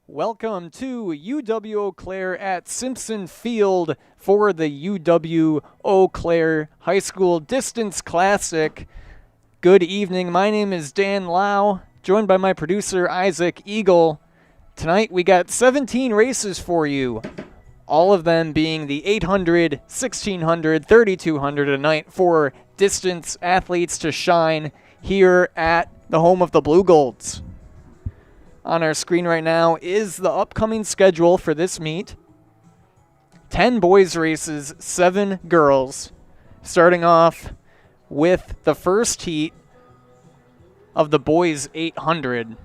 Welcome to UW Eau Claire at Simpson Field for the UW Eau Claire High School Distance Classic. Good evening. My name is Dan Lau, joined by my producer Isaac Eagle. Tonight we got 17 races for you, all of them being the 800, 1600, 3200 a night for distance athletes to shine here at the home of the Blue Golds. On our screen right now is the upcoming schedule for this meet. 10 boys races, 7 girls. Starting off with the first heat of the boys 800.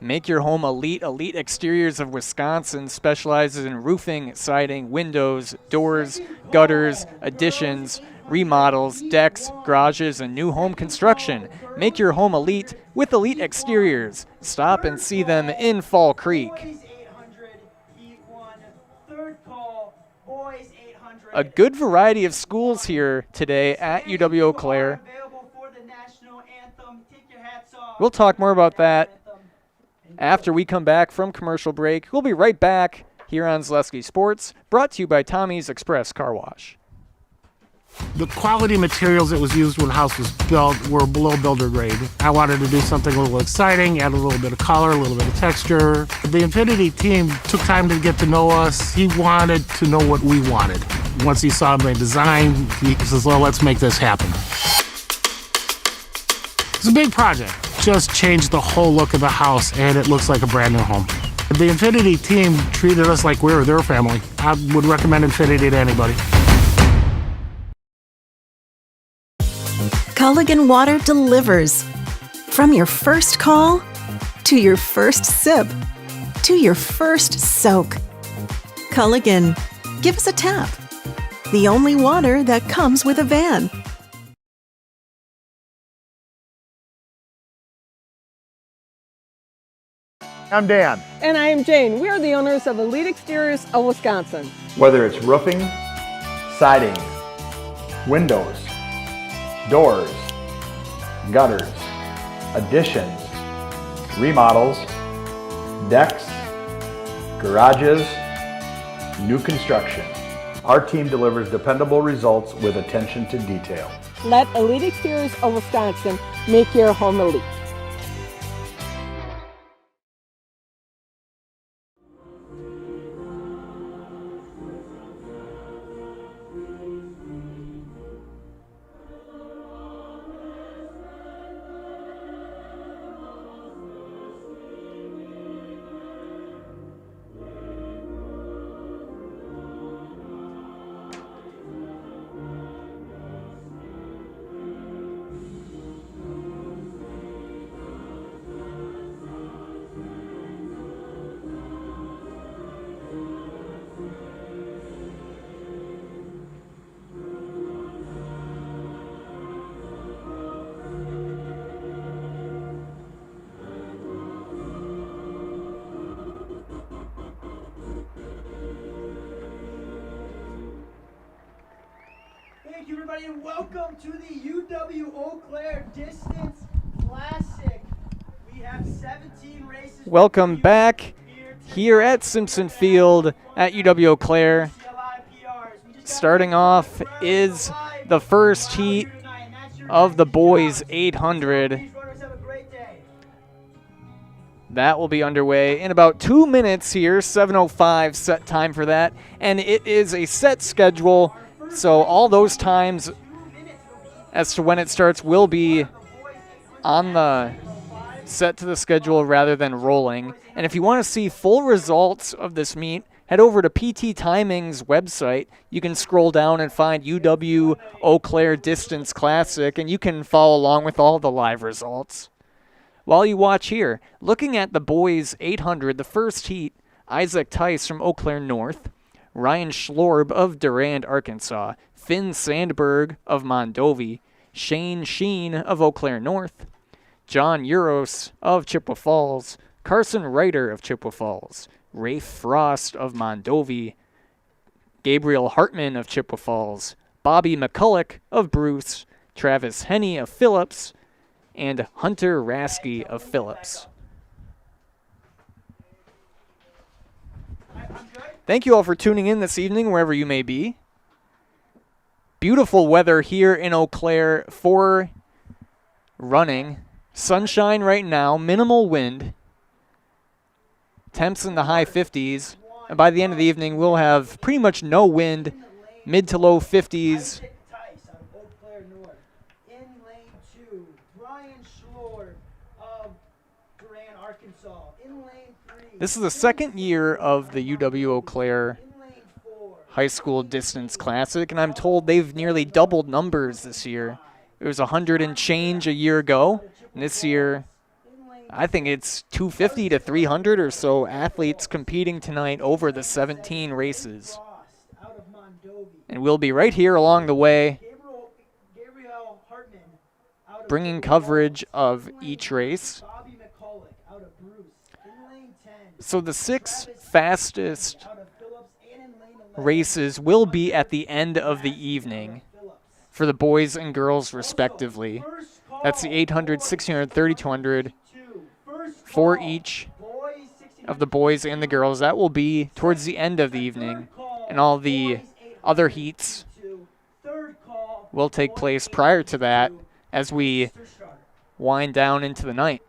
Make Your Home Elite. Elite Exteriors of Wisconsin specializes in roofing, siding, windows, doors, gutters, additions, remodels, decks, garages, and new home construction. Make your home elite with Elite Exteriors. Stop and see them in Fall Creek. A good variety of schools here today at UW Eau Claire. We'll talk more about that after we come back from commercial break. We'll be right back here on Zaleski Sports, brought to you by Tommy's Express Car Wash. The quality materials that was used when the house was built were below builder grade. I wanted to do something a little exciting, add a little bit of color, a little bit of texture. The Infinity team took time to get to know us. He wanted to know what we wanted. Once he saw my design, he says, well, let's make this happen. It's a big project. Just changed the whole look of the house, and it looks like a brand new home. The Infinity team treated us like we were their family. I would recommend Infinity to anybody. Culligan Water delivers. From your first call, to your first sip, to your first soak. Culligan, give us a tap. The only water that comes with a van. I'm Dan. And I am Jane. We are the owners of Elite Exteriors of Wisconsin. Whether it's roofing, siding, windows, doors, gutters, additions, remodels, decks, garages, new construction. Our team delivers dependable results with attention to detail. Let Elite Exteriors of Wisconsin make your home elite. Thank you, everybody, and welcome to the UW Eau Claire Distance Classic. We have 17 races. Welcome back here at Simpson Field at UW Eau Claire. Starting off is the first heat of the boys 800. That will be underway in about 2 minutes here, 7:05 set time for that. And it is a set schedule, so all those times as to when it starts will be on the set to the schedule rather than rolling. And if you want to see full results of this meet, head over to PT Timing's website. You can scroll down and find UW Eau Claire Distance Classic, and you can follow along with all the live results. While you watch here, looking at the boys 800, the first heat, Isaac Tice from Eau Claire North, Ryan Schlorb of Durand, Arkansas, Finn Sandberg of Mondovi, Shane Sheen of Eau Claire North, John Uros of Chippewa Falls, Carson Reiter of Chippewa Falls, Rafe Frost of Mondovi, Gabriel Hartman of Chippewa Falls, Bobby McCulloch of Bruce, Travis Henney of Phillips, and Hunter Rasky of Phillips. Thank you all for tuning in this evening, wherever you may be. Beautiful weather here in Eau Claire for running. Sunshine right now, minimal wind. Temps in the high 50s. And by the end of the evening, we'll have pretty much no wind, mid to low 50s. This is the second year of the UW Eau Claire High School Distance Classic, and I'm told they've nearly doubled numbers this year. It was 100 and change a year ago, and this year I think it's 250 to 300 or so athletes competing tonight over the 17 races. And we'll be right here along the way, bringing coverage of each race. So the 6 fastest races will be at the end of the evening for the boys and girls respectively. That's the 800, 1600, 3200 for each of the boys and the girls. That will be towards the end of the evening, and all the other heats will take place prior to that as we wind down into the night.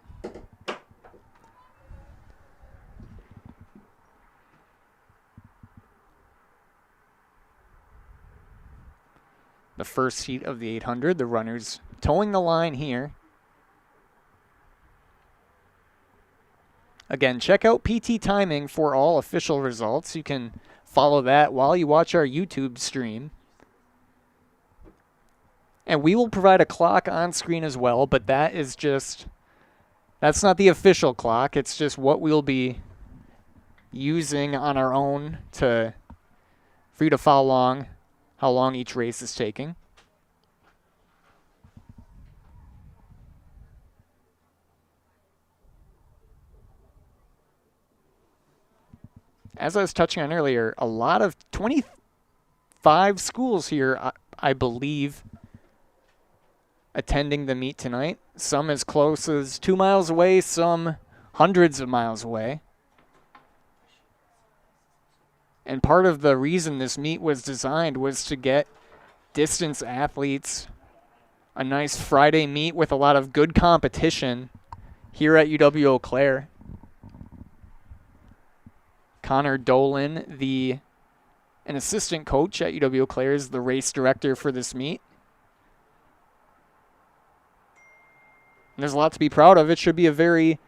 The first heat of the 800, the runners towing the line here. Again, check out PT Timing for all official results. You can follow that while you watch our YouTube stream. And we will provide a clock on screen as well, but that's not the official clock. It's just what we'll be using on our own for you to follow along how long each race is taking. As I was touching on earlier, a lot of 25 schools here, I believe, attending the meet tonight. Some as close as 2 miles away, some hundreds of miles away. And part of the reason this meet was designed was to get distance athletes a nice Friday meet with a lot of good competition here at UW Eau Claire. Connor Dolan, an assistant coach at UW Eau Claire, is the race director for this meet. And there's a lot to be proud of. It should be a very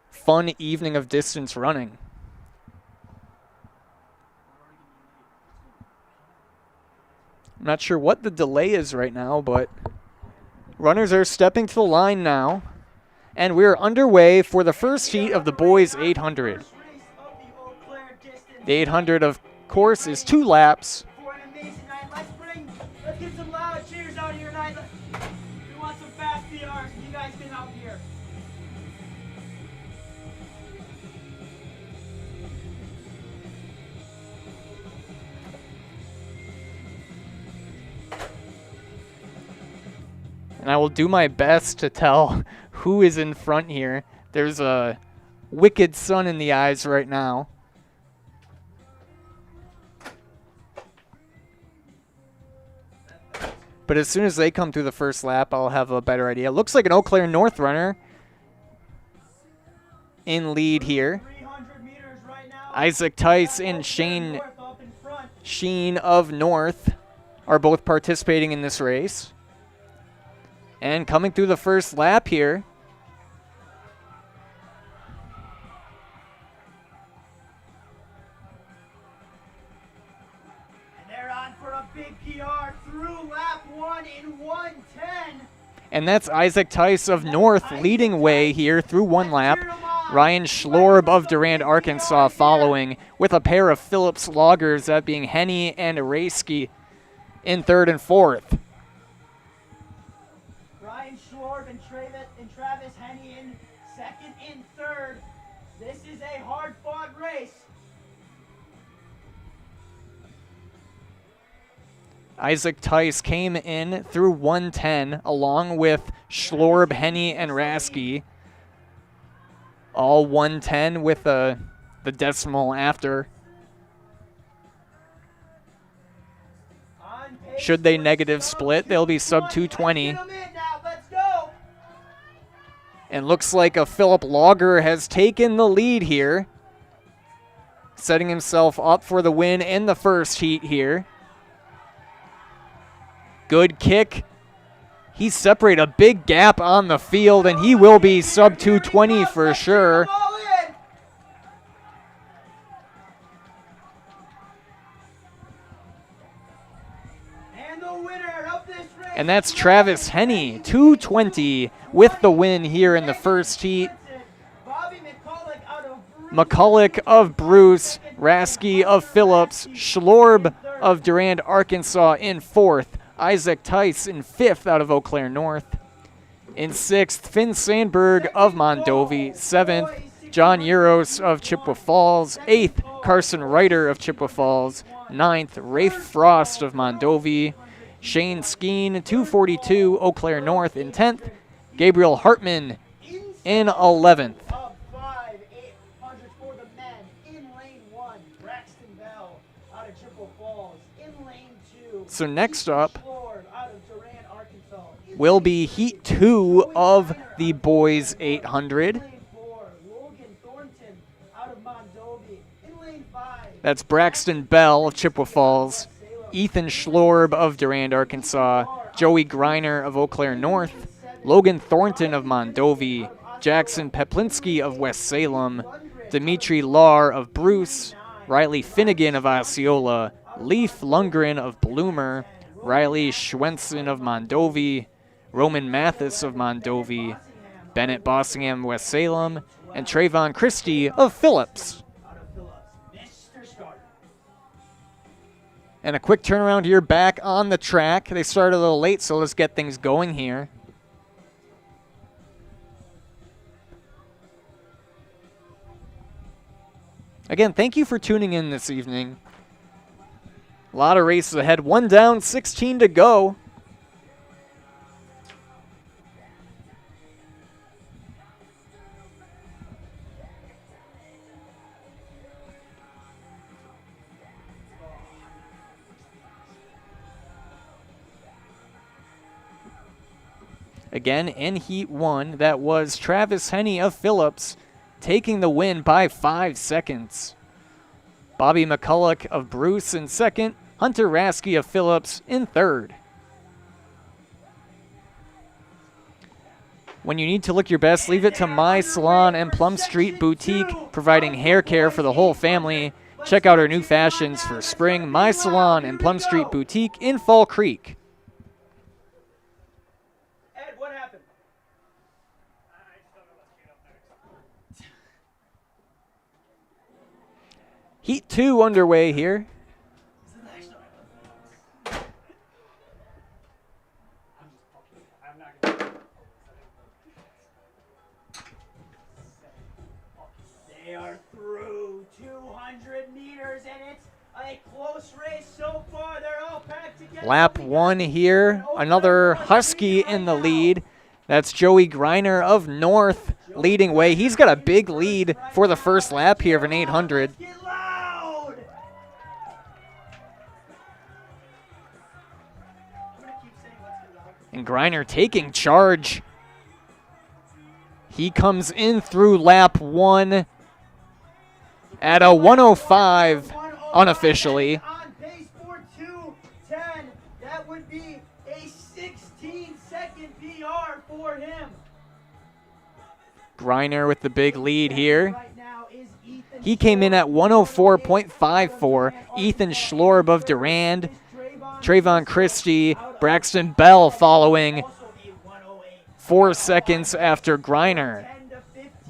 fun evening of distance running. I'm not sure what the delay is right now, but runners are stepping to the line now. And we're underway for the first heat of the boys 800. The 800, of course, is 2 laps. For an amazing night. Let's get some loud cheers out here tonight. We want some fast PRs. You guys get out here. And I will do my best to tell who is in front here. There's a wicked sun in the eyes right now. But as soon as they come through the first lap, I'll have a better idea. Looks like an Eau Claire North runner in lead here. 300 meters right now. Isaac Tice and Shane Sheen of North are both participating in this race. And coming through the first lap here, and they're on for a big PR through lap 1 in 1:10. and that's Isaac Tice of North leading way here through one lap. Ryan Schlorb of Durand, Arkansas following, with a pair of Phillips loggers, that being Henny and Arasky, in third and fourth. Ryan Schwarb and Travis Henny in second and third. This is a hard-fought race. Isaac Tice came in through 110 along with Schlorb, Henny, and Rasky. All 110 with the decimal after. Should they negative split, they'll be sub 220. And looks like a Philip Logger has taken the lead here, setting himself up for the win in the first heat here. Good kick. He separated a big gap on the field, and he will be sub 220 for sure. And that's Travis Henny, 220 with the win here in the first heat. McCulloch of Bruce, Rasky of Phillips, Schlorb of Durand, Arkansas in fourth, Isaac Tice in fifth out of Eau Claire North. In sixth, Finn Sandberg of Mondovi. Seventh, John Uros of Chippewa Falls. Eighth, Carson Reiter of Chippewa Falls. Ninth, Rafe Frost of Mondovi. Shane Skeen, 242, Eau Claire North in 10th. Gabriel Hartman in 11th. So next up will be Heat 2 of the Boys 800. That's Braxton Bell of Chippewa Falls, Ethan Schlorb of Durand, Arkansas, Joey Greiner of Eau Claire North, Logan Thornton of Mondovi, Jackson Peplinski of West Salem, Dimitri Lahr of Bruce, Riley Finnegan of Osceola, Leif Lundgren of Bloomer, Riley Schwenson of Mondovi, Roman Mathis of Mondovi, Bennett Bossingham, West Salem, and Trayvon Christie of Phillips. And a quick turnaround here back on the track. They started a little late, so let's get things going here. Again, thank you for tuning in this evening. A lot of races ahead. One down, 16 to go. Again, in Heat 1, that was Travis Henny of Phillips taking the win by 5 seconds. Bobby McCulloch of Bruce in second, Hunter Rasky of Phillips in third. When you need to look your best, leave it to My Salon and Plum Street Boutique, providing hair care for the whole family. Check out our new fashions for spring. My Salon and Plum Street Boutique in Fall Creek. Ed, what happened? Heat 2 underway here. They are through 200 meters, and it's a close race so far. They're all packed together. Lap 1 here. Another Husky in the lead. That's Joey Greiner of North leading way. He's got a big lead for the first lap here of an 800. Get loud! And Greiner taking charge. He comes in through lap 1 at a 105 unofficially. On pace for 2:10. That would be a 16-second PR for him. Greiner with the big lead here. Right now is Ethan He came in at 104.54. Ethan Schlorb of Durand, Trayvon Christie, Braxton Bell following 4 seconds after Greiner.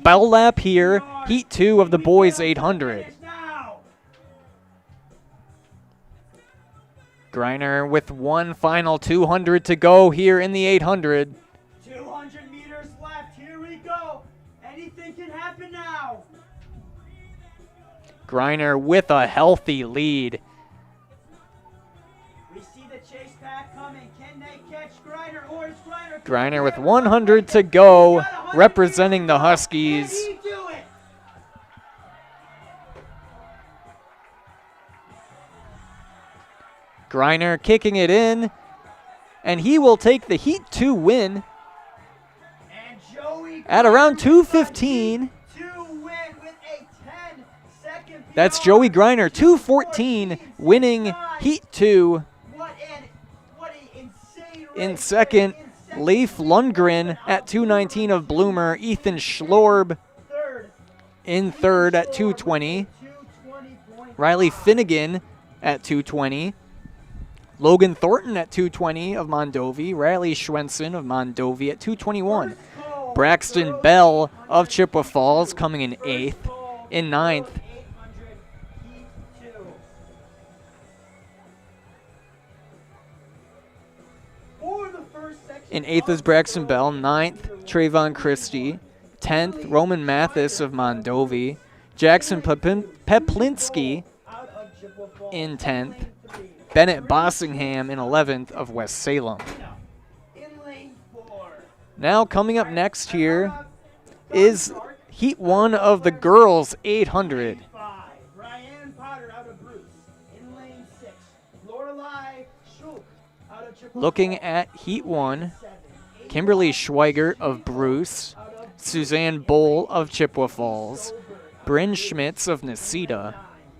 Bell lap here, Heat 2 of the Boys 800. Greiner with one final 200 to go here in the 800. 200 meters left. Here we go. Anything can happen now. Greiner with a healthy lead. We see the chase Forrest Griner. Griner with 100 to go, representing the Huskies. Can he do it? Griner kicking it in, and he will take the Heat 2 win And Joey at around Griner 2:15. to win with a 10-second That's PR. Joey Griner, 2:14, winning Heat 2. What an insane In race. second, Leif Lundgren at 2:19 of Bloomer. Ethan Schlorb Third, in third at 2:20. 220.5. Riley Finnegan at 2:20. Logan Thornton at 2:20 of Mondovi. Riley Schwenson of Mondovi at 2:21. Braxton Bell of Chippewa Falls coming in 8th. In 9th, 800 Heat 2. For the first section in 8th is Braxton Bell. 9th, Trayvon Christie. 10th, Roman Mathis of Mondovi. Jackson Peplinski out of Chippewa Falls. in 10th. Lane 3. Bennett Bossingham in 11th of West Salem. In lane 4. Now coming up next here is Heat 1 of the girls 800. 5. Ryan Potter out of Bruce. In lane 6. Lorelei Schulk out of Chippewa Looking Falls. at Heat 1, 7. Kimberly Schweigert of Bruce, Suzanne Bowl of Chippewa Falls, Bryn Schmitz of Necedah,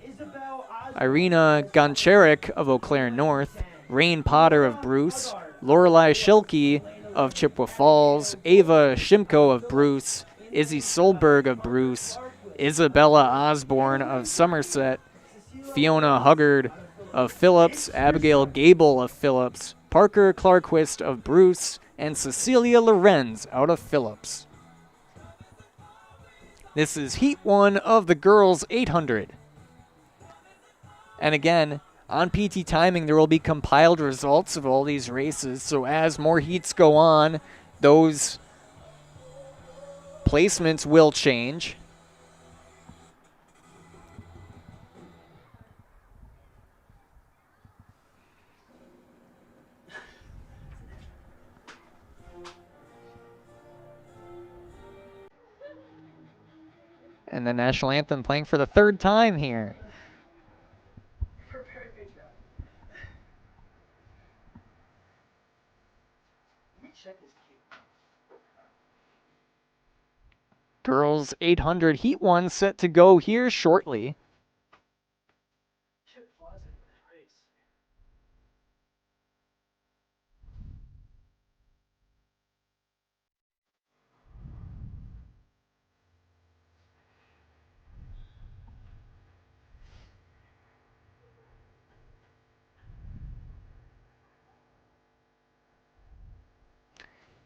Isabel Irina Goncharik of Eau Claire North, Rain Potter of Bruce, Lorelei Schilke of Chippewa Falls, Ava Shimko of Bruce, Izzy Solberg of Bruce, Isabella Osborne of Somerset, Fiona Huggard of Phillips, Abigail Gable of Phillips, Parker Clarquist of Bruce, and Cecilia Lorenz out of Phillips. This is Heat 1 of the girls 800. And again, on PT Timing, there will be compiled results of all these races. So as more heats go on, those placements will change. And the national anthem playing for the third time here. Girls 800 Heat 1 set to go here shortly.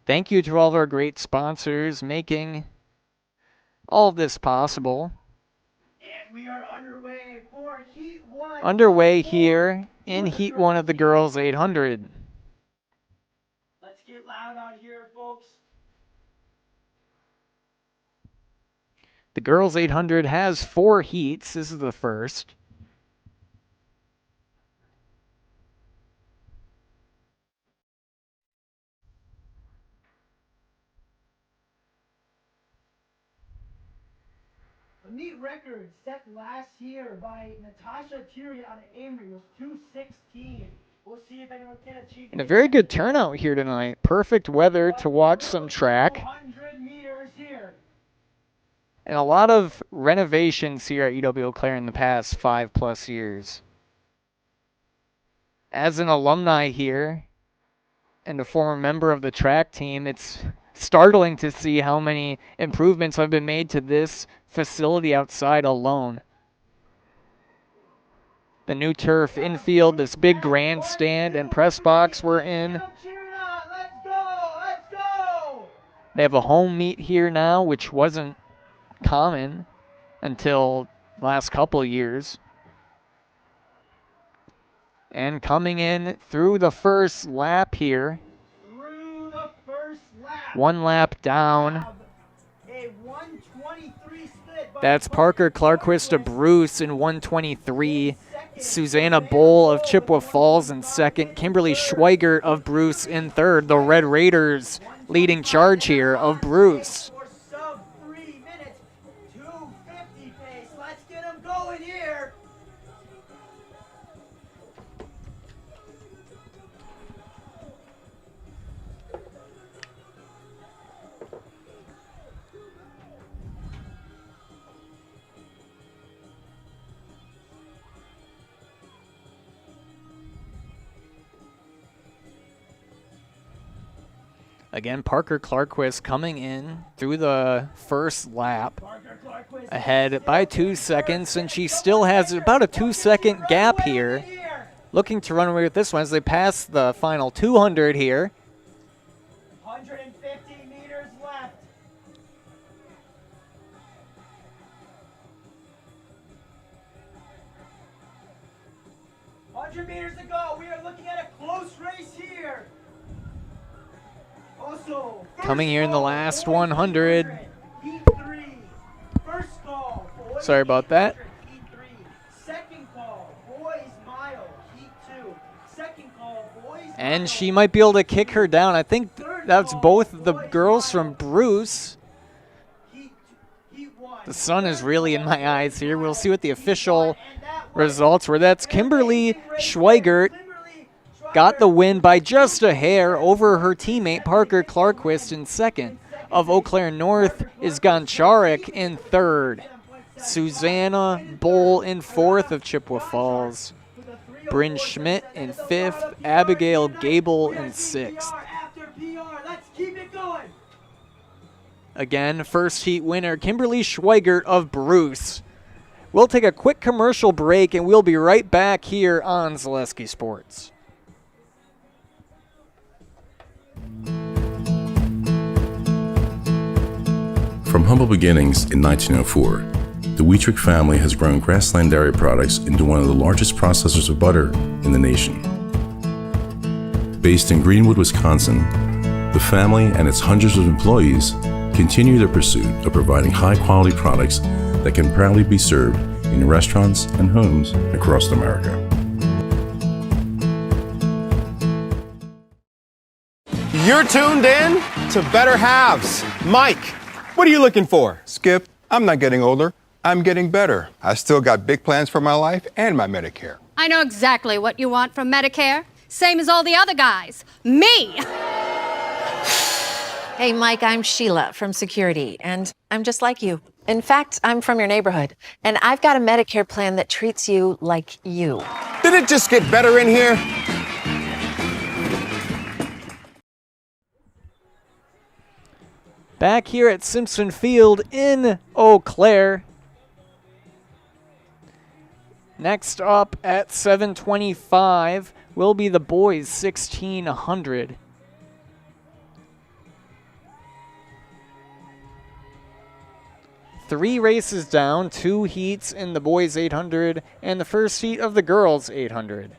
Thank you to all of our great sponsors making all of this possible. And we are underway for Heat 1. Underway here in Heat 1 of the girls 800. Let's get loud out here, folks. The girls 800 has 4 heats. This is the first. The meet record set last year by Natasha Thierry out of Amory was 2:16. We'll see if anyone can achieve And a very good turnout here tonight. Perfect weather to watch some track. 100 meters here. And a lot of renovations here at UW Eau Claire in the past 5+ years. As an alumni here and a former member of the track team, it's startling to see how many improvements have been made to this facility outside alone. The new turf infield, this big grandstand and press box we're in. Cheer it on. Let's go. Let's go. They have a home meet here now, which wasn't common until last couple years. And coming in through the first lap here, Through the first lap. 1 lap down. A 1:23 split by That's Parker Clarquist of Bruce in 1:23. Susanna Bull of Chippewa Falls in second. Kimberly Schweigert of Bruce in third. The Red Raiders leading charge here of Bruce. For sub 3 minutes, 2:50 pace. Let's get them going here. Again, Parker Clarquist coming in through the first lap, ahead by 2 seconds, and she still has about a 2-second gap here. Looking to run away with this one as they pass the final 200 here. 150 meters left. $100 to go. We are looking at a close race here. Also, Coming here in the last 100. Heat 3. First call. Boys Sorry about that. Heat 3. Second call. Boys mile. Heat 2. Second call. Boys And mile. she might be able to kick her down. I think that's both the girls from Bruce. Heat 1. The sun is really in my eyes here. We'll see what the official results were. That's Kimberly Schweigert. Got the win by just a hair over her teammate Parker Clarquist in second. Of Eau Claire North is Goncharik in third. Susanna Bull in fourth of Chippewa Falls. Bryn Schmidt in fifth. Abigail Gable in sixth. Let's keep it going. Again, first heat winner Kimberly Schweigert of Bruce. We'll take a quick commercial break and we'll be right back here on Zaleski Sports. From humble beginnings in 1904, the WIAA family has grown Grassland Dairy Products into one of the largest processors of butter in the nation. Based in Greenwood, Wisconsin, the family and its hundreds of employees continue their pursuit of providing high-quality products that can proudly be served in restaurants and homes across America. You're tuned in to Better Halves. Mike, what are you looking for? Skip, I'm not getting older. I'm getting better. I still got big plans for my life and my Medicare. I know exactly what you want from Medicare. Same as all the other guys. Me! Hey, Mike, I'm Sheila from Security, and I'm just like you. In fact, I'm from your neighborhood, and I've got a Medicare plan that treats you like you. Did it just get better in here? Back here at Simpson Field in Eau Claire. Next up at 7:25 will be the boys 1600. Three races down, 2 heats in the boys 800 and the first heat of the girls 800.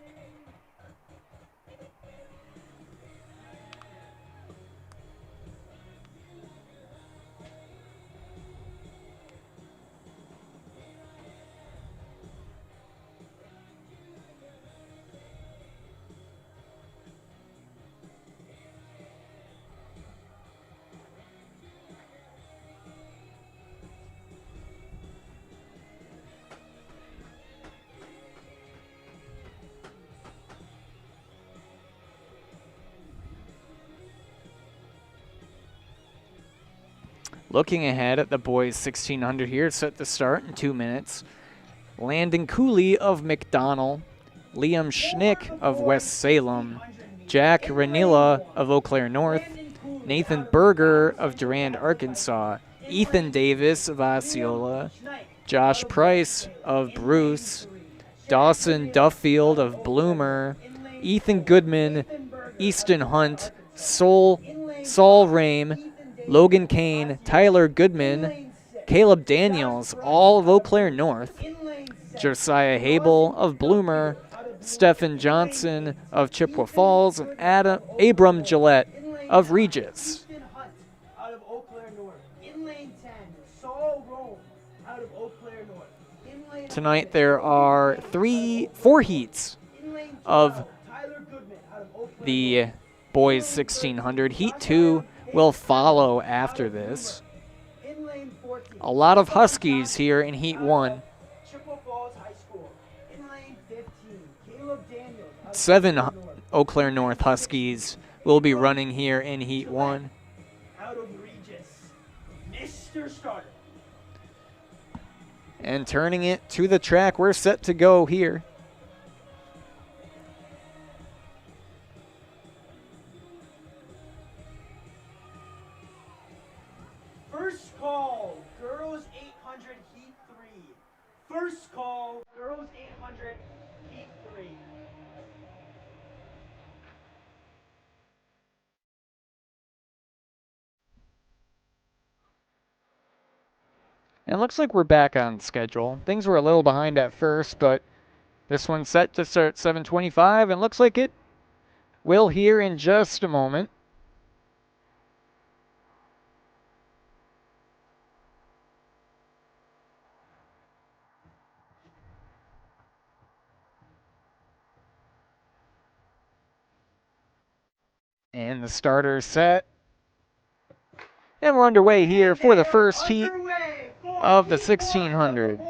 Looking ahead at the boys 1600 here, set to start in 2 minutes. Landon Cooley of McDonell, Liam Schnick of West Salem, Jack Ranilla of Eau Claire North, Nathan Berger of Durand, Arkansas, Ethan Davis of Osceola, Josh Price of Bruce, Dawson Duffield of Bloomer, Ethan Goodman, Easton Hunt, Saul Rame, Logan Kane, Tyler Goodman, Caleb Daniels, all of Eau Claire North, Josiah Habel of Bloomer, Stephen Johnson of Chippewa Falls, and Abram Gillette of Regis. Out of Eau Claire North. In lane 10, Saul Rome out of Eau Claire North. In lane Tonight there are 4 heats of the boys 1600. Heat 2 will follow after this. A lot of Huskies here in Heat 1. 7 Eau Claire North Huskies will be running here in Heat 1. Out of Regis, Mr. Starter. And turning it to the track, we're set to go here. First call, girls 800 heat 3. First call, girls 800 heat 3. And it looks like we're back on schedule. Things were a little behind at first, but this one's set to start 7:25, and looks like it will here in just a moment. And the starter set. And we're underway here for the first heat of the 1600.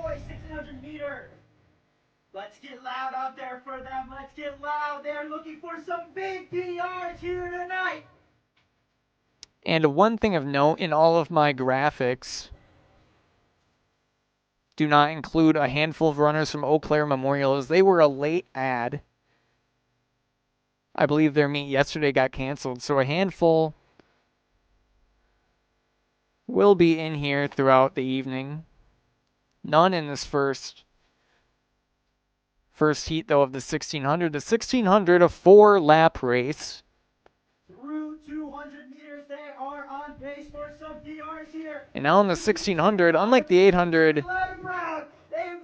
Let's get loud out there for them. Let's get loud. They're looking for some big PRs here tonight. And one thing of note, in all of my graphics, do not include a handful of runners from Eau Claire Memorial, as they were a late add. I believe their meet yesterday got canceled, so a handful will be in here throughout the evening. None in this first heat, though, of the 1600. The 1600, a 4-lap race. Through 200 meters, they are on pace for some PRs here. And now in the 1600, unlike the 800, They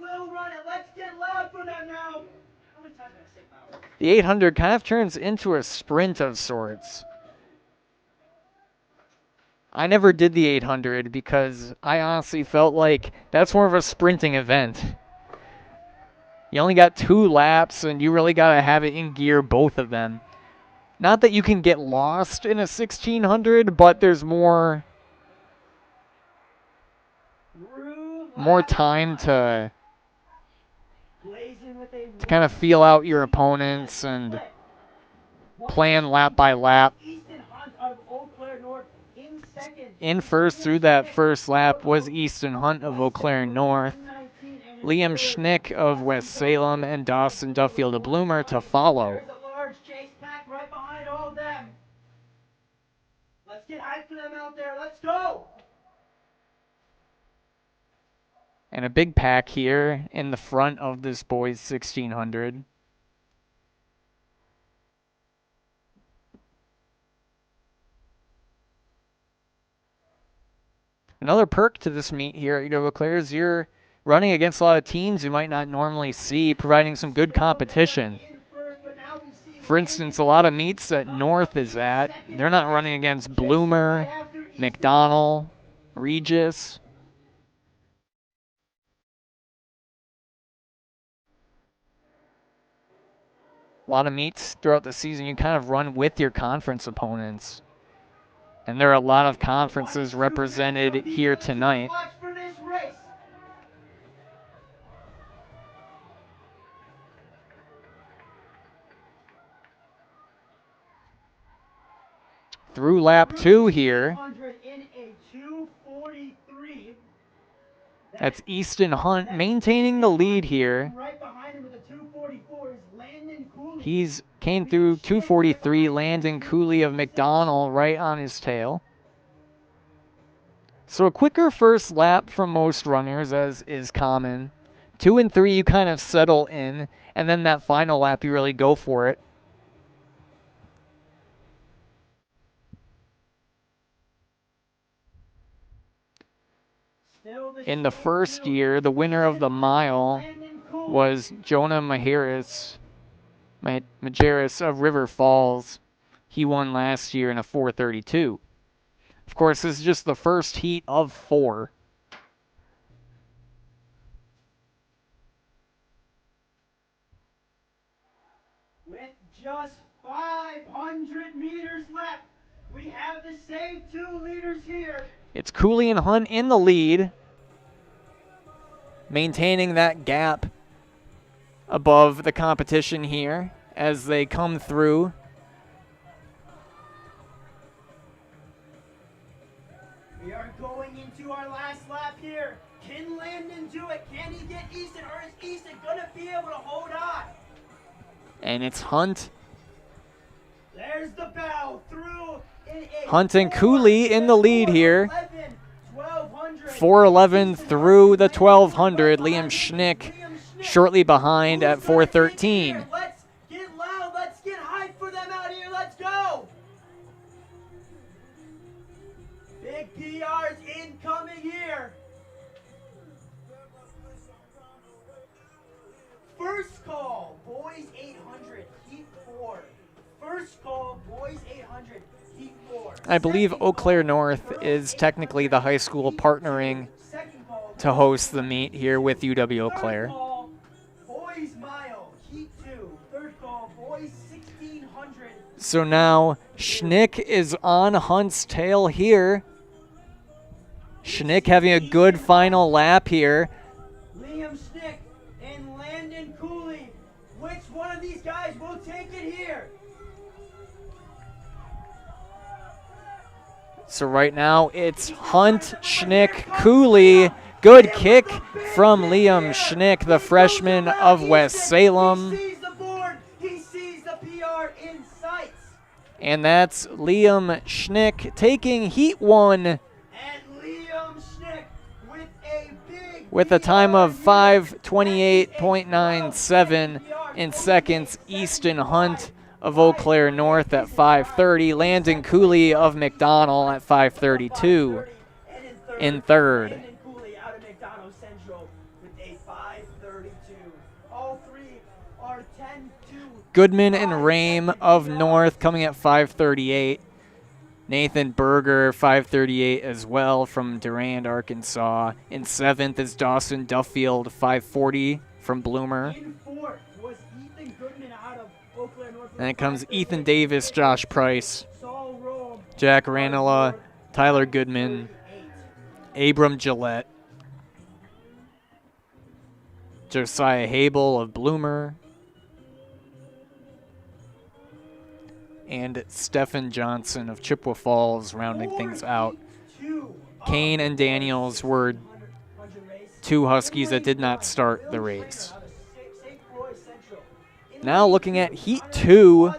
will run it. Let's get loud for them now. How many times did I say loud? the 800 kind of turns into a sprint of sorts. I never did the 800 because I honestly felt like that's more of a sprinting event. You only got 2 laps, and you really got to have it in gear, both of them. Not that you can get lost in a 1600, but there's more time to kind of feel out your opponents and plan lap by lap. In first through that first lap was Easton Hunt of Eau Claire North, Liam Schnick of West Salem, and Dawson Duffield of Bloomer to follow. There's a large chase pack right behind all of them. Let's get hyped for them out there. Let's go. And a big pack here in the front of this boys 1600. Another perk to this meet here at UW Claire is you're running against a lot of teams you might not normally see, providing some good competition. For instance, a lot of meets that North is at, they're not running against Bloomer, McDonald, Regis. A lot of meets throughout the season you kind of run with your conference opponents. And there are a lot of conferences represented here tonight. Through lap 2 here. That's Easton Hunt maintaining the lead here. He's came through 243, Landon Cooley of McDonald right on his tail. So a quicker first lap from most runners, as is common. 2 and 3 you kind of settle in, and then that final lap you really go for it. In the first year, the winner of the mile was Jonah Majerus of River Falls. He won last year in a 4:32. Of course, this is just the first heat of 4. just 500 meters left. We have the same 2 leaders here. It's Cooley and Hunt in the lead, maintaining that gap above the competition here as they come through. We are going into our last lap here. Can Landon do it? Can he get Easton, or is Easton gonna be able to hold on? And it's Hunt. There's the bell through. Hunt and Cooley in the lead here. 1200. 4:11 through the 1200. Liam Schnick shortly behind at 4:13. Let's get loud. Let's get hype for them out here. Let's go. Big PRs incoming here. First call, boys 800, heat 4. First call, boys 800, heat 4. I believe Eau Claire North is technically the high school partnering to host the meet here with UW Eau Claire. Third call, boys mile, heat 2. Third call, boys 1600. So now Schnick is on Hunt's tail here. Schnick having a good final lap here. Liam Schnick and Landon Cooley. Which one of these guys will take it here? So right now it's Hunt, Schnick, Cooley. Good kick from Liam Schnick, the freshman of West Salem. He sees the board. He sees the PR in sight. And that's Liam Schnick taking Heat 1 And Liam Schnick with a big with a time of 5:28.97 in seconds. Easton Hunt of Eau Claire North at 5:30. Landon Cooley of McDonell at 5:32 in third. Landon Cooley out of McDonald Central with a 5:32. All three are 10-2. Goodman and Rame of North coming at 5:38. Nathan Berger, 5:38 as well from Durand, Arkansas. In seventh is Dawson Duffield, 5:40 from Bloomer. In fourth was Ethan Goodman out of Eau Claire North. Then it comes Ethan Davis, Josh Price, Saul Rome, Jack Ranela, Tyler Goodman, Abram Gillette, Josiah Habel of Bloomer, and Stephen Johnson of Chippewa Falls rounding things out. Kane and Daniels were two Huskies that did not start the race. Now looking at Heat 2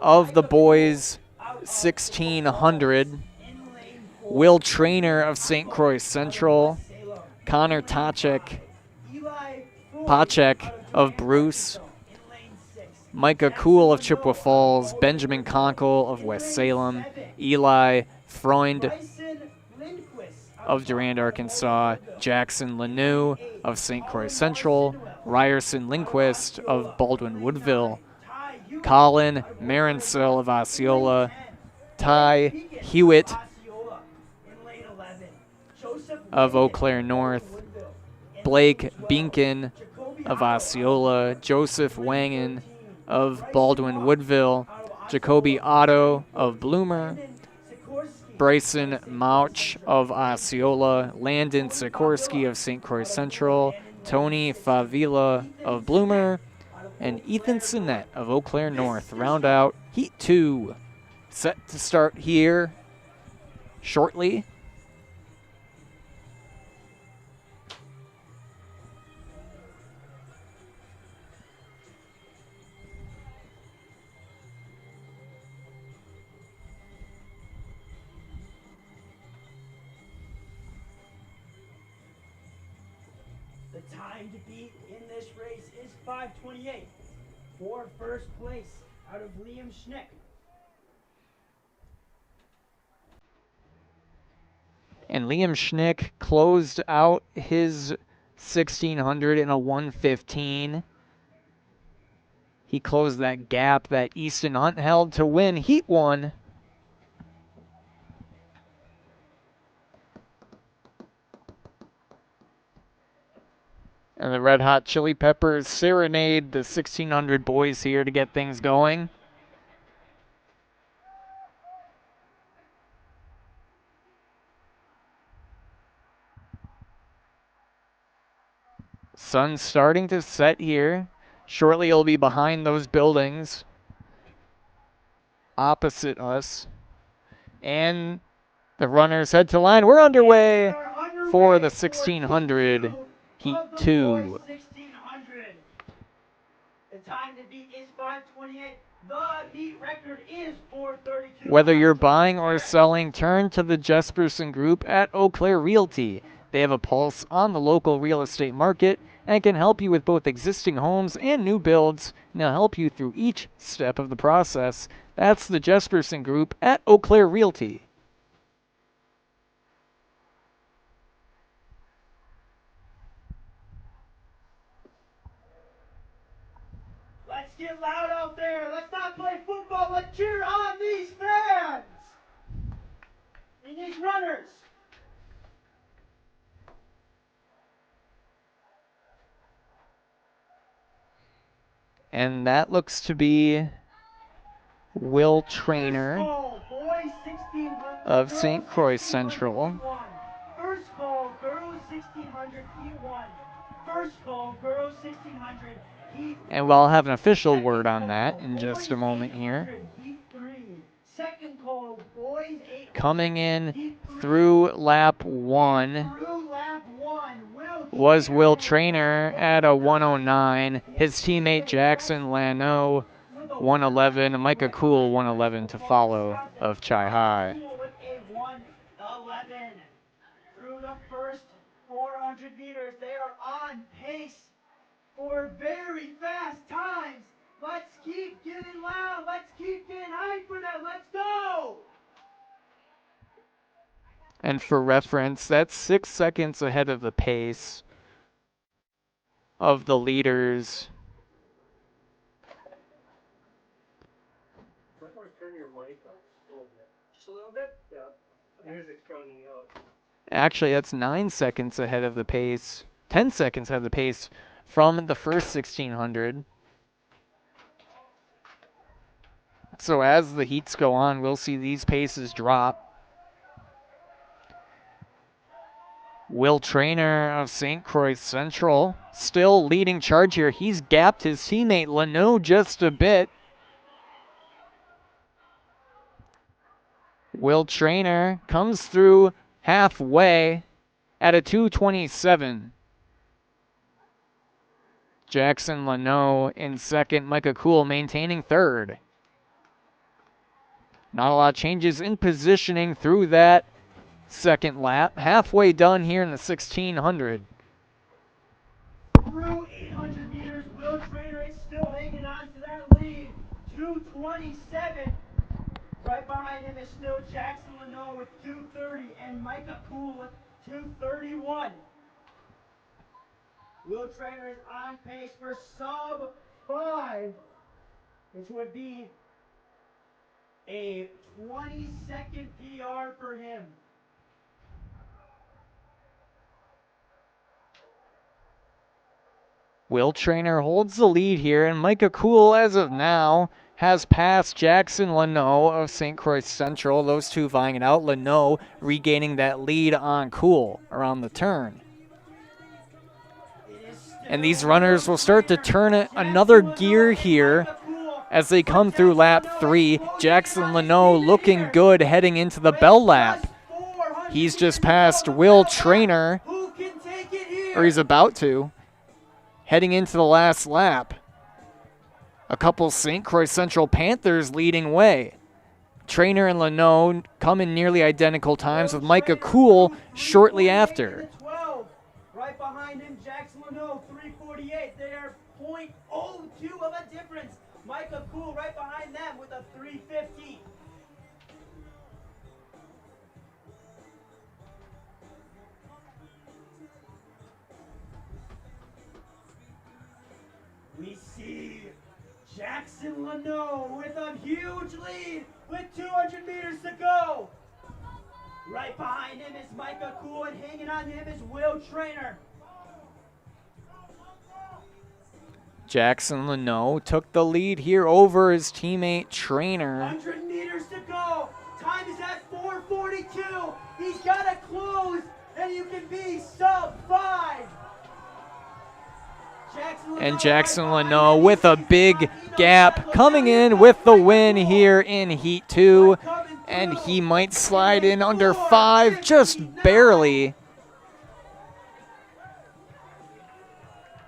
of the boys 1600. Will Trainer of St. Croix Central, Connor Pacek of Bruce, Micah Kuhl of Chippewa Falls, Benjamin Conkle of West Salem, Eli Freund of Durand, Arkansas, Jackson Lanou of St. Croix Central, Ryerson Lindquist of Baldwin Woodville, Colin Marinsell of Osceola, Ty Hewitt of Eau Claire North, Blake Binkin of Osceola, Joseph Wangen of Baldwin Woodville, Jacoby Otto of Bloomer, Bryson Mauch of Osceola, Landon Sikorsky of St. Croix Central, Tony Favila of Bloomer, and Ethan Sinnett of Eau Claire North round out Heat 2. Set to start here shortly. The time to beat in this race is 5:28 for first place out of Liam Schnick. And Liam Schnick closed out his 1600 in a 1:15. He closed that gap that Easton Hunt held to win Heat 1. And the Red Hot Chili Peppers serenade the 1600 boys here to get things going. Sun's starting to set here. Shortly it'll be behind those buildings opposite us. And the runners head to line. We're underway for the 1600 Heat 2. The time to beat is 5:28. The heat record is 4:32. Whether you're buying or selling, turn to the Jesperson Group at Eau Claire Realty. They have a pulse on the local real estate market and can help you with both existing homes and new builds, and they'll help you through each step of the process. That's the Jesperson Group at Eau Claire Realty. Let's get loud out there. Let's not play football. Let's cheer on these fans and these runners. And that looks to be Will Trainer of St. Croix Central. First call, girls 1600 Heat 1. First call, girls 1600 Heat 1. And we'll have an official word on that in just a moment here. Second call, boys 8. Coming in through lap 1 was Will Trainer at a 109. His teammate Jackson Lano 111, and Micah Cool 111 to follow of Chi High. With a 111. Through the first 400 meters, they are on pace for very fast times. Let's keep getting loud. Let's keep getting hype for that. Let's go. And for reference, that's 6 seconds ahead of the pace of the leaders. Just a little bit? Yeah. Music's coming out. Actually, that's 9 seconds ahead of the pace. 10 seconds ahead of the pace from the first 1600. So as the heats go on, we'll see these paces drop. Will Trainer of St. Croix Central still leading charge here. He's gapped his teammate Lano just a bit. Will Trainer comes through halfway at a 2:27. Jackson Lano in second. Micah Cool maintaining third. Not a lot of changes in positioning through that second lap. Halfway done here in the 1600. Through 800 meters, Will Trainer is still hanging on to that lead. 227. Right behind him is still Jackson Lano with 230 and Micah Cool with 231. Will Trainer is on pace for sub 5, which would be a 20-second PR for him. Will Trainer holds the lead here, and Micah Cool, as of now, has passed Jackson Lano of St. Croix Central. Those two vying it out. Lano regaining that lead on Cool around the turn. And these runners will start to turn another gear here as they come through lap 3. Jackson Lano looking good heading into the bell lap. He's just passed Will Trainer, or he's about to, heading into the last lap. A couple St. Croix Central Panthers leading way. Trainer and Lano come in nearly identical times with Micah Cool shortly after. Right behind him, Jackson Lano, 348. They are 0.02 of a difference. Micah Cool right behind them with a 350. We see Jackson Lano with a huge lead with 200 meters to go. Right behind him is Micah Cool, and hanging on to him is Will Trainer. Jackson Leno took the lead here over his teammate Trainer. 100 meters to go. Time is at 4:42. He's got to close, and you can be sub 5. And Jackson Leno with a big gap coming in with the win here in Heat 2. And he might slide in under 5, just barely.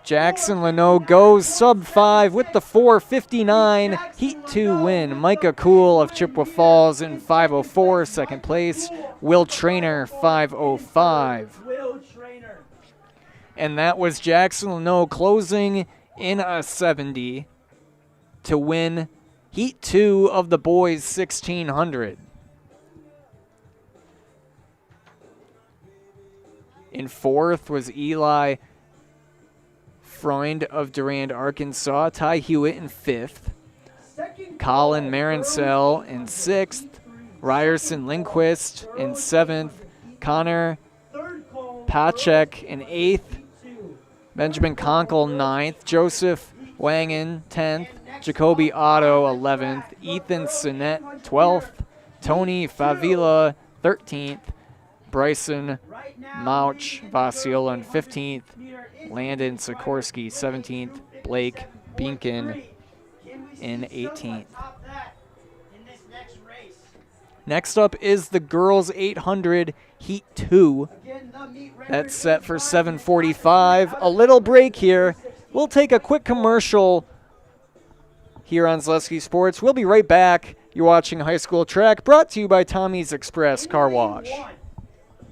Jackson Leno goes sub 5 with the 4:59 Heat 2 win. Micah Cool of Chippewa Falls in 5:04, second place. Will Trainer 5:05. And that was Jackson Leno closing in a 70 to win Heat 2 of the boys 1600. In fourth was Eli Freund of Durand, Arkansas. Ty Hewitt in fifth. Colin Marincel in sixth. Ryerson Lindquist in seventh. Connor Pacek in eighth. Benjamin Conkle ninth. Joseph Wangen 10th. Jacoby Otto 11th. Ethan Sinet 12th. Tony Favila 13th. Bryson Mauch Vasiola in 15th. Landon Sikorsky 17th. Blake Binkin in 18th. Next up is the girls 800 Heat 2. That's set for 7:45. A little break here. We'll take a quick commercial here on Zaleski Sports. We'll be right back. You're watching High School Track, brought to you by Tommy's Express Car Wash.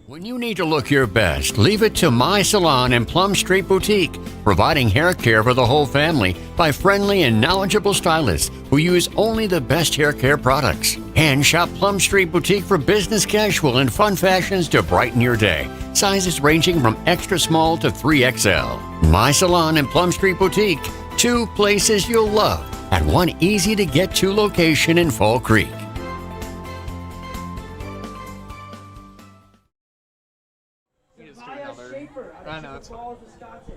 When you need to look your best, leave it to My Salon and Plum Street Boutique, providing hair care for the whole family by friendly and knowledgeable stylists who use only the best hair care products. And shop Plum Street Boutique for business casual and fun fashions to brighten your day. Sizes ranging from extra small to 3XL. My Salon and Plum Street Boutique, two places you'll love at one easy-to-get-to location in Fall Creek. I know, it's Falls, Wisconsin,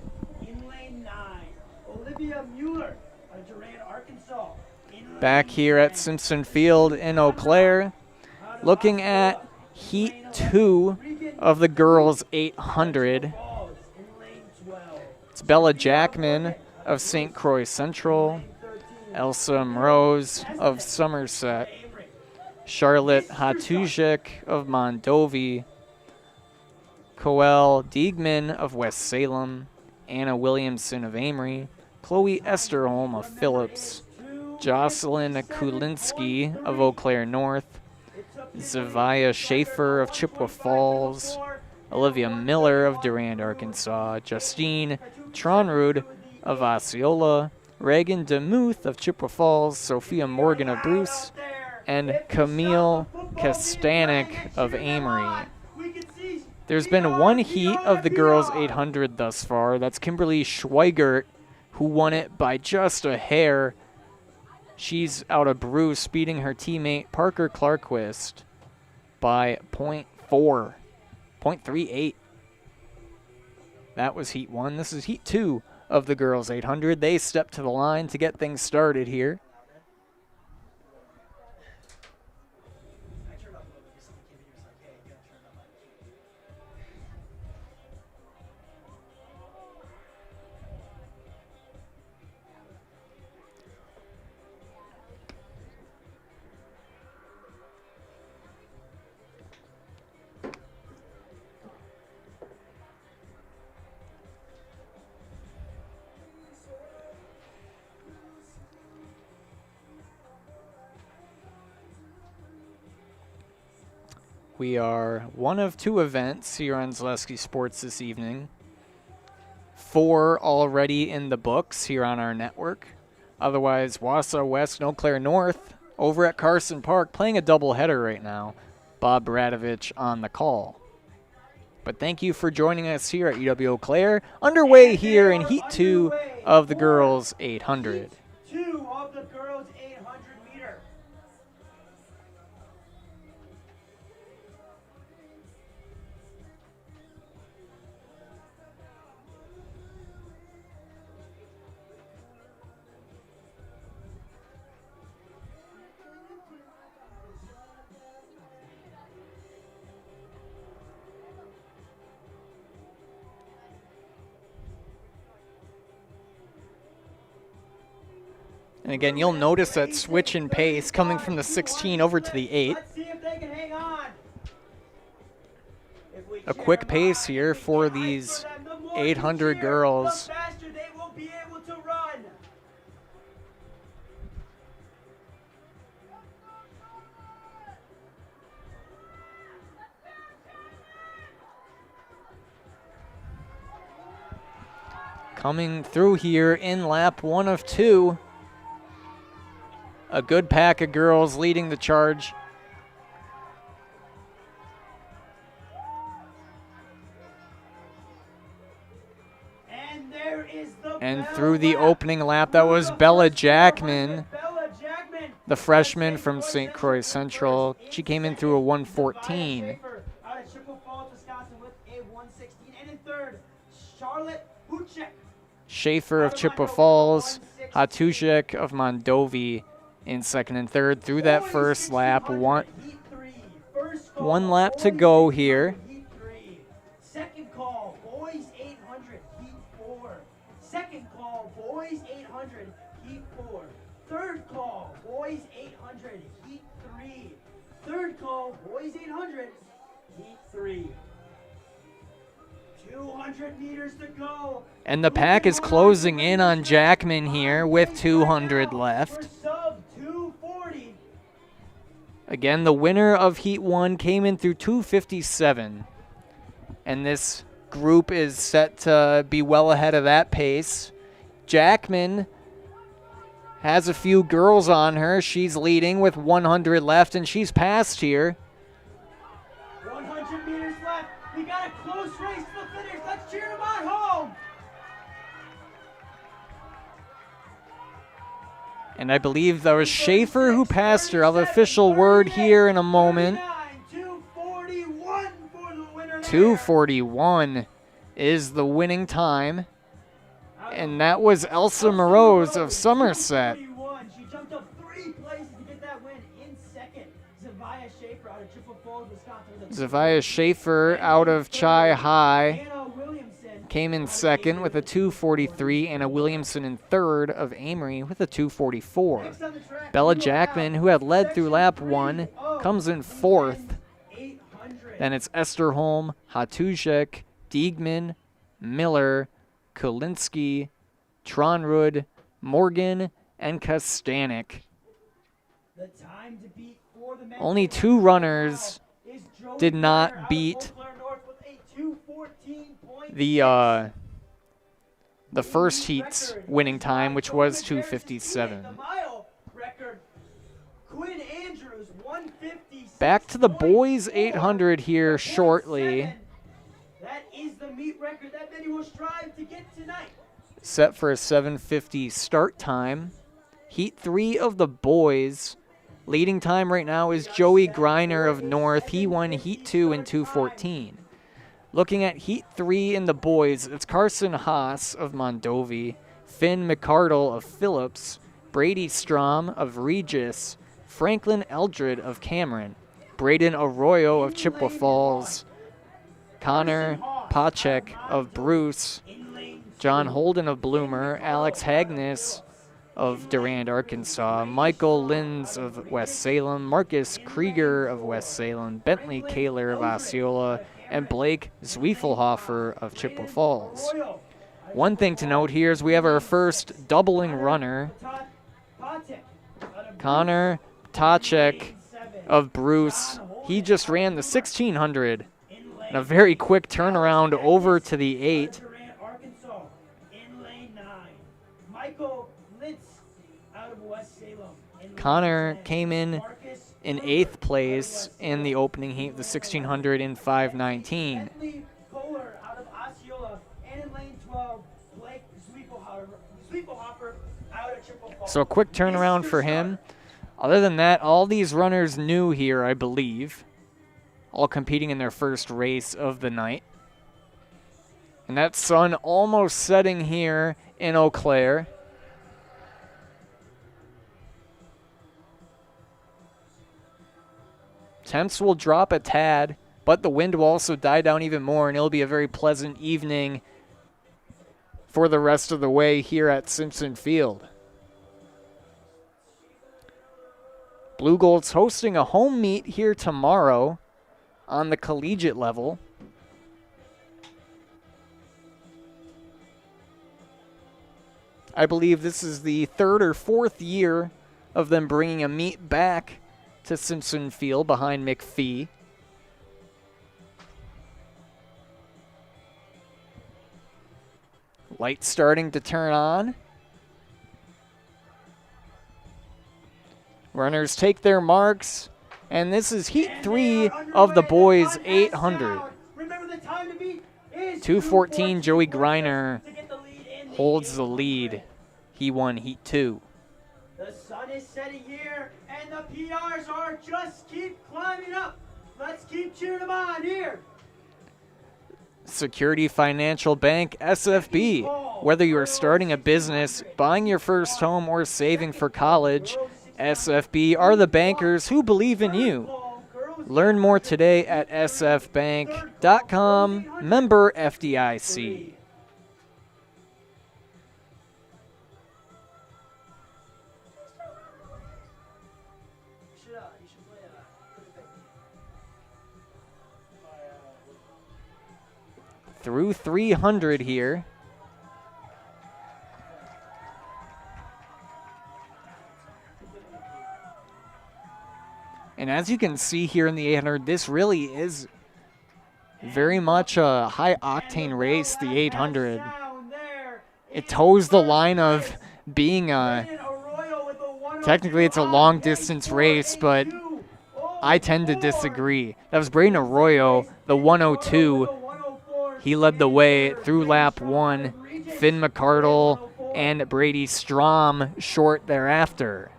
in lane 9. Olivia Mueller of Durand, Arkansas. Back here at Simpson Field in Eau Claire, looking at Heat 2 of the girls 800. It's Bella Jackman of St. Croix Central, Elsa Mrose of Somerset, Charlotte Hatujik of Mondovi, Coel Diegman of West Salem, Anna Williamson of Amory, Chloe Esterholm of Phillips, Jocelyn Kulinski of Eau Claire North, Zavia Schaefer of Chippewa Falls, Olivia Miller of Durand, Arkansas, Justine Tronrud of Osceola, Reagan DeMuth of Chippewa Falls, Sophia Morgan of Bruce, and Camille Kastanek of Amory. There's been one heat of the girls 800 thus far. That's Kimberly Schweigert, who won it by just a hair. She's out of Bruce, beating her teammate Parker Clarquist by 0.38. That was Heat 1. This is Heat 2 of the girls 800. They step to the line to get things started here. We are one of two events here on Zaleski Sports this evening. 4 already in the books here on our network. Otherwise, Wausau West and Eau Claire North over at Carson Park playing a doubleheader right now. Bob Bradovich on the call. But thank you for joining us here at UW Eau Claire. Underway here in Heat 2 of the girls 800. 2 of the girls 800 meter. And again, you'll notice that switch in pace coming from the 16 over to the 8. Let's see if they can hang on. A quick pace here for these 800 girls. The faster they will be able to run. Coming through here in lap 1 of 2. A good pack of girls leading the charge. And through the opening lap, that was Bella Jackman, the freshman from St. Croix Central. She came in through a 1:14. Schaefer of Chippewa Falls, Hatushek of Mondovi in second and third through that first lap. One lap to go here. Second call, boys 800, heat 4. Second call, boys 800, heat 4. Third call, boys 800, heat 3. Third call, boys 800, heat 3. 200 meters to go. And the pack is closing in on Jackman here with 200 left. Again, the winner of Heat 1 came in through 2:57. And this group is set to be well ahead of that pace. Jackman has a few girls on her. She's leading with 100 left, and she's passed here. 100 meters left. We got a close race to the finish. Let's cheer them on home. And I believe that was Schaefer who passed her. I'll have official word here in a moment. 2:41 is the winning time. And that was Elsa Morose of Somerset. She jumped up 3 places to get that win in second. Zavia Schaefer out of Chippewa Falls, Wisconsin. Zavia Schaefer out of Chi High came in second with a 2:43. Anna Williamson in third of Amory with a 2:44. Bella Jackman, who had led through lap 1, comes in fourth. Then it's Esterholm, Hatushek, Diegman, Miller, Kulinski, Tronrud, Morgan, and Kastanik. Only 2 runners did not beat the first heat's winning time, which was 2:57. Back to the boys 800 here shortly. That is the meet record that many will strive to get tonight. Set for a 7:50 start time. Heat 3 of the boys. Leading time right now is Joey Greiner of North. He won Heat 2 in 2:14. Looking at Heat 3 in the boys, it's Carson Haas of Mondovi, Finn McCardle of Phillips, Brady Strom of Regis, Franklin Eldred of Cameron, Braden Arroyo of Chippewa Falls, Connor Pacek of Bruce, John Holden of Bloomer, Alex Hagnes of Durand, Arkansas, Michael Linz of West Salem, Marcus Krieger of West Salem, Bentley Kaler of Osceola, and Blake Zwiefelhofer of Chippewa Falls. One thing to note here is we have our first doubling runner, Connor Pacek of Bruce. He just ran the 1600 and a very quick turnaround over to the 8. Connor came in 8th place in the opening heat, the 1600 in 5:19. So a quick turnaround for him. Other than that, all these runners new here, I believe. All competing in their first race of the night. And that sun almost setting here in Eau Claire. Temps will drop a tad, but the wind will also die down even more, and it'll be a very pleasant evening for the rest of the way here at Simpson Field. Blue Gold's hosting a home meet here tomorrow on the collegiate level. I believe this is the 3rd or 4th year of them bringing a meet back to Simpson Field behind McPhee. Lights starting to turn on. Runners take their marks, and this is heat 3 of the boys 800. 2:14, Joey Griner holds the lead. He won heat 2. The sun is setting here, and the PRs are just keep climbing up. Let's keep cheering them on here. Security Financial Bank, SFB. Whether you are starting a business, buying your first home, or saving for college, SFB are the bankers who believe in you. Learn more today at sfbank.com, member FDIC. Through 300 here. And as you can see here in the 800, this really is very much a high-octane race, the 800. It toes the line of being technically it's a long-distance race, but I tend to disagree. That was Braden Arroyo, the 102. He led the way through lap 1. Finn McCardle and Brady Strom short thereafter.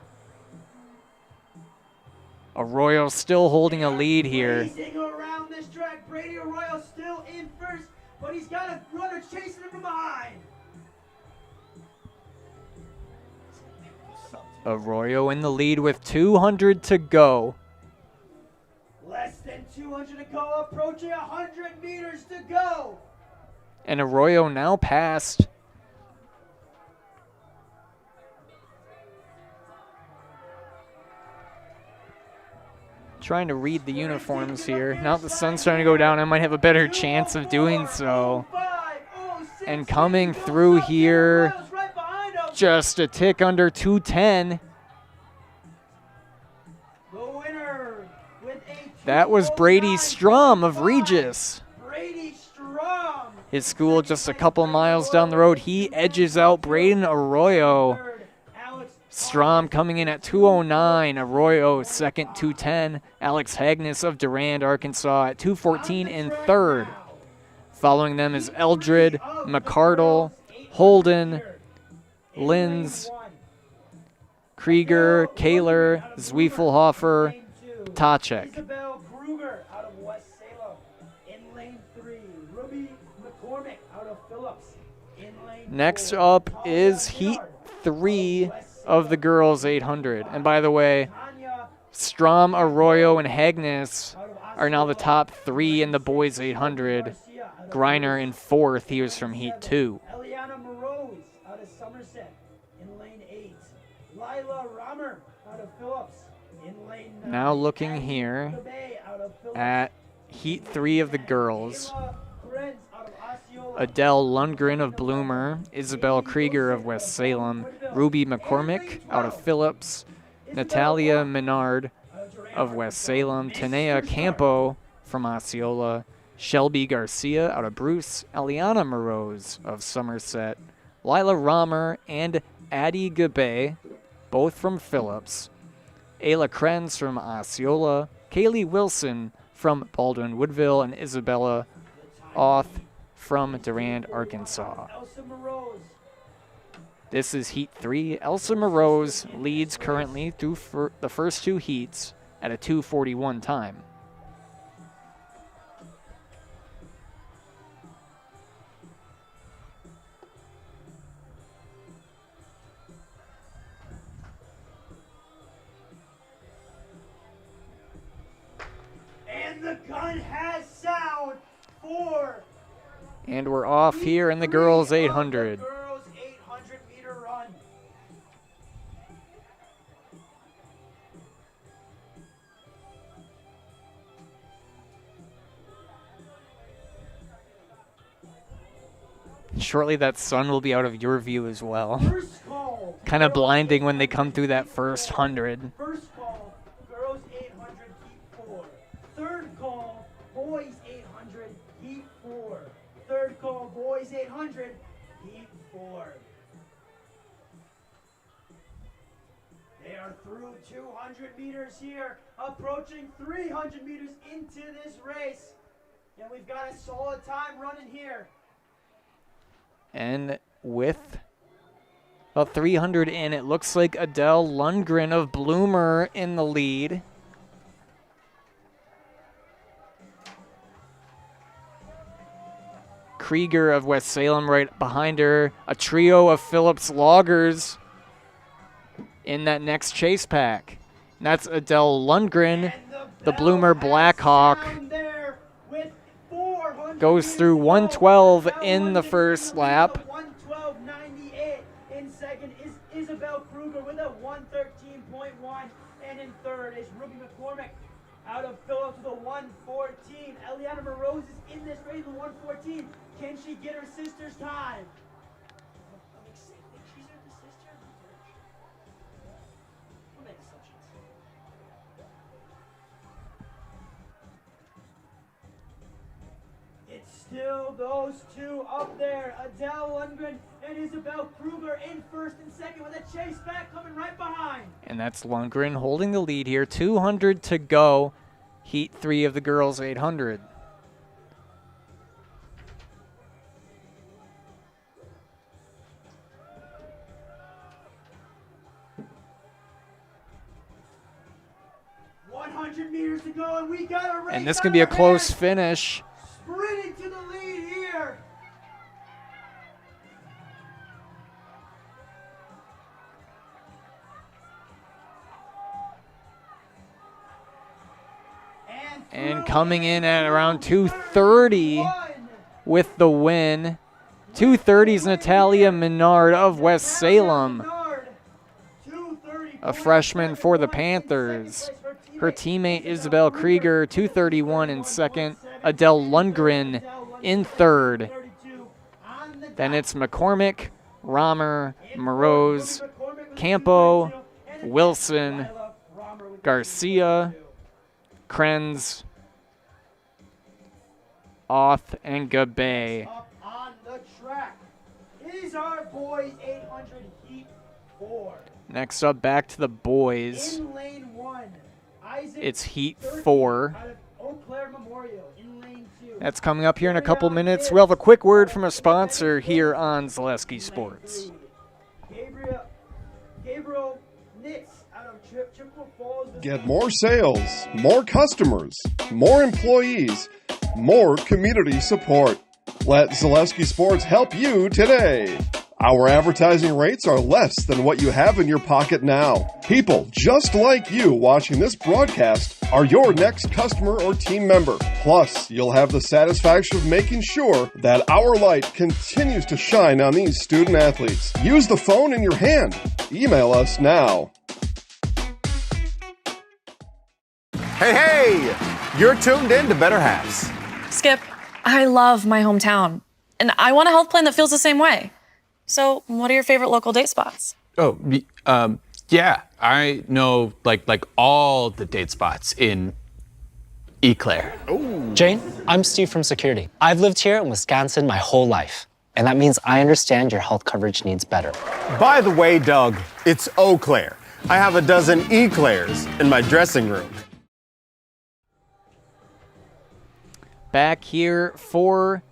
Arroyo still holding a lead here. Racing around this track, Brady Arroyo still in first, but he's got a runner chasing him from behind. Arroyo in the lead with 200 to go. Less than 200 to go, approaching 100 meters to go. And Arroyo now passed. Trying to read the uniforms here. Now that the sun's starting to go down, I might have a better chance of doing so. And coming through here, just a tick under 210. That was Brady Strom of Regis. His school just a couple miles down the road. He edges out Braden Arroyo. Strom coming in at 209. Arroyo second, 210. Alex Hagnes of Durand, Arkansas at 214 in third. Following them is Eldred, McCardle, Holden, Linz, Krieger, Kaler, Zwiefelhofer, Ptacek. Isabel Kruger out of West Salem in lane 3. Ruby McCormick out of Phillips in lane 4. Next up is heat 3 of the girls 800. And by the way, Strom, Arroyo, and Hagnes are now the top 3 in the boys 800. Griner in 4th. He was from heat 2. Eliana Moroz out of Somerset in lane 8. Lila Romer out of Phillips in lane 9. Now looking here at heat 3 of the girls. Adele Lundgren of Bloomer, Isabel Krieger of West Salem, Ruby McCormick out of Phillips, Natalia Menard of West Salem, Tanea Campo from Osceola, Shelby Garcia out of Bruce, Eliana Moroz of Somerset, Lila Romer and Addie Gabe, both from Phillips, Ayla Krenz from Osceola, Kaylee Wilson from Baldwin Woodville, and Isabella Auth from Durand, Arkansas. This is heat 3. Elsa Moroz leads currently through the first 2 heats at a 2:41 time. And the gun has sound for. And we're off here in the girls 800. Girls 800 meter run. Shortly, that sun will be out of your view as well. First call. Kind of blinding when they come through that first 100. First call, girls 800, heat 4. Third call, boys 800, heat 4. Third call, boys 800, heat 4. They are through 200 meters here, approaching 300 meters into this race. And we've got a solid time running here. And with about 300 in, it looks like Adele Lundgren of Bloomer in the lead. Krieger of West Salem right behind her. A trio of Phillips Loggers in that next chase pack. And that's Adele Lundgren, the Bloomer Blackhawk. Goes through 112 in the first lap. 112.98 in second is Isabel Kruger with a 113.1, and in third is Ruby McCormick out of Phillips with a 114. Eliana Moroz is in this race with 114. Can she get her sister's time? I'm excited. She's her sister. We'll make assumptions. It's still those two up there. Adele Lundgren and Isabel Kruger in first and second with a chase back coming right behind. And that's Lundgren holding the lead here. 200 to go. Heat 3 of the girls 800. Meters to go, and we got a race. And this can be a close finish. Sprinting to the lead here. And coming in at around 230 with the win. 230's Natalia Menard of West Salem, a freshman for the Panthers. Her teammate Isabel Krieger, 231 in second. Adele Lundgren in third. Then it's McCormick, Romer, Moroz, Campo, Wilson, Garcia, Krenz, Oth, and Gabay. Up on the track is our boys 800 heat 4. Next up, back to the boys. In lane 1. It's Heat 4. That's coming up here in a couple minutes. We'll have a quick word from a sponsor here on Zaleski Sports. Gabriel Nitz out of Chippewa Falls. Get more sales, more customers, more employees, more community support. Let Zaleski Sports help you today. Our advertising rates are less than what you have in your pocket now. People just like you watching this broadcast are your next customer or team member. Plus, you'll have the satisfaction of making sure that our light continues to shine on these student athletes. Use the phone in your hand. Email us now. Hey, you're tuned in to Better Halves. Skip, I love my hometown, and I want a health plan that feels the same way. So, what are your favorite local date spots? Oh, yeah, I know like all the date spots in Eau Claire. Ooh. Jane, I'm Steve from Security. I've lived here in Wisconsin my whole life, and that means I understand your health coverage needs better. By the way, Doug, it's Eau Claire. I have a dozen Eclairs in my dressing room. Back here for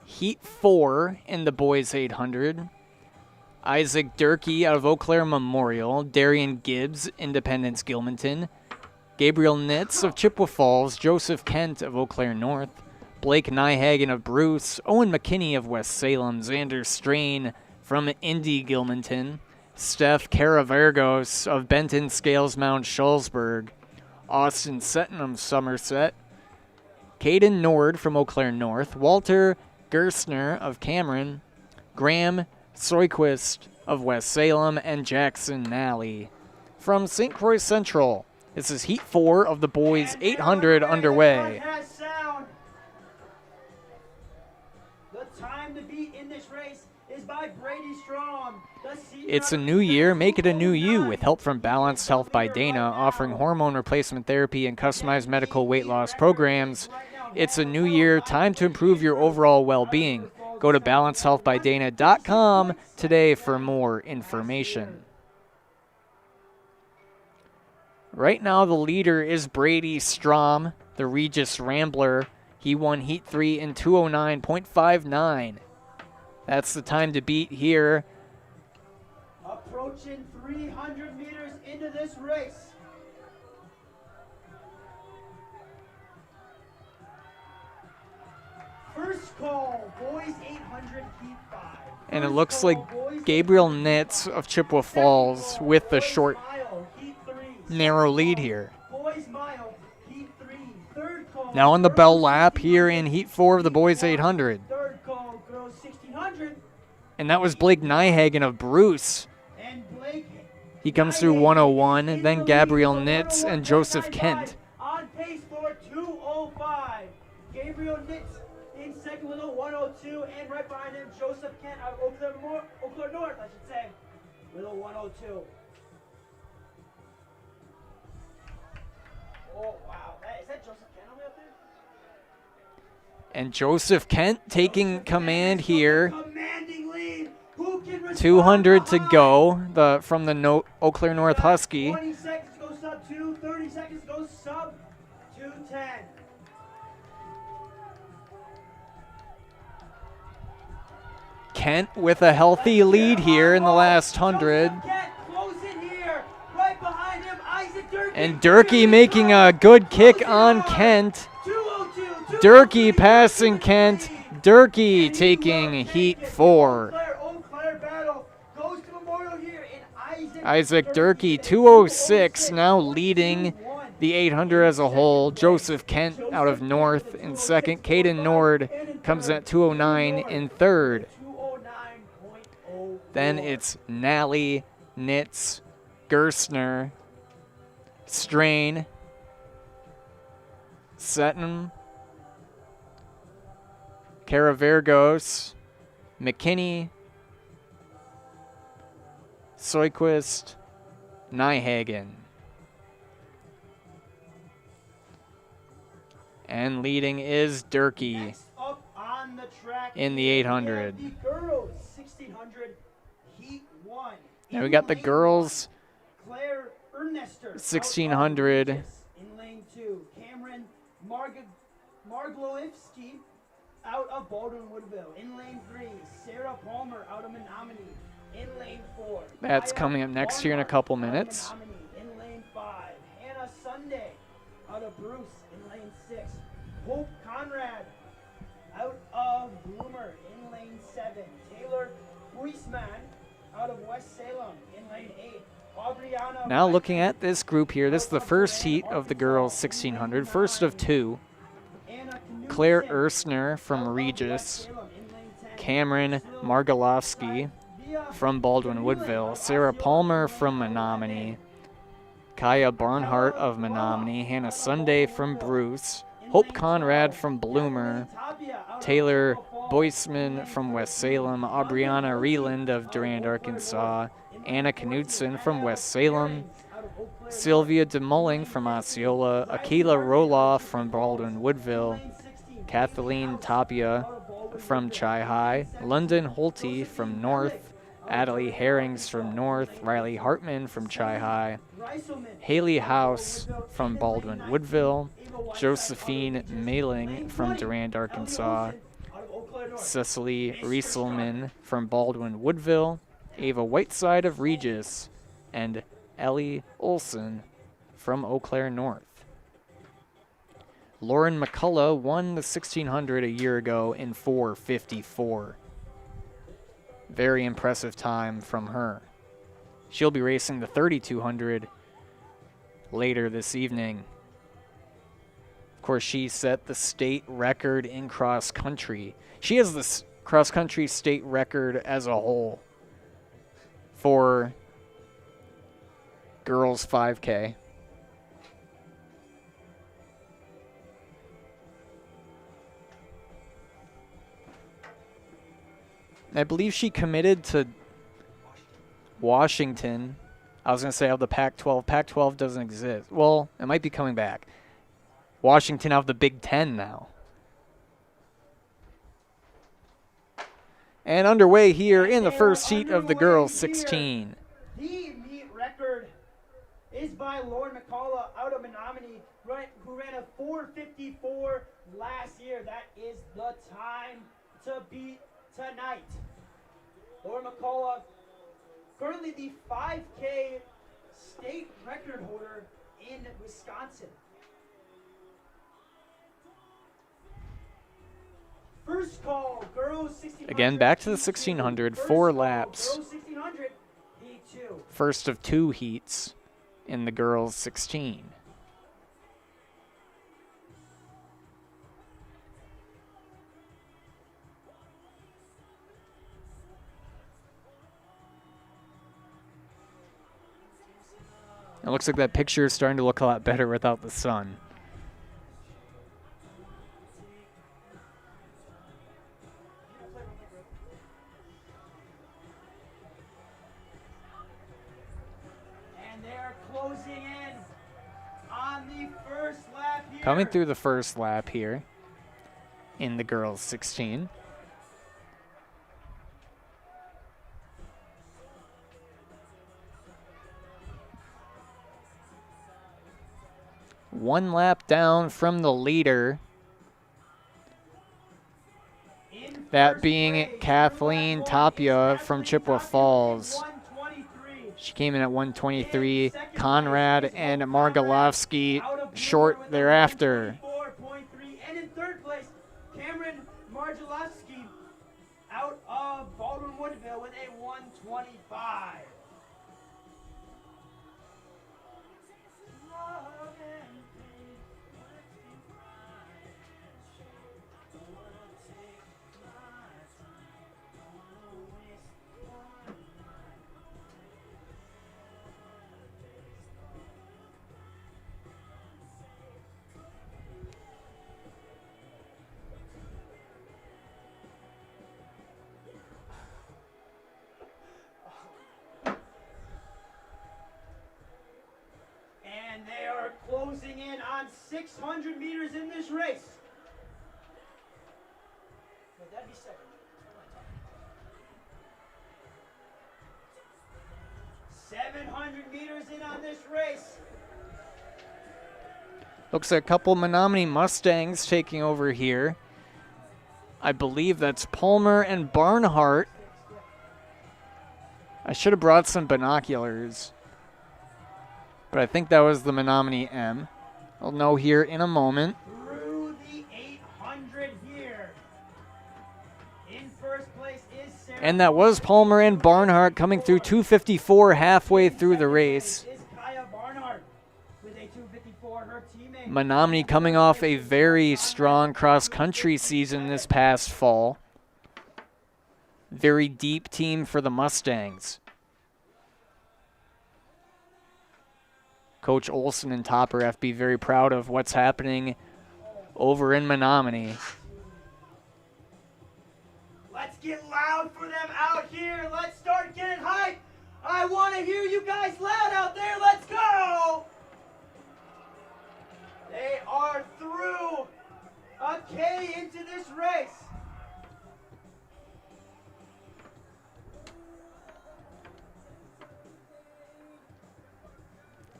Heat 4 in the boys 800. Isaac Durkee out of Eau Claire Memorial. Darian Gibbs, Independence Gilmanton. Gabriel Nitz of Chippewa Falls. Joseph Kent of Eau Claire North. Blake Nyhagen of Bruce. Owen McKinney of West Salem. Xander Strain from Indy Gilmanton. Steph Caravargos of Benton Scales Mound Schulzberg. Austin Setton of Somerset. Caden Nord from Eau Claire North. Walter Gerstner of Cameron. Graham Soyquist of West Salem, and Jackson Nally from St. Croix Central. This is Heat 4 of the boys 800 underway. The time to beat in this finish race is by Brady Strom. It's a new year, make it a new you with help from Balanced Health by Dana, offering hormone replacement therapy and customized medical weight loss programs. It's a new year, time to improve your overall well-being. Go to balancedhealthbydana.com today for more information. Right now, the leader is Brady Strom, the Regis Rambler. He won Heat 3 in 209.59. That's the time to beat here. Approaching 300 meters into this race. First call, boys 800, Heat 5. And it looks like Gabriel Nitz of Chippewa Falls with the short, narrow lead here. Boys mile, Heat 3. Third call. Now on the bell lap here in Heat 4 of the boys 800. Third call, girls 1600. And that was Blake Nyhagen of Bruce. And Blake. He comes through 101, then Gabriel Nitz and Joseph Kent. On pace for 205. Gabriel Nitz in second with a 102, and right behind him, Joseph Kent out of Eau Claire North, I should say, with a 102. Oh, wow. Is that Joseph Kent over up there? And Joseph Kent taking command here. Commanding lead. Who can respond 200 to go from the Eau Claire North Husky. 20 seconds to go sub 2, 30 seconds to go sub 210. Kent with a healthy lead here in the last 100. And Durkee making a good kick on Kent. Durkee passing Kent. Durkee taking Heat 4. Isaac Durkee, 206, now leading the 800 as a whole. Joseph Kent out of North in second. Caden Nord comes at 209 in third. Then it's Nally, Nitz, Gerstner, Strain, Seton, Caravergos, McKinney, Soyquist, Nyhagen. And leading is Durkee in the 800. The girls 1600 Heat 1. Now we got the girls Claire Ernester 1600. In lane 2, Cameron Marglowski out of Baldwin Woodville. In lane 3, Sarah Palmer out of Menominee. In lane 4, That's coming up next here in a couple minutes. in lane 5, Hannah Sunday out of Bruce. In lane 6, Hope Conrad out of Bloomer. In lane 7, Taylor Huisman out of West Salem. In lane 8, Aubriana. Now looking at this group here, this is the first heat of the girls 1600, first of two. Claire Erstner from Regis, Cameron Margalowski from Baldwin Woodville, Sarah Palmer from Menominee, Kaya Barnhart of Menominee, Hannah Sunday from Bruce, Hope Conrad from Bloomer, Taylor Boisman from West Salem, Aubriana Reland of Durand, Arkansas, Anna Knudsen from West Salem, Sylvia DeMulling from Osceola, Akila Roloff from Baldwin Woodville, Kathleen Tapia from Chi High, London Holte from North, Adelie Herrings from North, Riley Hartman from Chi High, Haley House from Baldwin Woodville, Josephine Mailing from Durand, Arkansas, Cecily Rieselman from Baldwin Woodville, Ava Whiteside of Regis, and Ellie Olson from Eau Claire North. Lauren McCullough won the 1600 a year ago in 4:54. Very impressive time from her. She'll be racing the 3200 later this evening. Of course, she set the state record in cross country. She has the cross country state record as a whole for girls 5K. I believe she committed to Washington. I was going to say of the Pac-12. Pac-12 doesn't exist. Well, it might be coming back. Washington out of the Big Ten now. And underway here in the first heat of the girls 16. The meet record is by Lauren McCullough out of Menominee, who ran a 4:54 last year. That is the time to beat tonight. Lauren McCullough, currently the 5K state record holder in Wisconsin. First call, girls 1600. Again, back to the 1600, 4 laps. Girls 1600, heat 2. First of 2 heats in the girls 16. It looks like that picture is starting to look a lot better without the sun. Coming through the first lap here in the girls 16. One lap down from the leader. That being Kathleen Tapia from Chippewa Falls. She came in at 123. Conrad and Margalovsky short thereafter. And in third place, Cameron Margalovsky out of Baldwin Woodville with a 125. And they are closing in on 600 meters in this race. Would that be second? 700 meters in on this race. Looks like a couple Menominee Mustangs taking over here. I believe that's Palmer and Barnhart. I should have brought some binoculars, but I think that was the Menominee M. I'll know here in a moment. Through the 800 here. In first place is Sarah. And that was Palmer and Barnhart coming through 2:54 halfway through the race. Is Kaya Barnhart with a 2:54. Her teammate. Menominee coming off a very strong cross-country season this past fall. Very deep team for the Mustangs. Coach Olson and Topper FB very proud of what's happening over in Menominee. Let's get loud for them out here. Let's start getting hype. I want to hear you guys loud out there. Let's go. They are through a K into this race.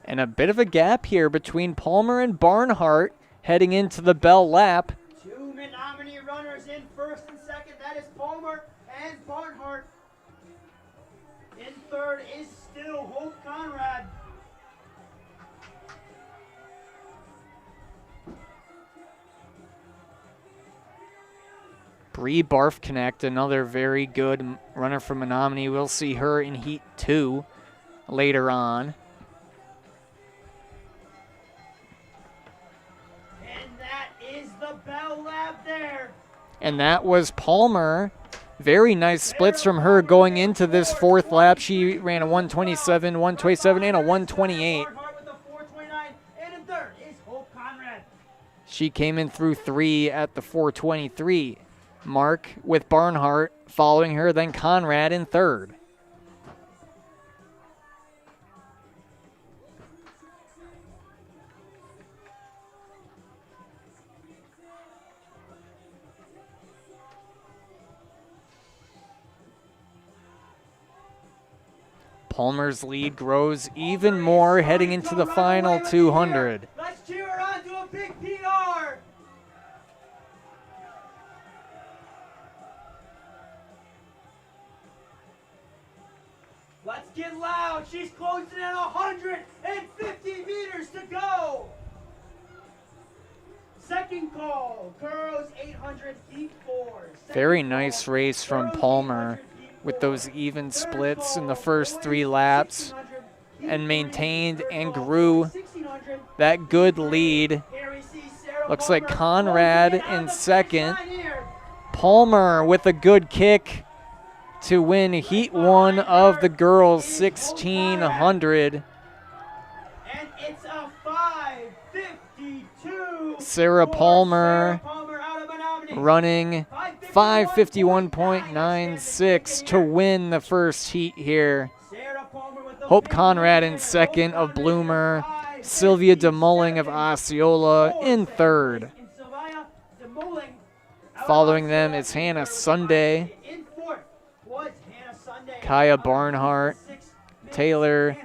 And a bit of a gap here between Palmer and Barnhart heading into the bell lap. Two Menominee runners in first and second. That is Palmer and Barnhart. In third is still Hope Conrad. Bree Barfknecht, another very good runner from Menominee. We'll see her in Heat 2 later on. Bell lap there. And that was Palmer. Very nice splits from her going into this fourth lap. She ran a 127, 127, and a 128. And in third is Hope Conrad. She came in through 3 at the 423. mark with Barnhart following her, then Conrad in third. Palmer's lead grows even more heading into the final 200. Let's cheer her on to a big PR. Let's get loud. She's closing in 150 meters to go. Second call, girls 800 deep four. Very nice race from Palmer with those even splits in the first 3 laps, and maintained and grew that good lead. Looks like Conrad in second. Palmer with a good kick to win Heat 1 of the girls 1600. And it's a 5:52. Sarah Palmer running 5:51.96 to win the first heat here. Hope Conrad in second of Bloomer. Sylvia DeMulling of Osceola in third. Following them is Hannah Sunday, Kaya Barnhart, Taylor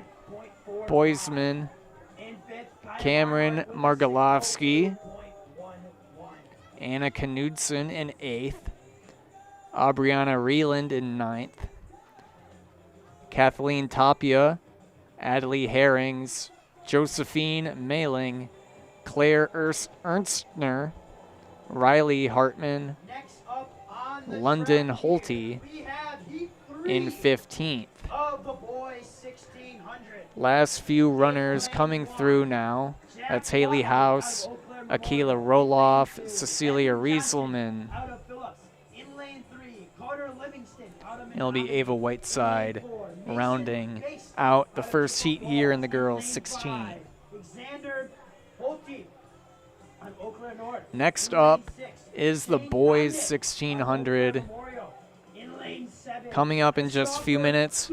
Boisman, Cameron Margolovsky, Anna Knudsen in 8th, Aubriana Reland in 9th, Kathleen Tapia, Adley Herrings, Josephine Mailing, Claire Ernstner, Riley Hartman, London Holte in 15th. Last few runners coming through now. That's Haley House, Akila Roloff, Cecilia Rieselman. It'll be Ava Whiteside rounding out the first heat here in the girls 16. Next up is the boys 1600. Coming up in just a few minutes.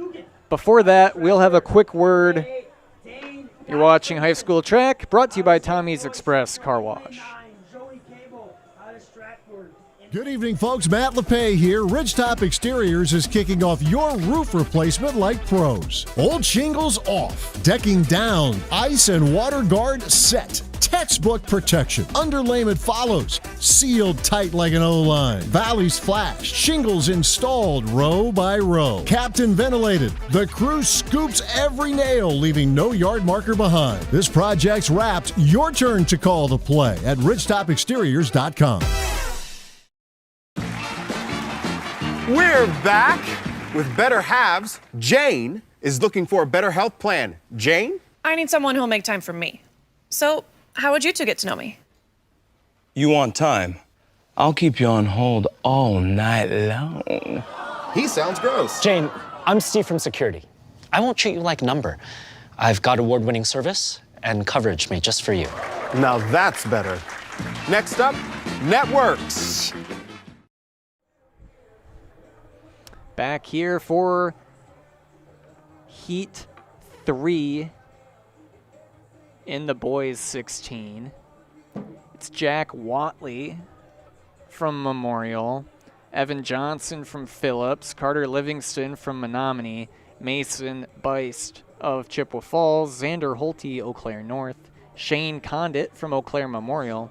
Before that, we'll have a quick word. You're watching High School Track, brought to you by Tommy's Express Car Wash. Good evening, folks. Matt LePay here. Ridgetop Exteriors is kicking off your roof replacement like pros. Old shingles off, decking down, ice and water guard set. Textbook protection. Underlayment follows. Sealed tight like an O-line. Valleys flashed. Shingles installed row by row. Captain ventilated. The crew scoops every nail, leaving no yard marker behind. This project's wrapped. Your turn to call the play at ridgetopexteriors.com. We're back with Better Halves. Jane is looking for a better health plan. Jane? I need someone who'll make time for me. So, how would you two get to know me? You want time? I'll keep you on hold all night long. He sounds gross. Jane, I'm Steve from security. I won't treat you like a number. I've got award-winning service and coverage made just for you. Now that's better. Next up, networks. Back here for Heat 3 in the boys 16. It's Jack Watley from Memorial, Evan Johnson from Phillips, Carter Livingston from Menominee, Mason Beist of Chippewa Falls, Xander Holte, Eau Claire North, Shane Condit from Eau Claire Memorial,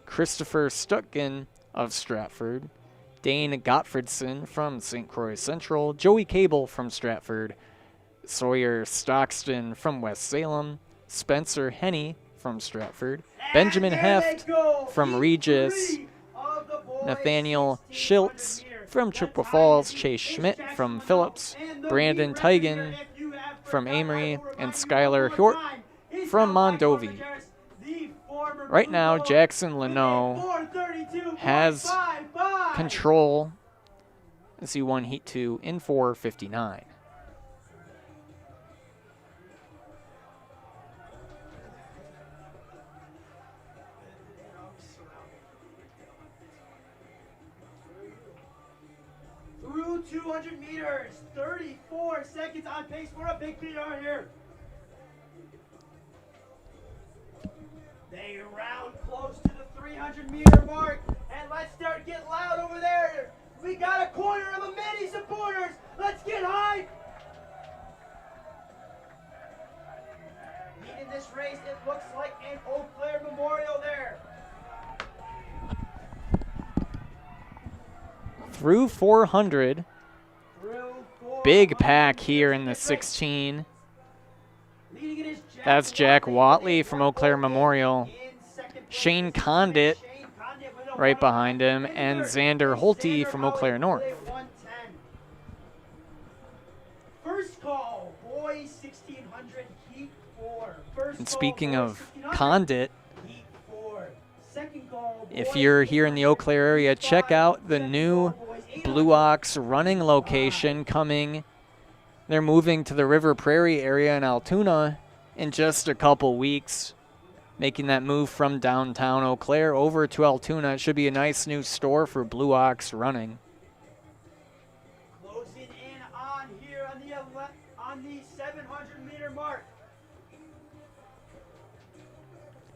Christopher Stutkin of Stratford, Dane Gottfredson from St. Croix Central, Joey Cable from Stratford, Sawyer Stockston from West Salem, Spencer Henney from Stratford, Benjamin Heft from Regis, Nathaniel Schiltz from Chippewa Falls, Chase Schmidt from Phillips, Brandon Tigan from Amory, and Skylar Hort from Mondovi. Right now, Jackson Leno has control as he won Heat 2 in 4:59. 200 meters, 34 seconds on pace for a big PR here. They round close to the 300-meter mark, and let's start getting loud over there. We got a corner of a many supporters. Let's get hype. Leading this race, it looks like an Eau Claire Memorial there. Through 400. Big pack here in the 16. That's Jack Watley from Eau Claire Memorial. Shane Condit right behind him, and Xander Holte from Eau Claire North. First call, boys 1600, heat 4. And speaking of Condit, Heat 4. Second call, if you're here in the Eau Claire area, check out the new Blue Ox running location coming. They're moving to the River Prairie area in Altoona in just a couple weeks, making that move from downtown Eau Claire over to Altoona. It should be a nice new store for Blue Ox running. Closing in on here on the 700-meter mark.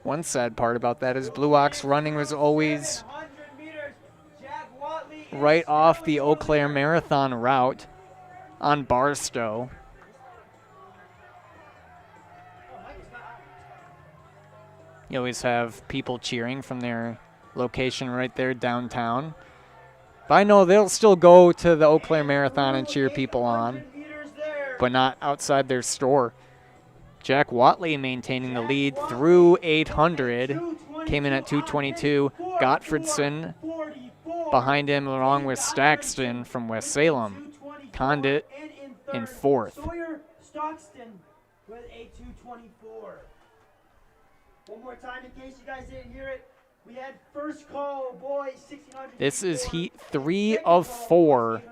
One sad part about that is Blue Ox running was always right off the Eau Claire Marathon route on Barstow. You always have people cheering from their location right there downtown. But I know they'll still go to the Eau Claire Marathon and cheer people on, but not outside their store. Jack Watley maintaining the lead through 800. Came in at 222. Gottfredson behind him along with Staxton from West Salem. Condit in fourth. Sawyer Stockston with a 224. One more time in case you guys didn't hear it. We had first call, boys, 1600. This is heat 3 of 4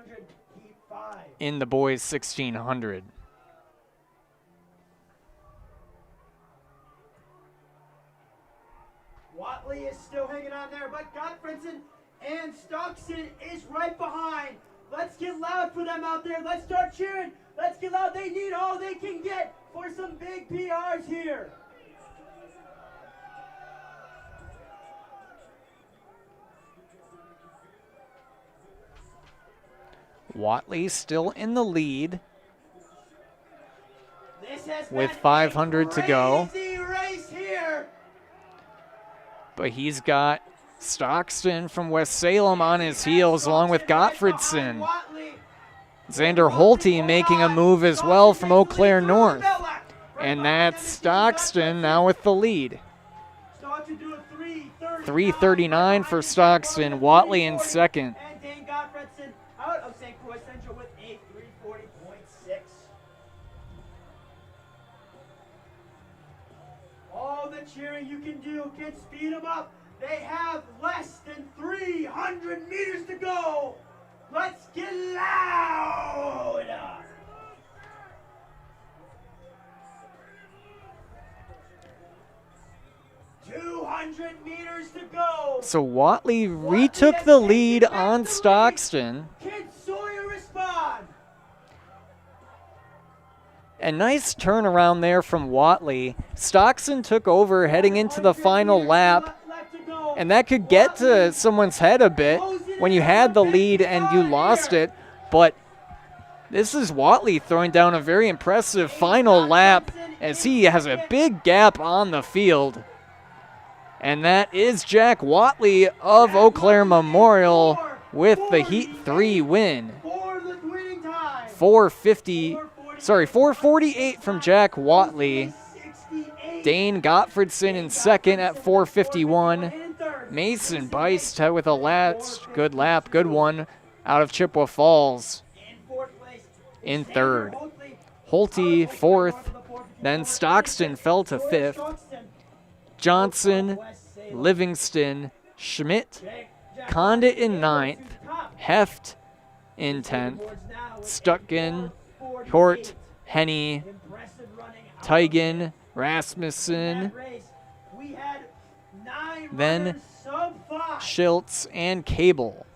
in the boys 1600. Watley is still hanging on there, but Gottfredson and Stockton is right behind. Let's get loud for them out there. Let's start cheering. Let's get loud. They need all they can get for some big PRs here. Watley still in the lead with been 500 to go. Race here. But he's got Stockston from West Salem on his heels along with Gottfredson. Xander Holte making a move as well from Eau Claire North. And that's Stockston now with the lead. 3:39 for Stockston, Watley in second. And Dane Gottfredson out of St. Croix Central with a 3:40.6. All the cheering you can do can speed them up. They have less than 300 meters to go. Let's get loud. 200 meters to go. So Watley retook the lead on Stockston. Can Sawyer respond? A nice turnaround there from Watley. Stockston took over heading into the final lap, and that could get to someone's head a bit when you had the lead and you lost it. But this is Watley throwing down a very impressive final lap as he has a big gap on the field. And that is Jack Watley of Eau Claire Memorial with the Heat 3 win. 448 from Jack Watley. Dane Gottfredson in second at 451. Mason Beist with a last good lap, good one, out of Chippewa Falls in third. Holte fourth, then Stockston fell to fifth. Johnson, Livingston, Schmidt, Condit in ninth, Heft in 10th, Stucken, Hort, Henny, Teigen, Rasmussen, then Schiltz and Cable.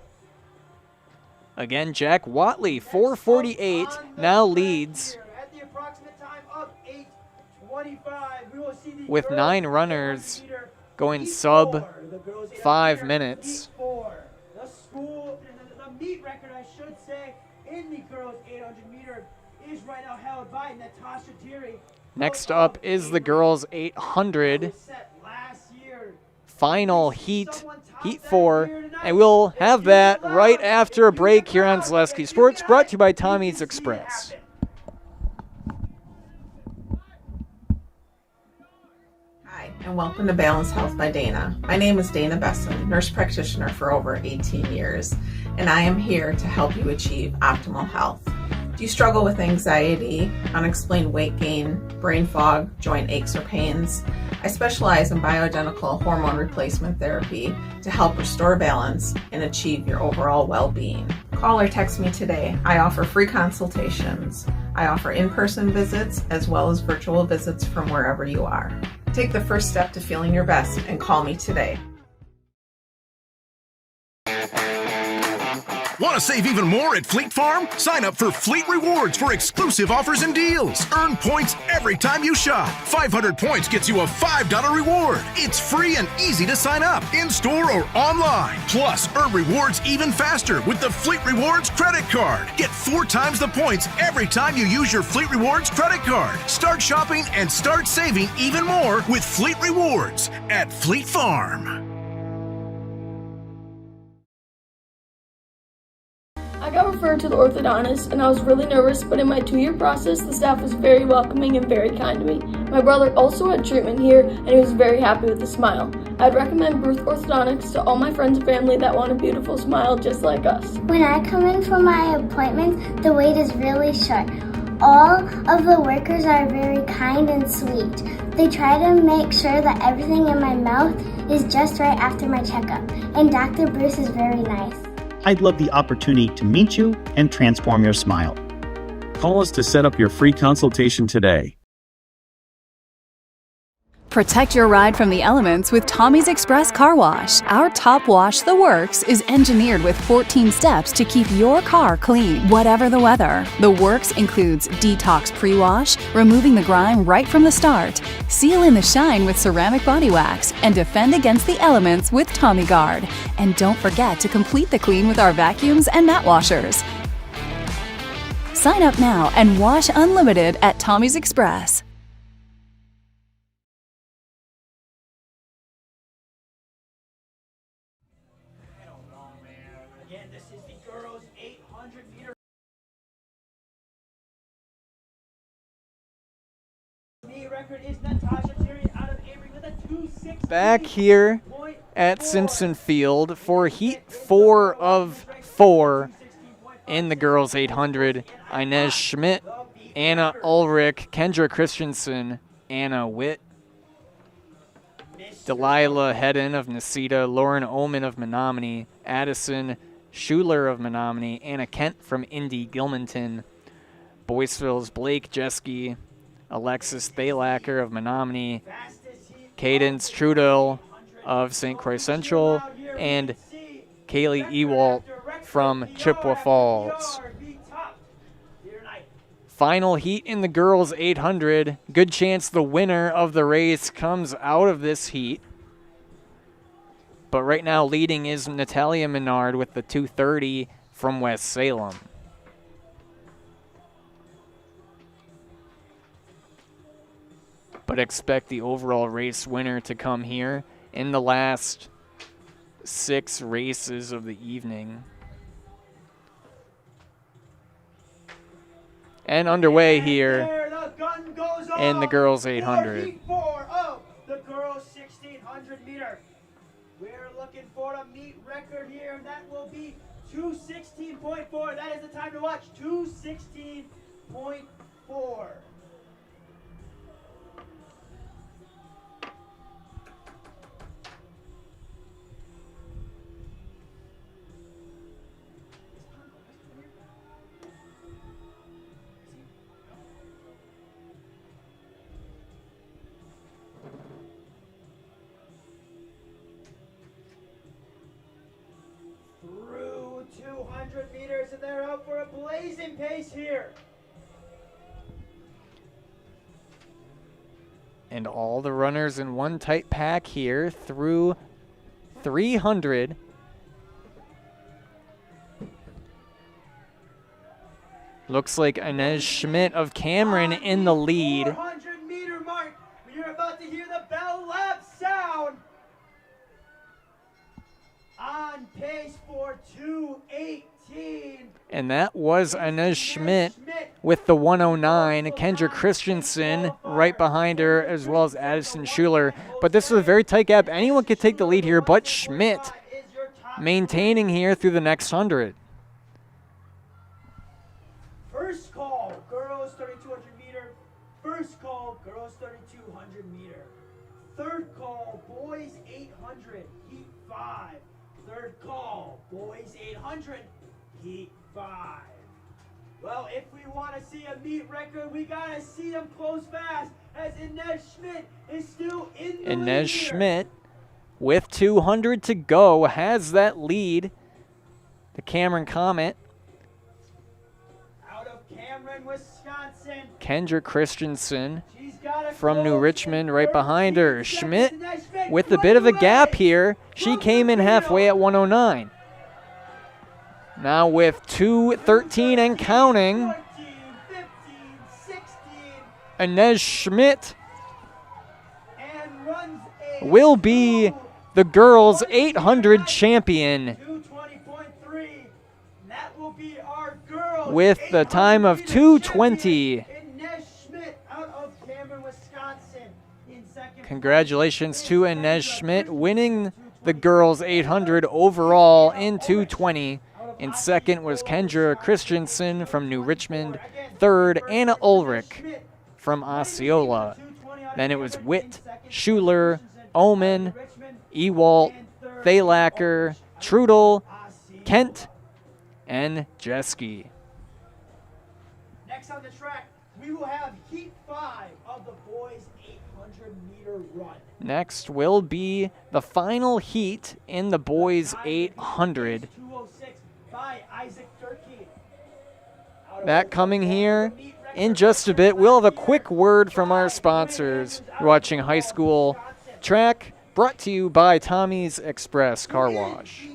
Again, Jack Watley, 4:48, now leads At the approximate time of 8:25, we will see the with girls 9 runners going sub 5 minutes. The school, the meet record, I should say, in the girls 800 meter is right now held by Natasha Deary. Next up is the girls 800 final heat 4, and we'll have that right after a break here on Zaleski Sports, brought to you by Tommy's Express. Hi, and welcome to Balanced Health by Dana. My name is Dana Besson, nurse practitioner for over 18 years, and I am here to help you achieve optimal health. Do you struggle with anxiety, unexplained weight gain, brain fog, joint aches or pains? I specialize in bioidentical hormone replacement therapy to help restore balance and achieve your overall well-being. Call or text me today. I offer free consultations. I offer in-person visits as well as virtual visits from wherever you are. Take the first step to feeling your best and call me today. Want to save even more at Fleet Farm? Sign up for Fleet Rewards for exclusive offers and deals. Earn points every time you shop. 500 points gets you a $5 reward. It's free and easy to sign up, in-store or online. Plus, earn rewards even faster with the Fleet Rewards credit card. Get 4 times the points every time you use your Fleet Rewards credit card. Start shopping and start saving even more with Fleet Rewards at Fleet Farm. I got referred to the orthodontist and I was really nervous, but in my 2-year process, the staff was very welcoming and very kind to me. My brother also had treatment here and he was very happy with the smile. I'd recommend Ruth Orthodontics to all my friends and family that want a beautiful smile just like us. When I come in for my appointment, the wait is really short. All of the workers are very kind and sweet. They try to make sure that everything in my mouth is just right after my checkup, and Dr. Bruce is very nice. I'd love the opportunity to meet you and transform your smile. Call us to set up your free consultation today. Protect your ride from the elements with Tommy's Express Car Wash. Our top wash, The Works, is engineered with 14 steps to keep your car clean, whatever the weather. The Works includes detox pre-wash, removing the grime right from the start, seal in the shine with ceramic body wax, and defend against the elements with Tommy Guard. And don't forget to complete the clean with our vacuums and mat washers. Sign up now and wash unlimited at Tommy's Express. Back here at Simpson Field for Heat 4 of 4 in the girls 800. Inez Schmidt, Anna Ulrich, Kendra Christensen, Anna Witt, Delilah Hedden of Necedah, Lauren Oman of Menominee, Addison Schuler of Menominee, Anna Kent from Indy Gilmanton, Boyceville's Blake Jeske, Alexis Thalacker of Menominee, Cadence Trudell of St. Croix Central, and Kaylee Ewalt from Chippewa Falls. Final heat in the girls 800. Good chance the winner of the race comes out of this heat. But right now leading is Natalia Menard with the 2:30 from West Salem. But expect the overall race winner to come here in the last 6 races of the evening. And underway here in the girls 800. Heat 4 of the girls 1600 meter. We're looking for a meet record here. That will be 2:16.4. That is the time to watch. 2:16.4. 200 meters, and they're out for a blazing pace here. And all the runners in one tight pack here through 300. Looks like Inez Schmidt of Cameron in the lead. 400-meter mark. You're about to hear the Bell Lab sound. On pace for 2:18. And that was Inez Schmidt with the 109. Kendra Christensen right behind her, as well as Addison Schuler. But this was a very tight gap. Anyone could take the lead here, but Schmidt maintaining here through the next 100. First call, girls 3,200 meter. First call, girls 3,200 meter. Third call, boys 800, heat 5. Third call, boys 800, heat 5. Well, if we want to see a meet record, we got to see them close fast, as Inez Schmidt is still in the lead Inez here. Schmidt, with 200 to go, has that lead. The Cameron Comet. Out of Cameron, Wisconsin. Kendra Christensen from New Richmond right behind her. Schmidt with a bit of a gap here. She came in halfway at 109. Now with 2:13 and counting, Inez Schmidt will be the girls' 800 champion with the time of 2:20. Congratulations to Inez Schmidt winning the girls' 800 overall in 2:20. In second was Kendra Christensen from New Richmond. Third, Anna Ulrich from Osceola. Then it was Witt, Schuler, Omen, Ewalt, Thalacker, Trudel, Kent, and Jeske. Next on the track, we will have heat 5 of the boys' 800-meter run. Next will be the final heat in the boys' 800. 2:06 by Isaac Durkee. That coming here in just a bit. We'll have a quick word from our sponsors. You're watching High School Track, brought to you by Tommy's Express Car Wash.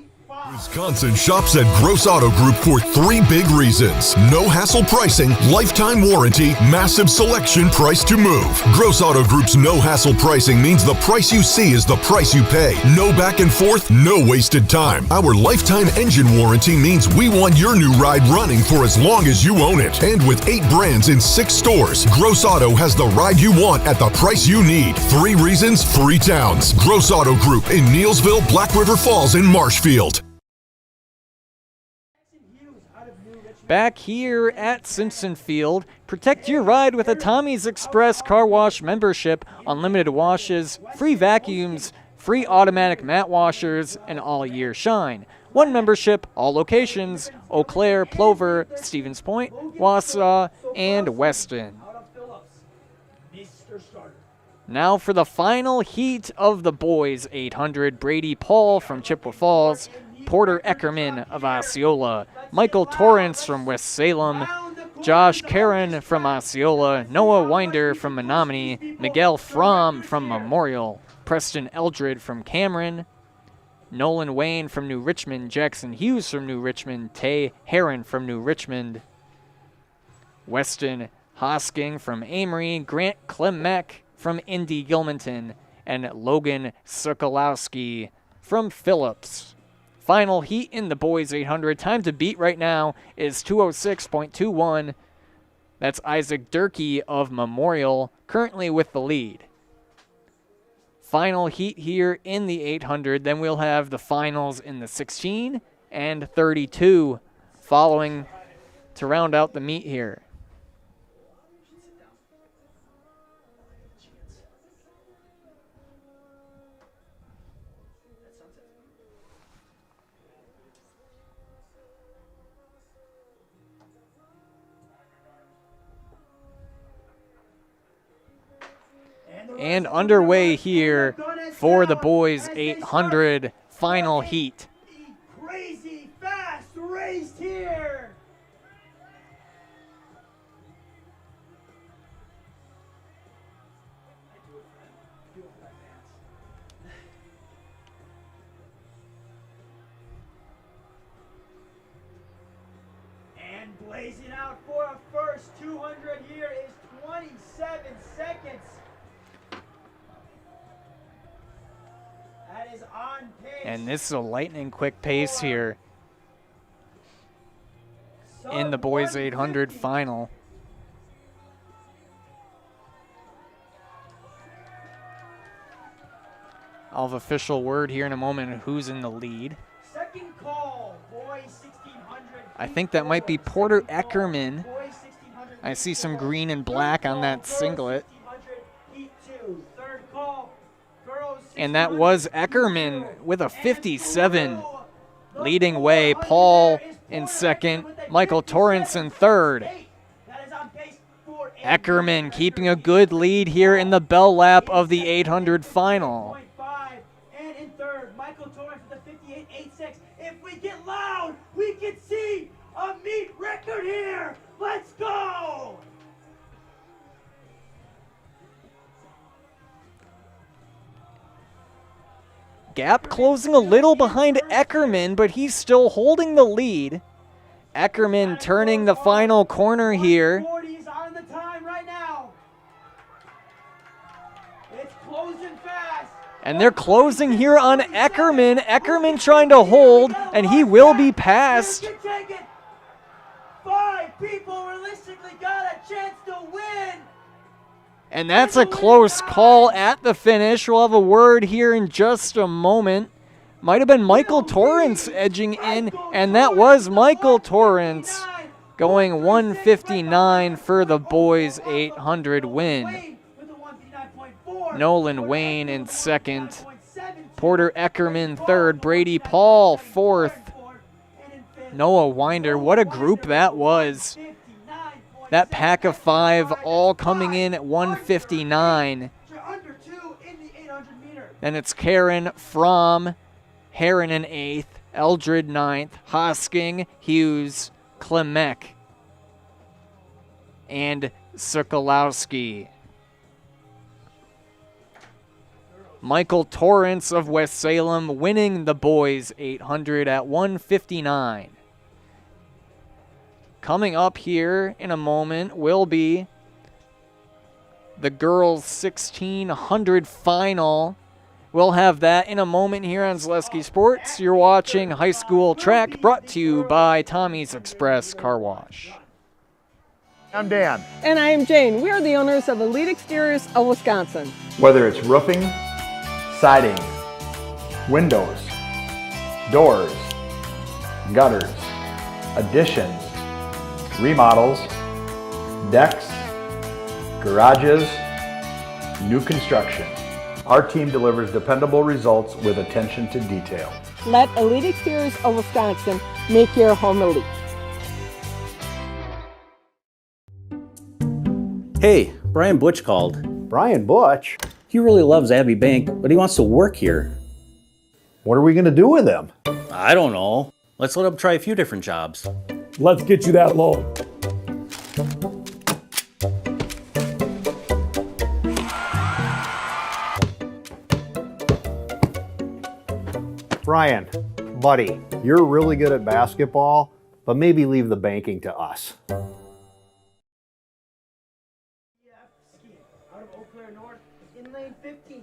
Wisconsin shops at Gross Auto Group for 3 big reasons. No hassle pricing, lifetime warranty, massive selection, price to move. Gross Auto Group's no hassle pricing means the price you see is the price you pay. No back and forth, no wasted time. Our lifetime engine warranty means we want your new ride running for as long as you own it. And with 8 brands in 6 stores, Gross Auto has the ride you want at the price you need. 3 reasons, 3 towns. Gross Auto Group in Neelsville, Black River Falls, and Marshfield. Back here at Simpson Field, protect your ride with a Tommy's Express Car Wash membership. Unlimited washes, free vacuums, free automatic mat washers, and all-year shine. 1 membership, all locations: Eau Claire, Plover, Stevens Point, Wausau, and Weston. Now for the final heat of the boys' 800, Brady Paul from Chippewa Falls, Porter Eckerman of Osceola, Michael Torrance from West Salem, Josh Karen from Osceola, Noah Winder from Menominee, Miguel Fromm from Memorial, Preston Eldred from Cameron, Nolan Wayne from New Richmond, Jackson Hughes from New Richmond, Tay Heron from New Richmond, Weston Hosking from Amory, Grant Klemek from Indy Gilmanton, and Logan Sokolowski from Phillips. Final heat in the boys 800. Time to beat right now is 2:06.21. That's Isaac Durkee of Memorial, currently with the lead. Final heat here in the 800. Then we'll have the finals in the 16 and 32 following to round out the meet here. And underway here for the boys 800 final heat. Crazy fast race. raised here. And blazing out for a first 200 here is 27 seconds. That is on pace. And this is a lightning quick pace here in the boys 800 final. I'll have official word here in a moment of who's in the lead. Second call, boys 1600. I think that might be Porter Eckerman. I see some green and black on that singlet. Heat 2. Third call, girls. And that was Eckerman with a 57 leading way. Paul in second, Michael Torrance in third. Eckerman keeping a good lead here in the bell lap of the 800 final. And in third, Michael Torrance with a 58.86. If we get loud, we can see a meet record here. Let's go! Gap closing a little behind Eckerman, but he's still holding the lead. Eckerman turning the final corner here. 40s on the time right now. It's closing fast. And they're closing here on Eckerman. Eckerman trying to hold, and he will be passed. You can take it. 5 people realistically got a chance to win. And that's a close call at the finish. We'll have a word here in just a moment. Might have been Michael Torrance edging in, and that was Michael Torrance going 159 for the boys 800 win. Nolan Wayne in second. Porter Eckerman third. Brady Paul fourth. Noah Winder, what a group that was. That pack of 5 all coming in at 159. Then it's Karen, Fromm, Heron in 8th, Eldred 9th, Hosking, Hughes, Klimek, and Sokolowski. Michael Torrance of West Salem winning the boys 800 at 159. Coming up here in a moment will be the girls 1600 final. We'll have that in a moment here on Zaleski Sports. You're watching High School Track, brought to you by Tommy's Express Car Wash. I'm Dan. And I am Jane. We are the owners of Elite Exteriors of Wisconsin. Whether it's roofing, siding, windows, doors, gutters, additions, remodels, decks, garages, new construction. Our team delivers dependable results with attention to detail. Let Elite Exteriors of Wisconsin make your home elite. Hey, Brian Butch called. Brian Butch? He really loves Abbey Bank, but he wants to work here. What are we going to do with him? I don't know. Let's let him try a few different jobs. Let's get you that loan. Brian, buddy, you're really good at basketball, but maybe leave the banking to us.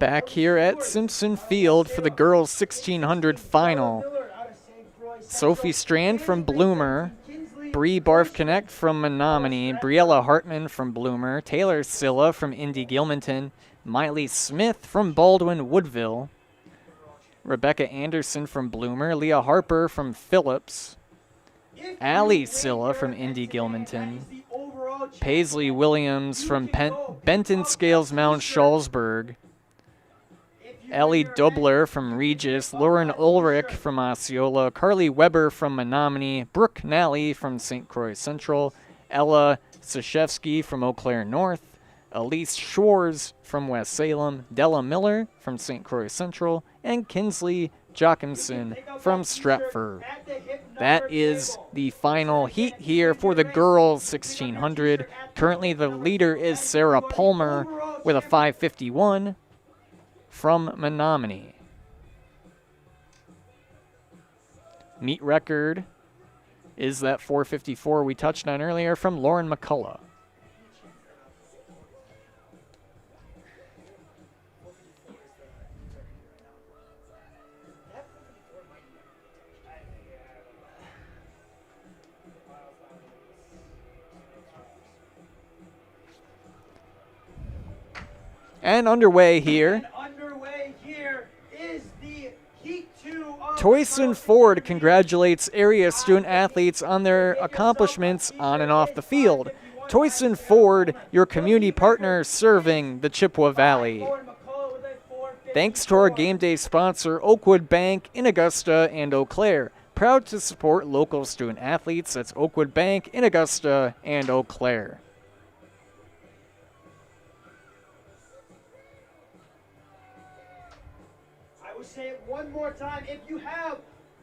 Back here at Simpson Field for the girls 1600 final. Sophie Strand from Bloomer, Bree Barf-Connect from Menominee, Briella Hartman from Bloomer, Taylor Silla from Indy Gilmanton, Miley Smith from Baldwin Woodville, Rebecca Anderson from Bloomer, Leah Harper from Phillips, Allie Silla from Indy Gilmanton, Paisley Williams from Benton Scales Mount Shalsburg, Ellie Dubler from Regis, Lauren Ulrich from Osceola, Carly Weber from Menominee, Brooke Nally from St. Croix Central, Ella Sashevsky from Eau Claire North, Elise Schwartz from West Salem, Della Miller from St. Croix Central, and Kinsley Joachimson from Stratford. That is the final heat here for the girls 1600. Currently the leader is Sarah Palmer with a 5:51 from Menominee. Meet record is that 4:54 we touched on earlier from Lauren McCullough. And underway here. Toyson Ford congratulates area student athletes on their accomplishments on and off the field. Toyson Ford, your community partner serving the Chippewa Valley. Thanks to our game day sponsor, Oakwood Bank in Augusta and Eau Claire. Proud to support local student athletes. That's Oakwood Bank in Augusta and Eau Claire. Say it one more time. If you have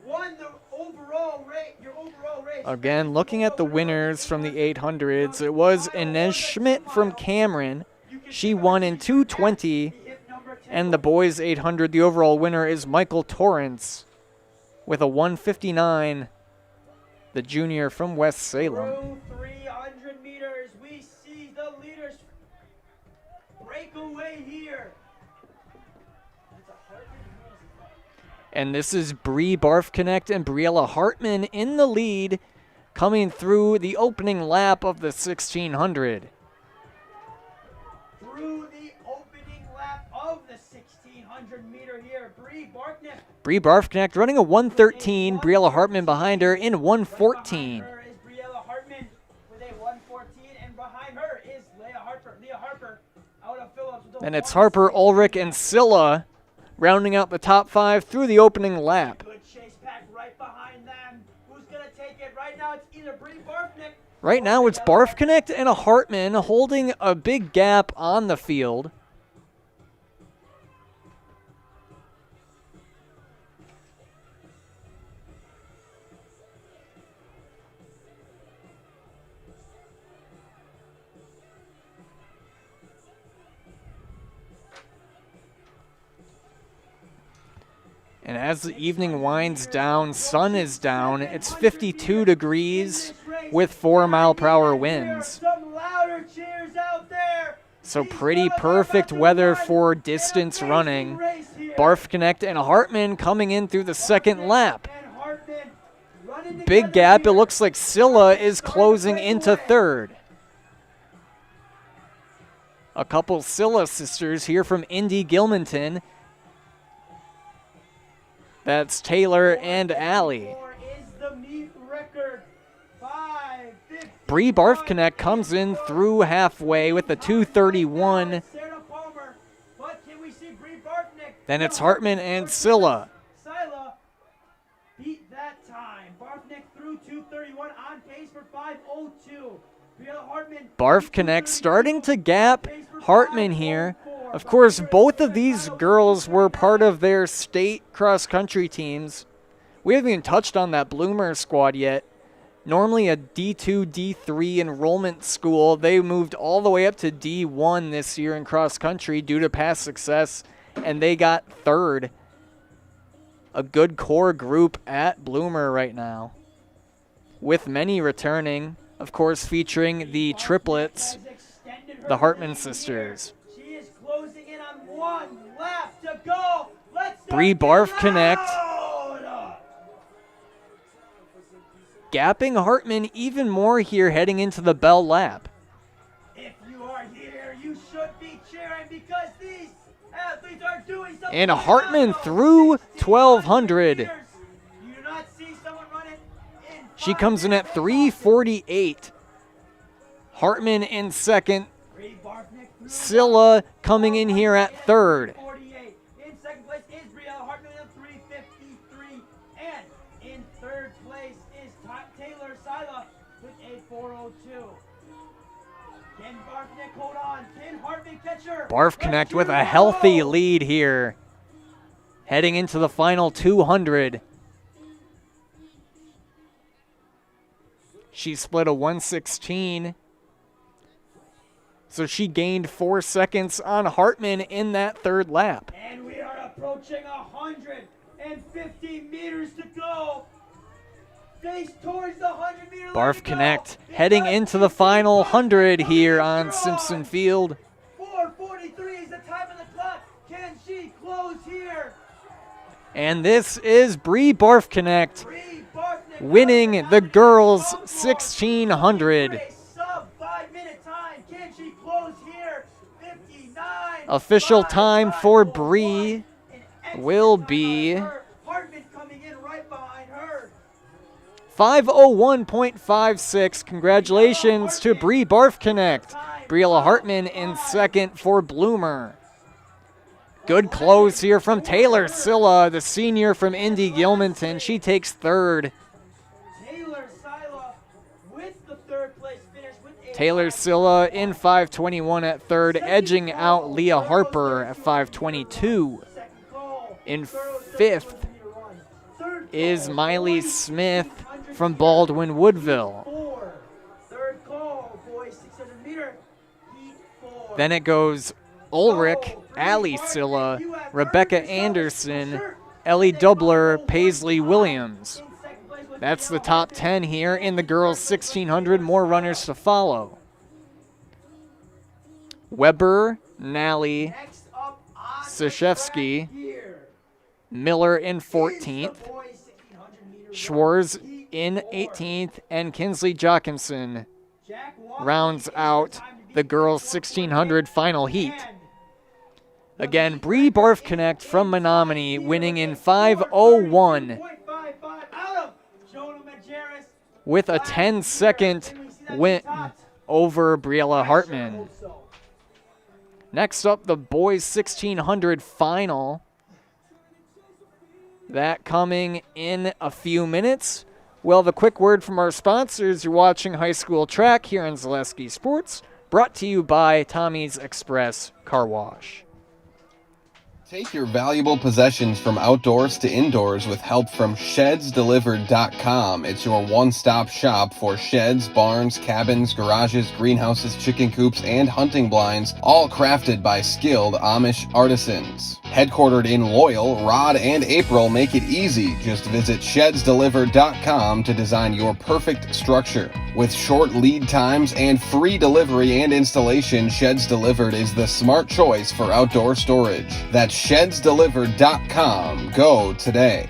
won the overall rate, your overall race. Again, looking at the winners from the 800s, it was Inez Schmidt from Cameron. She won in 2:20. And the boys 800, the overall winner is Michael Torrance with a 1:59. The junior from West Salem. Through 300 meters, we see the leaders break away here. And this is Bree Barfknecht and Briella Hartman in the lead coming through the opening lap of the 1600. Through the opening lap of the 1600 meter here, Bree Barfknecht running a 1:13, Briella Hartman behind her in 1:14. Briella Hartman with a 1:14, and behind her is Leah Harper out of Phillips. And it's Harper, Ulrich, and Silla rounding out the top 5 through the opening lap. Good chase pack right behind them. Who's going to take it? Right now it's either Bree Barfknecht. Right now it's Barfknecht and a Hartman holding a big gap on the field. And as the evening winds down, sun is down. It's 52 degrees with 4-mile-per-hour winds. So pretty perfect weather for distance running. Barfknecht and Hartman coming in through the second lap. Big gap. It looks like Silla is closing into third. A couple Silla sisters here from Indy Gilmanton. That's Taylor and Allie. Bree Barfknecht comes in through halfway with a 2:31. Then it's Hartman and Silla. Silla beat that time. Barfknecht through 2:31 on pace for 5:02. Barfknecht starting to gap Hartman here. Of course, both of these girls were part of their state cross-country teams. We haven't even touched on that Bloomer squad yet. Normally a D2, D3 enrollment school. They moved all the way up to D1 this year in cross-country due to past success, and they got third. A good core group at Bloomer right now, with many returning, of course, featuring the triplets, the Hartman sisters. Closing in on one lap to go. Bree Barfknecht gapping Hartman even more here heading into the bell lap. If you are here, you should be cheering because these athletes are doing something. And Hartman through 1200. You do not see someone run it in. She comes in at 3:48. Hartman in second. Silla coming in here at third. In second place is Briella Hartman at 3:53, and in third place is Taylor Sila with a 4:02. Can Barfknecht hold on? Can Hartman catch her? Barfknecht with a healthy lead here, heading into the final 200. She split a 1:16. So she gained 4 seconds on Hartman in that third lap. And we are approaching 150 meters to go. Face towards the 100-meter line. Barf Connect heading into the final 100 here on Simpson Field. 4:43 is the time of the clock. Can she close here? And this is Bree Barf Connect winning the girls 1600. Official time for Bree will be 5:01.56. Congratulations to Bree Barf Connect. Briella Hartman in second for Bloomer. Good close here from Taylor Silla, the senior from Indy Gilmanton. She takes third. Taylor Silla in 5:21 at third, edging out Leah Harper at 5:22. In fifth is Miley Smith from Baldwin Woodville. Then it goes Ulrich, Allie Silla, Rebecca Anderson, Ellie Dubler, Paisley Williams. That's the top 10 here in the girls 1600. More runners to follow. Weber, Nally, Sashevsky, Miller in 14th, Schwarz in 18th, and Kinsley Jockinson rounds out the girls 1600 final heat. Again, Bree Barf Connect from Menominee winning in 5:01 with a 10-second win over Briella Hartman. Next up, the boys 1600 final. That coming in a few minutes. Well, the quick word from our sponsors. You're watching High School Track here on Zaleski Sports, brought to you by Tommy's Express Car Wash. Take your valuable possessions from outdoors to indoors with help from ShedsDelivered.com. It's your one-stop shop for sheds, barns, cabins, garages, greenhouses, chicken coops, and hunting blinds, all crafted by skilled Amish artisans. Headquartered in Loyal, Rod and April make it easy. Just visit ShedsDelivered.com to design your perfect structure. With short lead times and free delivery and installation, Sheds Delivered is the smart choice for outdoor storage. That's ShedsDelivered.com. Go today.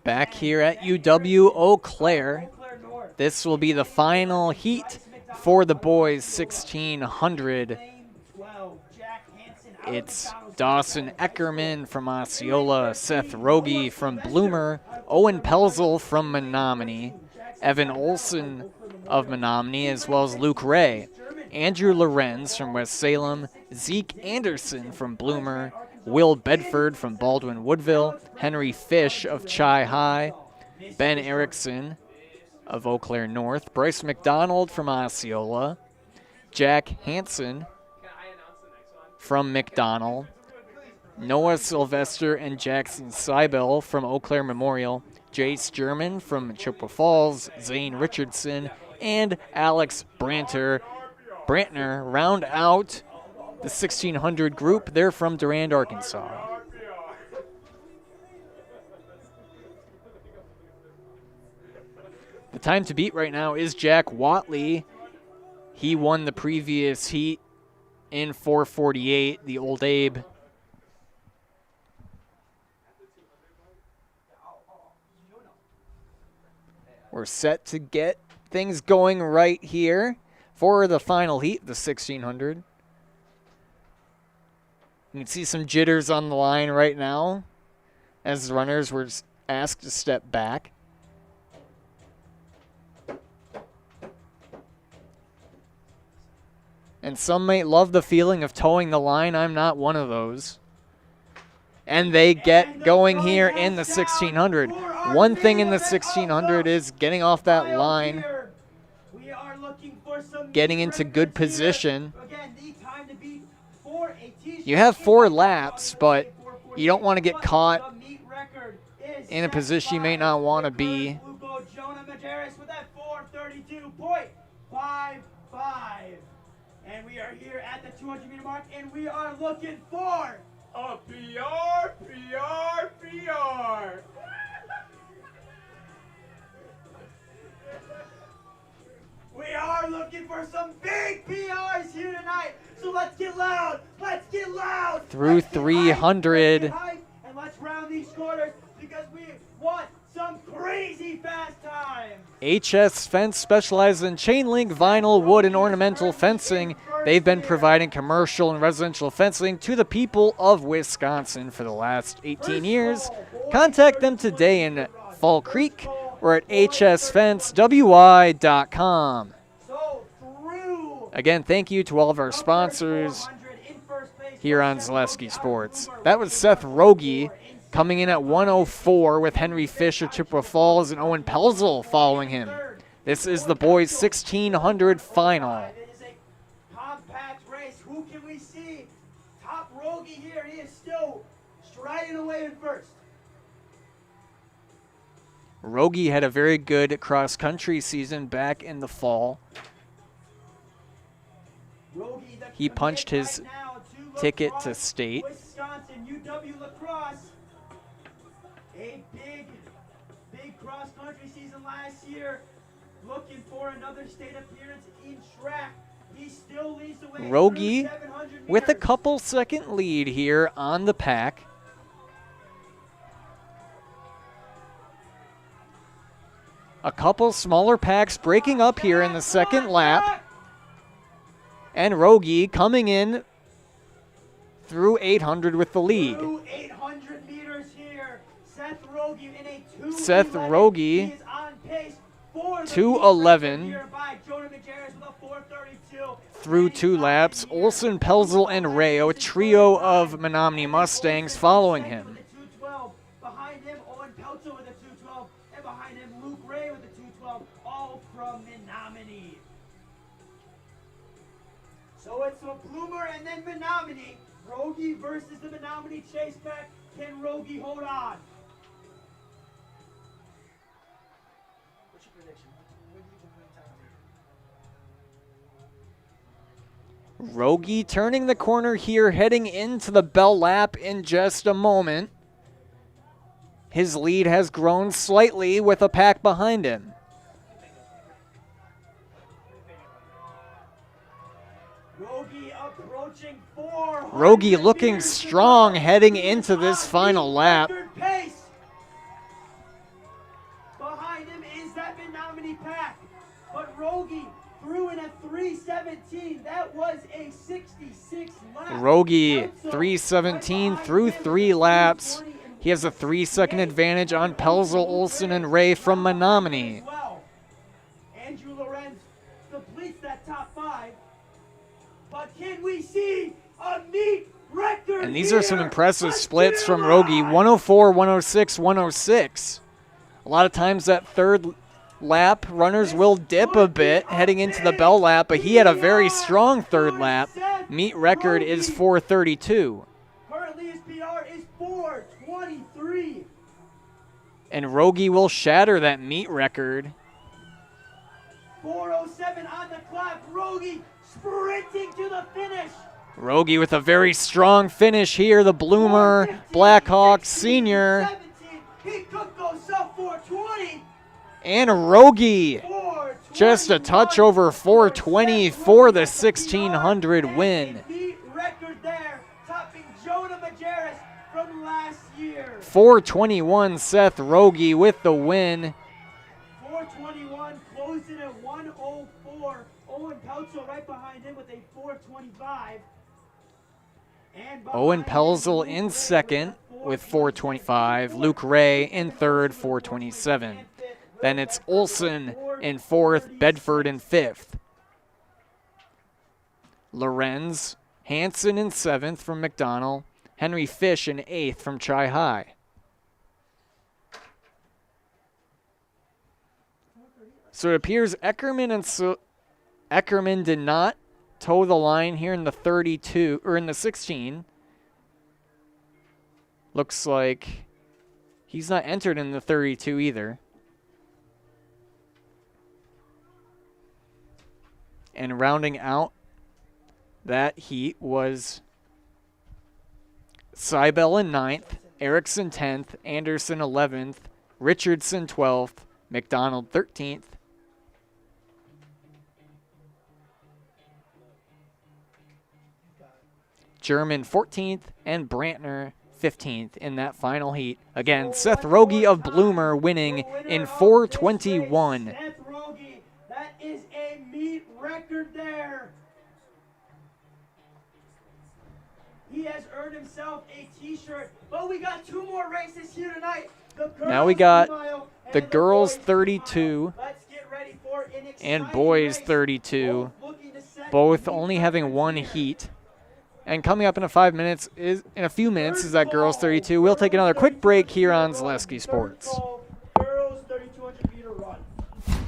Back here at UW Eau Claire, this will be the final heat for the boys 1600. It's Dawson Eckerman from Osceola, Seth Rogie from Bloomer, Owen Pelzel from Menominee, Evan Olson of Menominee, as well as Luke Ray, Andrew Lorenz from West Salem, Zeke Anderson from Bloomer, Will Bedford from Baldwin Woodville, Henry Fish of Chi High, Ben Erickson of Eau Claire North, Bryce McDonald from Osceola, Jack Hansen from McDonald, Noah Sylvester and Jackson Seibel from Eau Claire Memorial, Jace German from Chippewa Falls, Zane Richardson, and Alex Brantner round out the 1600 group. They're from Durand, Arkansas. The time to beat right now is Jack Watley. He won the previous heat in 4:48, the Old Abe. We're set to get things going right here for the final heat, the 1600. You can see some jitters on the line right now as the runners were asked to step back. And some might love the feeling of towing the line. I'm not one of those. And they get going here in the 1600. One thing in the 1600 is getting off that line. We are looking for getting into good position. You have 4 laps, but you don't want to get caught in a position you may not want to be. Jonah Majerus with that 4:32.55. And we are here at the 200-meter mark, and we are looking for a PR. We are looking for some big PRs here tonight. So let's get loud. Let's get loud. Through 300. And let's round these quarters because we want some crazy fast times. HS Fence specializes in chain link, vinyl, wood, and ornamental fencing. They've been providing commercial and residential fencing to the people of Wisconsin for the last 18 years. Contact them today in Fall Creek or at hsfencewi.com. Again, thank you to all of our sponsors here on Zaleski Sports. That was Seth Rogie coming in at 104 with Henry Fisher, Chippewa Falls, and Owen Pelzel following him. This is the boys' 1600 final. It is a compact race. Who can we see? Top Rogie here. He is still striding away in first. Rogie had a very good cross-country season back in the fall. He punched his ticket to state. Wisconsin, UW lacrosse. A big cross-country season last year. Looking for another state appearance in track. He still leads the way. Rogie with a couple second lead here on the pack. A couple smaller packs breaking up here in the second lap. And Rogie coming in through 800 with the lead. Through 800 meters here. Seth Rogie in a 2:11. Seth Rogie, He is on pace for the 2:11 here by Jonah Majerus with a 4:32. through 2 laps. Olson, Pelzel, and Rayo, a trio of Menominee Mustangs following him. 2:12. Behind him, Owen Pelzer with a 2:12. And behind him, Luke Ray with a 2:12. All from Menominee. So it's a Bloomer and then Menominee. Rogie versus the Menominee chase pack. Can Rogie hold on? What's your prediction? What do you think the time is? Rogie turning the corner here, heading into the bell lap in just a moment. His lead has grown slightly with a pack behind him. Rogie approaching 400 Rogie looking meters strong to go. heading into this final lap. Record pace. Behind him is that Menominee pack. But Rogie threw in a 3:17. That was a 66 lap. Rogie 3:17 through 3 laps. He has a 3-second advantage on Pelzel, Olson, and Ray from Menominee. Well, Andrew Lorenz completes that top 5. But can we see a meet record? And these are some impressive splits from Rogie. 104, 106, 106. A lot of times that third lap, runners will dip a bit heading into the bell lap, but he had a very strong third lap. Meet record is 4:32. Currently his PR is 4:23. And Rogie will shatter that meet record. 4:07 on the clock. Rogie sprinting to the finish. Rogie with a very strong finish here. The Bloomer Blackhawk senior. 17. He could go sub 4:20. And Rogie just a touch over 4:20 for the 1600 win. Meet record there, topping Jonah Majerus from last year. 4:21 Seth Rogie with the win. 4:21 closing at 1:04. Owen Pelzel right behind him with a 4:25. And Owen Pelzel in second with 4:25. Luke Ray in third, 4:27. Then it's Olson in fourth, Bedford in fifth. Lorenz, Hansen in seventh from McDonell. Henry Fish in eighth from Chi High. So it appears Eckerman and Eckerman did not toe the line here in the 32, or in the 16. Looks like he's not entered in the 32 either. And rounding out that heat was Seibel in 9th, Erickson 10th, Anderson 11th, Richardson 12th, McDonald 13th. German 14th, and Brantner 15th in that final heat. Again, Seth Rogie of Bloomer winning in 4:21. Seth Rogie, that is a meet record there. He has earned himself a t-shirt, but we got 2 more races here tonight. Now we got the girls 32 and boys 32, both only having 1 heat. And coming up in a few minutes is that girls 32. We'll take another quick break here on Zaleski Sports.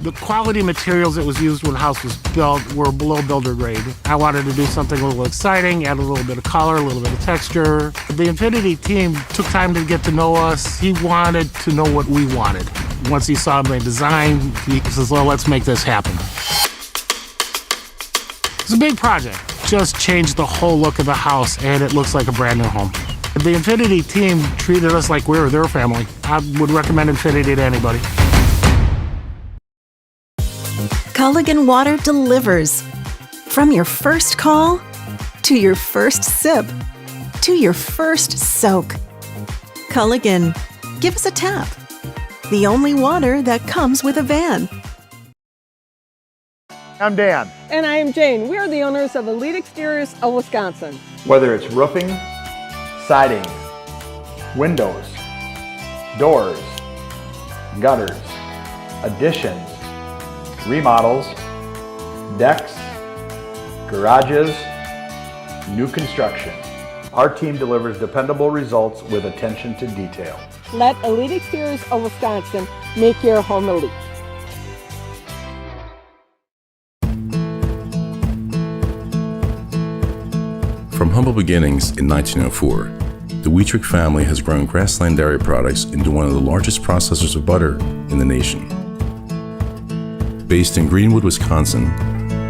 The quality materials that was used when the house was built were below builder grade. I wanted to do something a little exciting, add a little bit of color, a little bit of texture. The Infinity team took time to get to know us. He wanted to know what we wanted. Once he saw my design, he says, well, let's make this happen. It's a big project. Just changed the whole look of the house, and it looks like a brand new home. The Infinity team treated us like we were their family. I would recommend Infinity to anybody. Culligan Water delivers. From your first call, to your first sip, to your first soak. Culligan, give us a tap. The only water that comes with a van. I'm Dan. And I am Jane. We are the owners of Elite Exteriors of Wisconsin. Whether it's roofing, siding, windows, doors, gutters, additions, remodels, decks, garages, new construction. Our team delivers dependable results with attention to detail. Let Elite Exteriors of Wisconsin make your home elite. From humble beginnings in 1904, the WIAA family has grown Grassland Dairy Products into one of the largest processors of butter in the nation. Based in Greenwood, Wisconsin,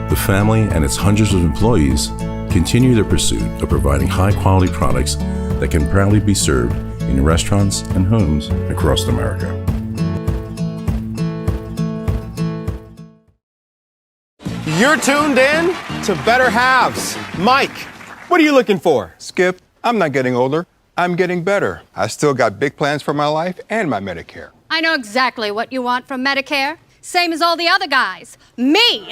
the family and its hundreds of employees continue their pursuit of providing high-quality products that can proudly be served in restaurants and homes across America. You're tuned in to Better Halves. Mike, what are you looking for? Skip, I'm not getting older. I'm getting better. I still got big plans for my life and my Medicare. I know exactly what you want from Medicare. Same as all the other guys. Me!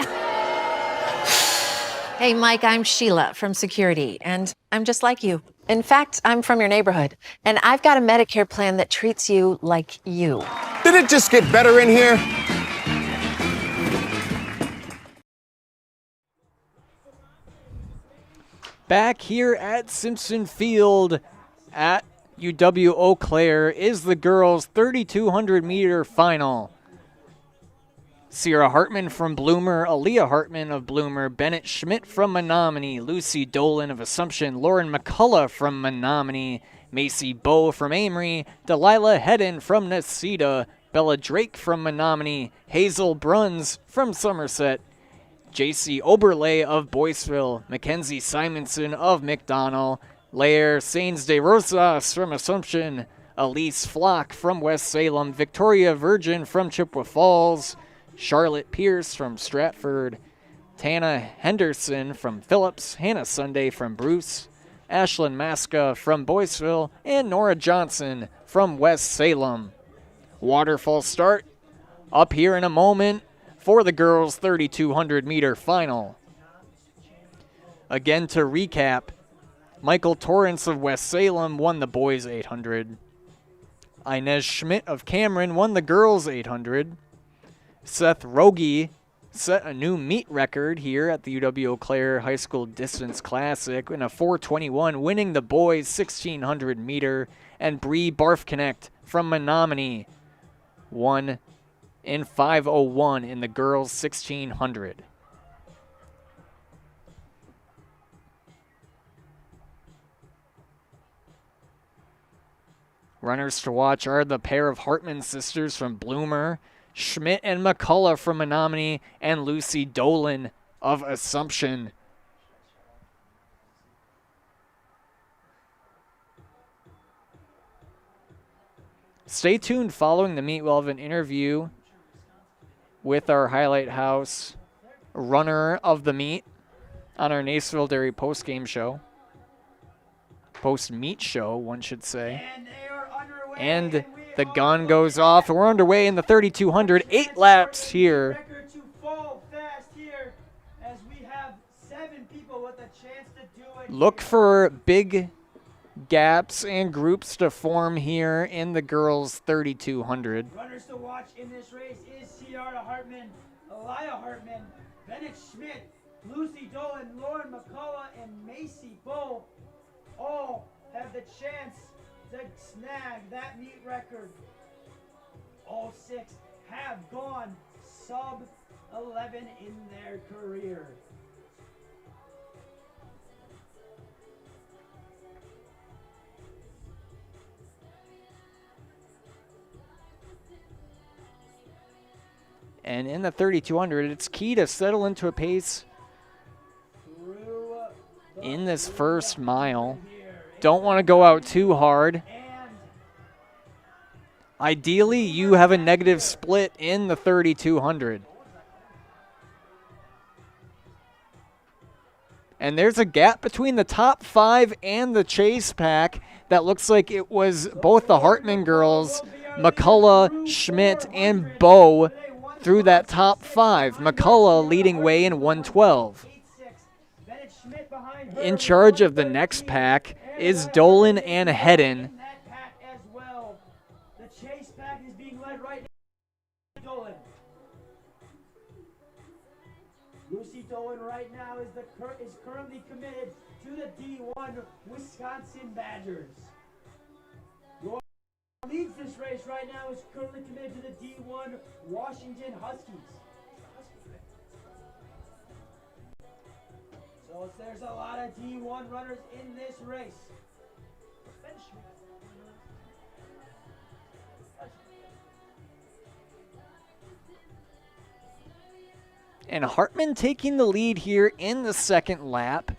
Hey, Mike, I'm Sheila from Security, and I'm just like you. In fact, I'm from your neighborhood, and I've got a Medicare plan that treats you like you. Did it just get better in here? Back here at Simpson Field at UW Eau Claire is the girls' 3,200 meter final. Sierra Hartman from Bloomer, Aaliyah Hartman of Bloomer, Bennett Schmidt from Menominee, Lucy Dolan of Assumption, Lauren McCullough from Menominee, Macy Bowe from Amory, Delilah Hedden from Necedah, Bella Drake from Menominee, Hazel Bruns from Somerset, J.C. Oberle of Boyceville, Mackenzie Simonson of McDonell, Lair Sainz de Rosas from Assumption, Elise Flock from West Salem, Victoria Virgin from Chippewa Falls, Charlotte Pierce from Stratford, Tana Henderson from Phillips, Hannah Sunday from Bruce, Ashlyn Maska from Boyceville, and Nora Johnson from West Salem. Waterfall start up here in a moment for the girls' 3,200 meter final. Again to recap, Michael Torrance of West Salem won the boys' 800. Inez Schmidt of Cameron won the girls' 800. Seth Rogie set a new meet record here at the UW Eau Claire High School Distance Classic in a 4:21, winning the boys' 1,600 meter. And Bree Barfknecht from Menominee won in 5:01 in the girls' 1,600. Runners to watch are the pair of Hartman sisters from Bloomer, Schmidt and McCullough from Menominee, and Lucy Dolan of Assumption. Stay tuned. Following the meet, we'll have an interview with our Highlight House runner of the meet on our Nacerville Dairy post-game show. Post-meet show, one should say. And the gun goes off. We're underway in the 3,200. 8 laps here. Look for big gaps and groups to form here in the girls' 3,200. Runners to watch in this race is Ciara Hartman, Elia Hartman, Bennett Schmidt, Lucy Dolan, Lauren McCullough, and Macy Bowe all have the chance to snag that meet record. All 6 have gone sub 11 in their career. And in the 3,200, it's key to settle into a pace in this first mile. Don't want to go out too hard. Ideally, you have a negative split in the 3,200. And there's a gap between the top 5 and the chase pack that looks like it was both the Hartman girls, McCullough, Schmidt, and Bowe, through that top 5. McCullough leading way in 112. In charge of the next pack is Dolan and Hedden. The chase pack is being led right now by Dolan. Lucy Dolan right now is currently committed to the D1 Wisconsin Badgers. Leads this race right now is currently committed to the D1 Washington Huskies. So there's a lot of D1 runners in this race. And Hartman taking the lead here in the second lap.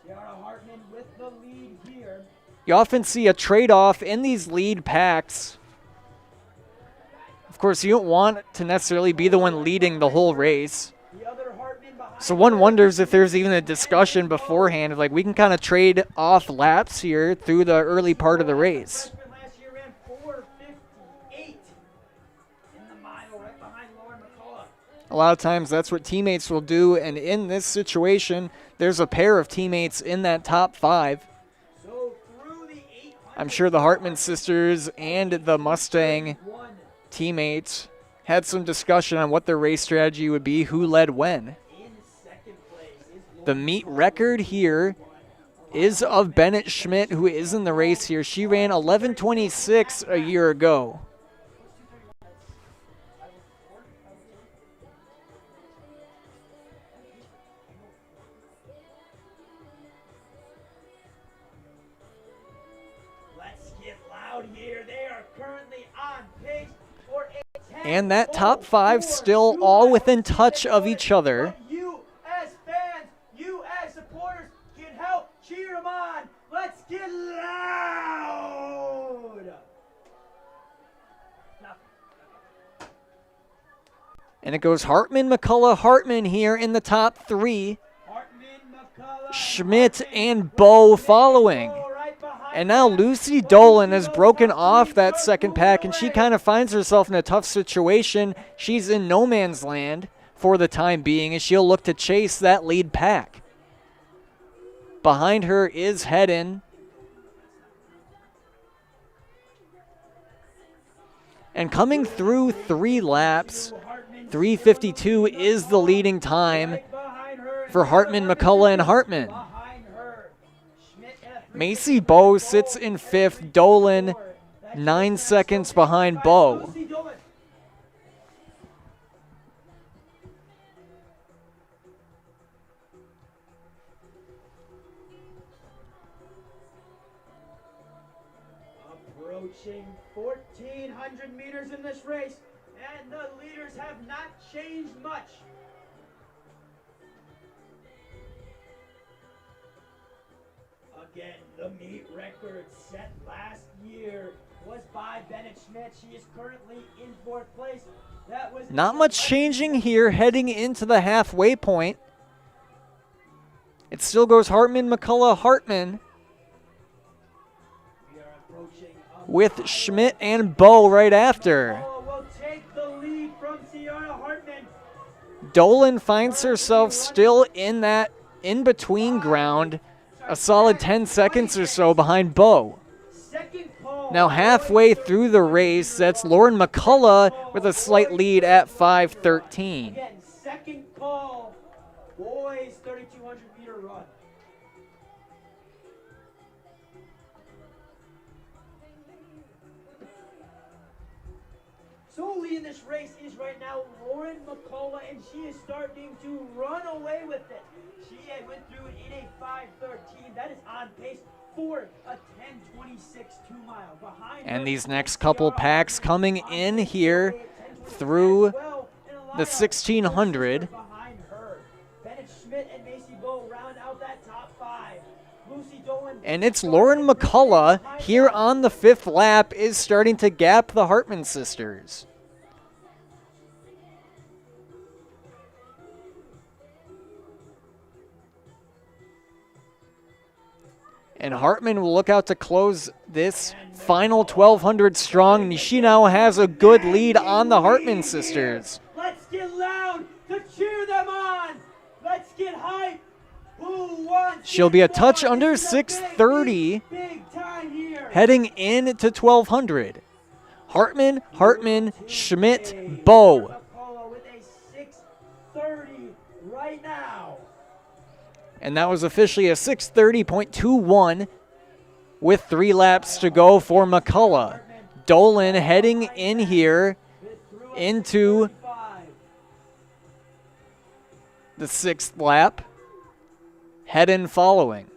Ciara Hartman with the lead here. You often see a trade-off in these lead packs. Of course, you don't want to necessarily be the one leading the whole race. So one wonders if there's even a discussion beforehand of like, we can kind of trade off laps here through the early part of the race. Last year ran 4:58 in the mile right behind Lauren McCullough. A lot of times that's what teammates will do, and in this situation, there's a pair of teammates in that top 5. I'm sure the Hartman sisters and the Mustang teammates had some discussion on what their race strategy would be, who led when. The meet record here is of Bennett Schmidt, who is in the race here. She ran 11:26 a year ago. Let's get loud here. They are currently on pace for a 10. And that top 5 still all within touch of each other. You as fans, you as supporters can help cheer them on. Let's get loud. And it goes Hartman, McCullough, Hartman here in the top 3. Schmidt and Bowe following. And now Lucy Dolan has broken off that second pack, and she kind of finds herself in a tough situation. She's in no man's land for the time being, and she'll look to chase that lead pack. Behind her is Hedden. And coming through 3 laps, 3:52 is the leading time for Hartman, McCullough, and Hartman. Macy Bowe sits in 5th. Dolan 9 seconds behind Bowe. Approaching approaching 1,400 meters in this race, and the leaders have not changed much. Again, the meet record set last year was by Bennett Schmidt. She is currently in 4th place. That was Not much changing here heading into the halfway point. It still goes Hartman, McCullough, Hartman. With Schmidt and Bow right after. will take the lead from Sierra Hartman. Dolan finds herself still in that in-between ground, a solid 10 seconds or so behind Bow. Now halfway through the race, that's Lauren McCullough with a slight lead at 5:13. Again, second call, boys 3,200 meter run. So leading this race is right now Lauren McCullough, and she is starting to run away with it. She went through it in a 5:13. That is on pace for a 10:26 2-mile. Behind And her, these next couple packs coming in here through the 1600. behind her. Bennett Schmidt and Macy Bow round out that top 5. Lucy Dolan. And it's Lauren McCullough here on the 5th lap is starting to gap the Hartman sisters. And Hartman will look out to close this final 1,200 strong. She now has a good lead on the Hartman sisters. Let's get loud to cheer them on. Let's get hype. Who wants She'll be a touch under 6:30 big time here? heading into 1,200. Hartman, Schmidt, Bow. McCullough with a 6:30 right now. And that was officially a 6:30.21 with 3 laps to go for McCullough. Dolan heading in here into the 6th lap. Hedden following.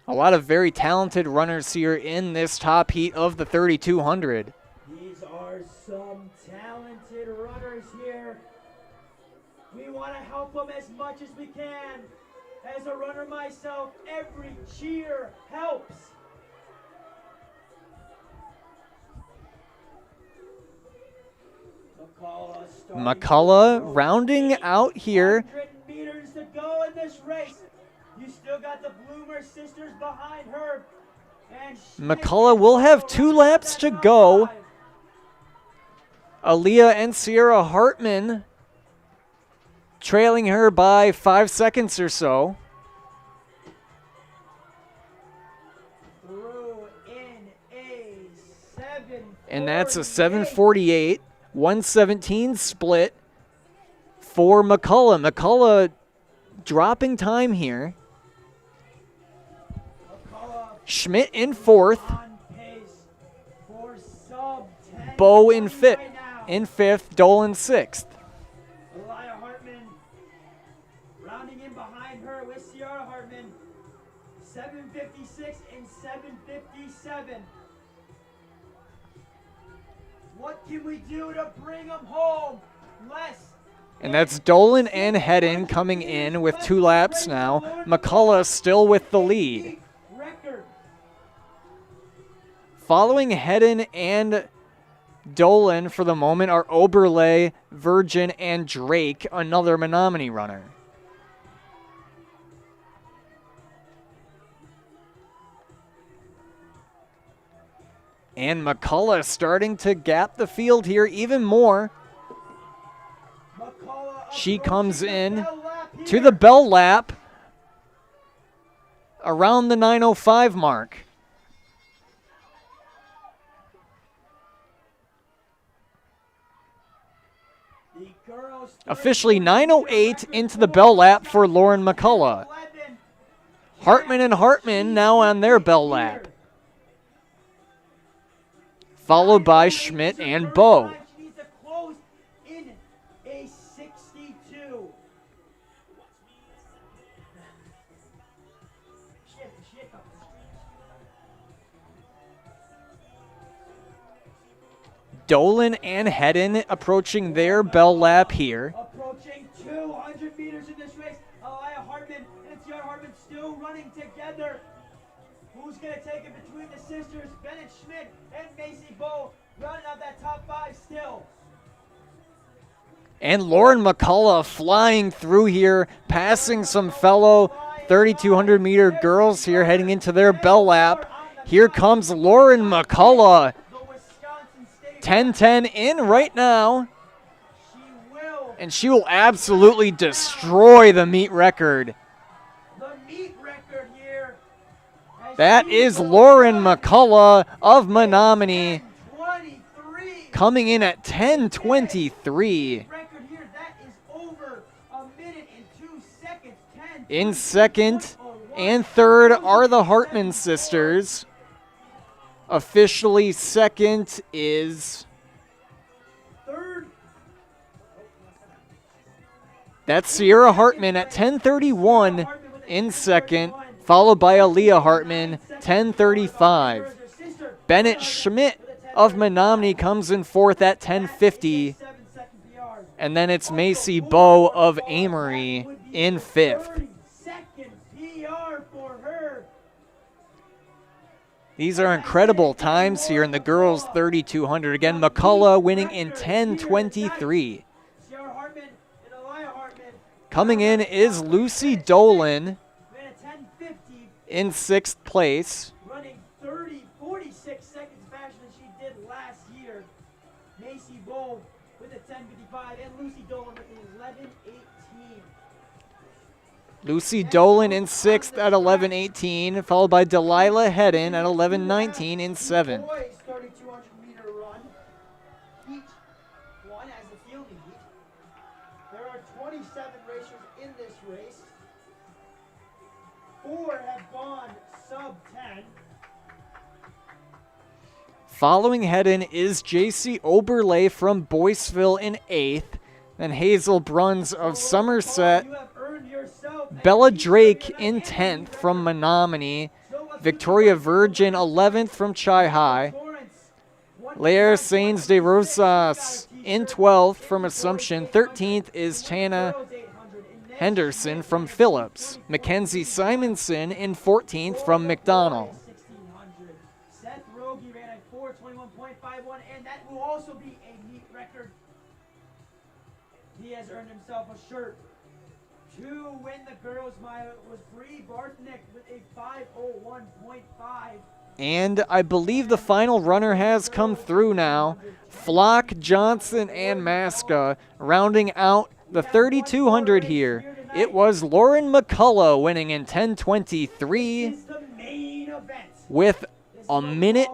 A lot of very talented runners here in this top heat of the 3,200. These are some talented runners here. We want to help them as much as we can. As a runner myself, every cheer helps. McCullough rounding out here. 100 meters to go in this race. You still got the Bloomer sisters behind her. And McCullough will have 2 laps to go. Aaliyah and Sierra Hartman trailing her by 5 seconds or so. And that's a 7:48, 1:17 split for McCullough. McCullough dropping time here. Schmidt in 4th. Bow in 5th. Dolan 6th. Aaliyah Hartman rounding in behind her with Sierra Hartman. 7:56 and 7:57. What can we do to bring them home? Less. And that's Dolan and Hedden coming in with 2 laps now. McCullough still with the lead. Following Hedden and Dolan for the moment are Oberle, Virgin, and Drake, another Menominee runner. And McCullough starting to gap the field here even more. She comes in to the bell lap around the 9:05 mark. Officially 9:08 into the bell lap for Lauren McCullough. Hartman and Hartman now on their bell lap. Followed by Schmidt and Bow. She needs to close in a 62. Dolan and Hedden approaching their bell lap here. Approaching 200 meters in this race. Elia Hartman and Tiara Hartman still running together. Who's going to take it between the sisters? Bennett Schmidt and Macy Bowe running out that top 5 still. And Lauren McCullough flying through here, passing some fellow 3,200 meter girls here heading into their bell lap. Here comes Lauren McCullough. 10:10 in right now. And she will absolutely destroy the meet record. That is Lauren McCullough of Menominee coming in at 10:23. In second and third are the Hartman sisters. Officially second is... That's Sierra Hartman at 10:31 in second, followed by Aaliyah Hartman, 10:35. Bennett Schmidt of Menominee comes in fourth at 10:50. And then it's Macy Bowe of Amory in fifth. These are incredible times here in the girls' 3,200. Again, McCullough winning in 10:23. Coming in is Lucy Dolan in sixth place. Running 46 seconds faster than she did last year. Macy Bowe with a 10:55 and Lucy Dolan with an 11:18. Lucy Dolan in sixth at 11:18, followed by Delilah Hedden at 11:19 in seventh. Boys 3,200 meter run. Heat one as the field heat. There are 27 racers in this race. 4 have gone sub 10. Following Hedden is JC Oberle from Boyceville in eighth, then Hazel Bruns of Somerset. Bella Drake in 10th from Menominee. Victoria Virgin 11th from Chi-Hi. Leia Sainz de Rosas in 12th from Assumption. 13th is Tana Henderson from Phillips. Mackenzie Simonson in 14th from McDonald. Seth Rogie ran at 4:21.51, and that will also be a meet record. He has earned himself a shirt. To win the girls' mile was Bree Barthnick with a 5:01.5. And I believe the final runner has come through now. Flock, Johnson, and Masca rounding out the 3,200 here. It was Lauren McCullough winning in 10:23 with a minute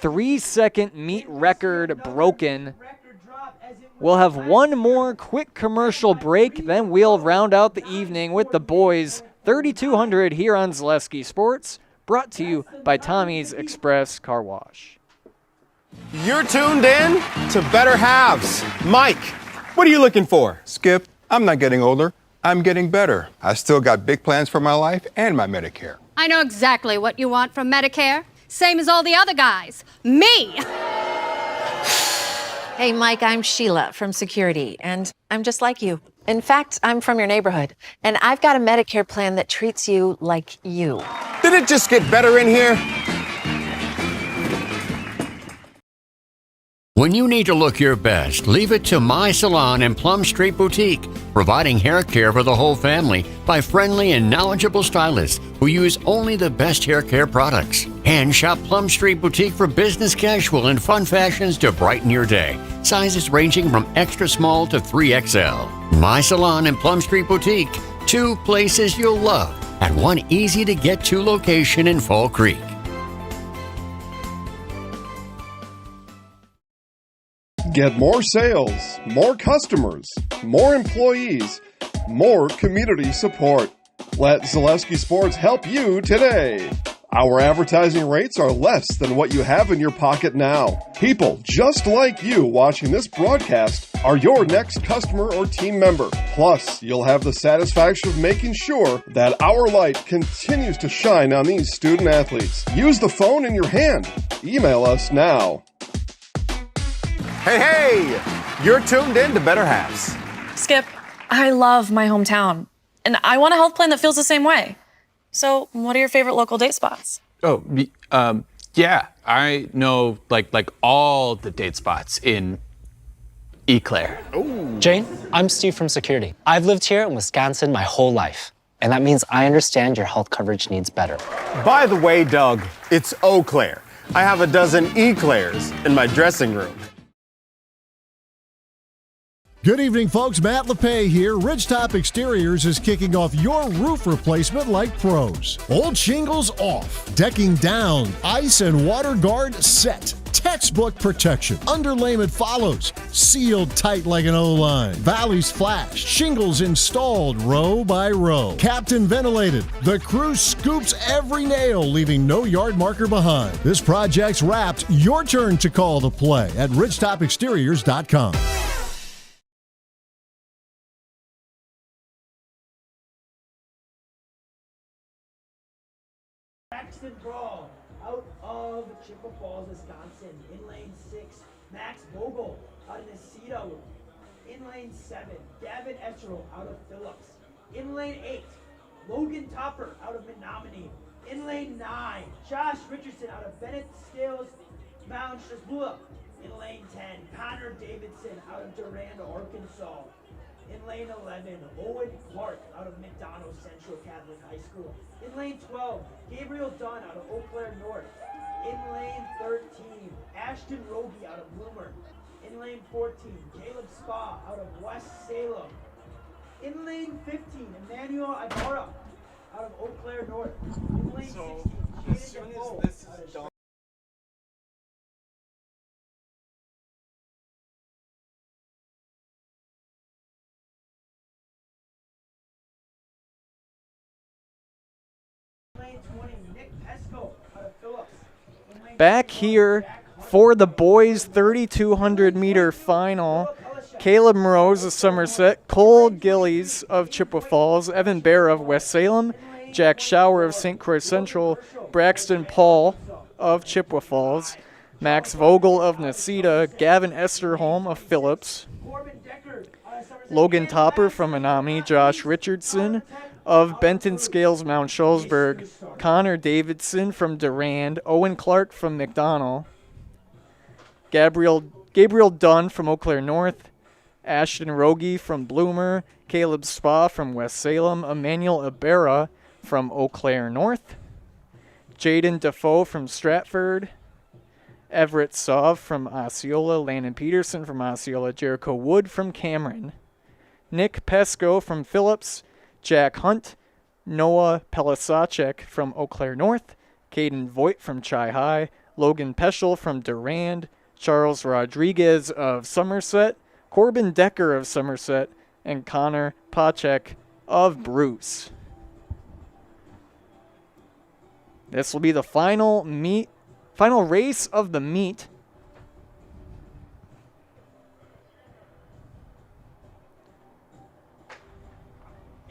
3-second meet record broken. We'll have one more quick commercial break, then we'll round out the evening with the boys' 3,200 here on Zaleski Sports, brought to you by Tommy's Express Car Wash. You're tuned in to Better Halves. Mike, what are you looking for? Skip, I'm not getting older. I'm getting better. I still got big plans for my life and my Medicare. I know exactly what you want from Medicare. Same as all the other guys. Me! Hey, Mike, I'm Sheila from Security, and I'm just like you. In fact, I'm from your neighborhood, and I've got a Medicare plan that treats you like you. Did it just get better in here? When you need to look your best, leave it to My Salon and Plum Street Boutique, providing hair care for the whole family by friendly and knowledgeable stylists who use only the best hair care products. And shop Plum Street Boutique for business casual and fun fashions to brighten your day. Sizes ranging from extra small to 3XL. My Salon and Plum Street Boutique, 2 places you'll love at one easy to get to location in Fall Creek. Get more sales, more customers, more employees, more community support. Let Zaleski Sports help you today. Our advertising rates are less than what you have in your pocket now. People just like you watching this broadcast are your next customer or team member. Plus, you'll have the satisfaction of making sure that our light continues to shine on these student athletes. Use the phone in your hand. Email us now. Hey, you're tuned in to Better Halves. Skip, I love my hometown, and I want a health plan that feels the same way. So, what are your favorite local date spots? Yeah, I know like all the date spots in Eau Claire. Jane, I'm Steve from Security. I've lived here in Wisconsin my whole life, and that means I understand your health coverage needs better. By the way, Doug, it's Eau Claire. I have a dozen Eclairs in my dressing room. Good evening, folks. Matt LePay here. Ridgetop Exteriors is kicking off your roof replacement like pros. Old shingles off, decking down, ice and water guard set. Textbook protection. Underlayment follows. Sealed tight like an O-line. Valleys flashed. Shingles installed row by row. Captain ventilated. The crew scoops every nail, leaving no yard marker behind. This project's wrapped. Your turn to call the play at ridgetopexteriors.com. Braxton Brawl out of Chippewa Falls, Wisconsin. In lane 6, Max Vogel out of Necedo. In lane 7, Gavin Etcherl out of Phillips. In lane 8, Logan Topper out of Menominee. In lane 9, Josh Richardson out of Bennett Scales, Mount Shasbula. In lane 10, Connor Davidson out of Durand, Arkansas. In lane 11, Owen Clark out of McDonald Central Catholic High School. In lane 12, Gabriel Dunn out of Eau Claire North. In lane 13, Ashton Rogie out of Bloomer. In lane 14, Caleb Spa out of West Salem. In lane 15, Emmanuel Ibarra out of Eau Claire North. In lane 16, Jaden Defoe out of Charlotte. Back here for the boys' 3,200 meter final, Caleb Morose of Somerset, Cole Gillies of Chippewa Falls, Evan Bear of West Salem, Jack Shower of St. Croix Central, Braxton Paul of Chippewa Falls, Max Vogel of Necedah, Gavin Esterholm of Phillips, Logan Topper from Menominee, Josh Richardson of Benton Scales Mount Schulzberg, Connor Davidson from Durand, Owen Clark from McDonald, Gabriel Dunn from Eau Claire North, Ashton Rogie from Bloomer, Caleb Spa from West Salem, Emmanuel Ibarra from Eau Claire North, Jaden Defoe from Stratford, Everett Sauv from Osceola, Landon Peterson from Osceola, Jericho Wood from Cameron, Nick Pesco from Phillips, Jack Hunt, Noah Pelisacek from Eau Claire North, Caden Voigt from Chi High, Logan Peschel from Durand, Charles Rodriguez of Somerset, Corbin Decker of Somerset, and Connor Pacek of Bruce. This will be the final race of the meet.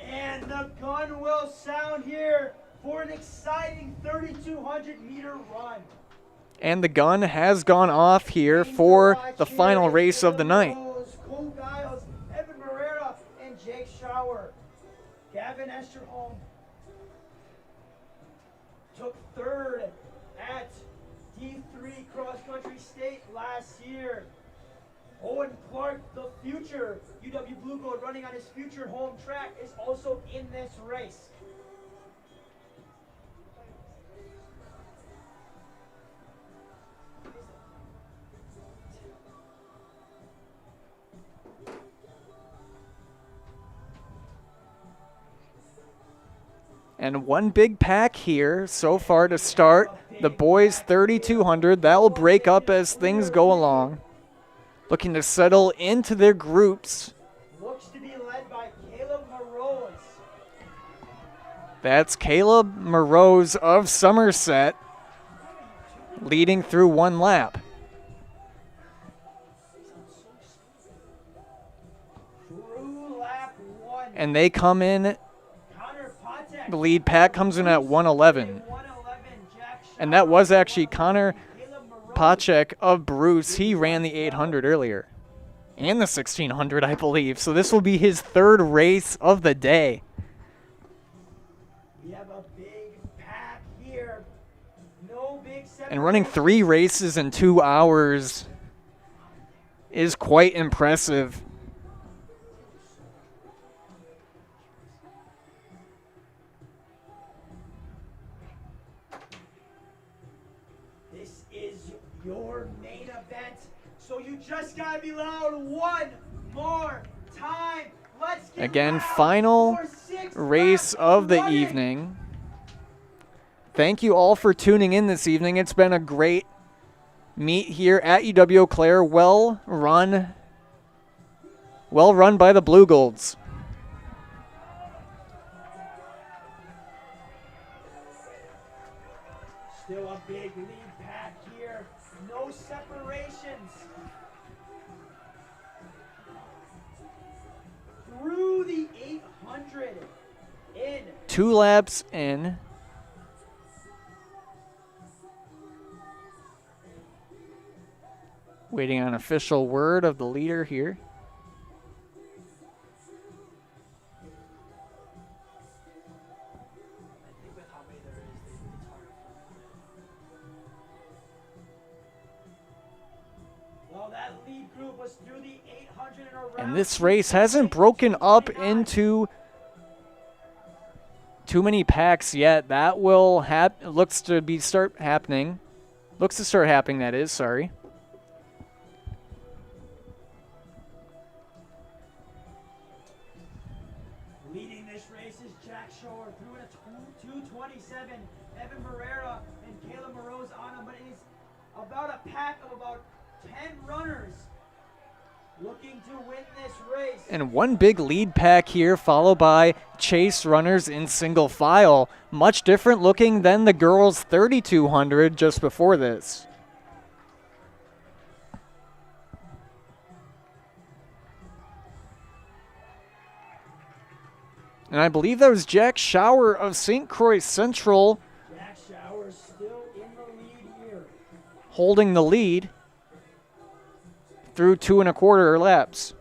And the gun will sound here for an exciting 3,200 meter run. And the gun has gone off here for the final race of the night. Cole Giles, Evan Barrera, and Jake Shower. Gavin Esterholm took third at D3 Cross Country State last year. Owen Clark, the future UW Blue Gold, running on his future home track, is also in this race. And one big pack here so far to start. The boys 3,200. That will break up as things go along. Looking to settle into their groups. Looks to be led by Caleb Morose. That's Caleb Morose of Somerset leading through one lap. And they come in, the lead pack comes in at 111. And that was actually Connor Pacek of Bruce, he ran the 800 earlier. And the 1600, I believe. So this will be his third race of the day. We have a big pack here. No big And running 3 races in 2 hours is quite impressive. This is your main event, so you just gotta be loud one more time. Let's get Again, loud final for 6 race laps of the running. evening. Thank you all for tuning in this evening. It's been a great meet here at UW Eau Claire. Well run by the Blue Golds. Still a big lead pack here. No separations. Through the 800 in. 2 laps in. Waiting on official word of the leader here. Well, that lead group was through the 800 and around. And this race hasn't broken up into too many packs yet. That will looks to start happening, that is, sorry. Leading this race is Jack Shore through a 227. Evan Barrera and Caleb Morose on him, but it is about a pack of about 10 runners looking to win this race. And one big lead pack here, followed by chase runners in single file. Much different looking than the girls' 3200 just before this. And I believe that was Jack Shower of St. Croix Central Jack Shower still in the lead here. holding the lead through 2 1/4 laps.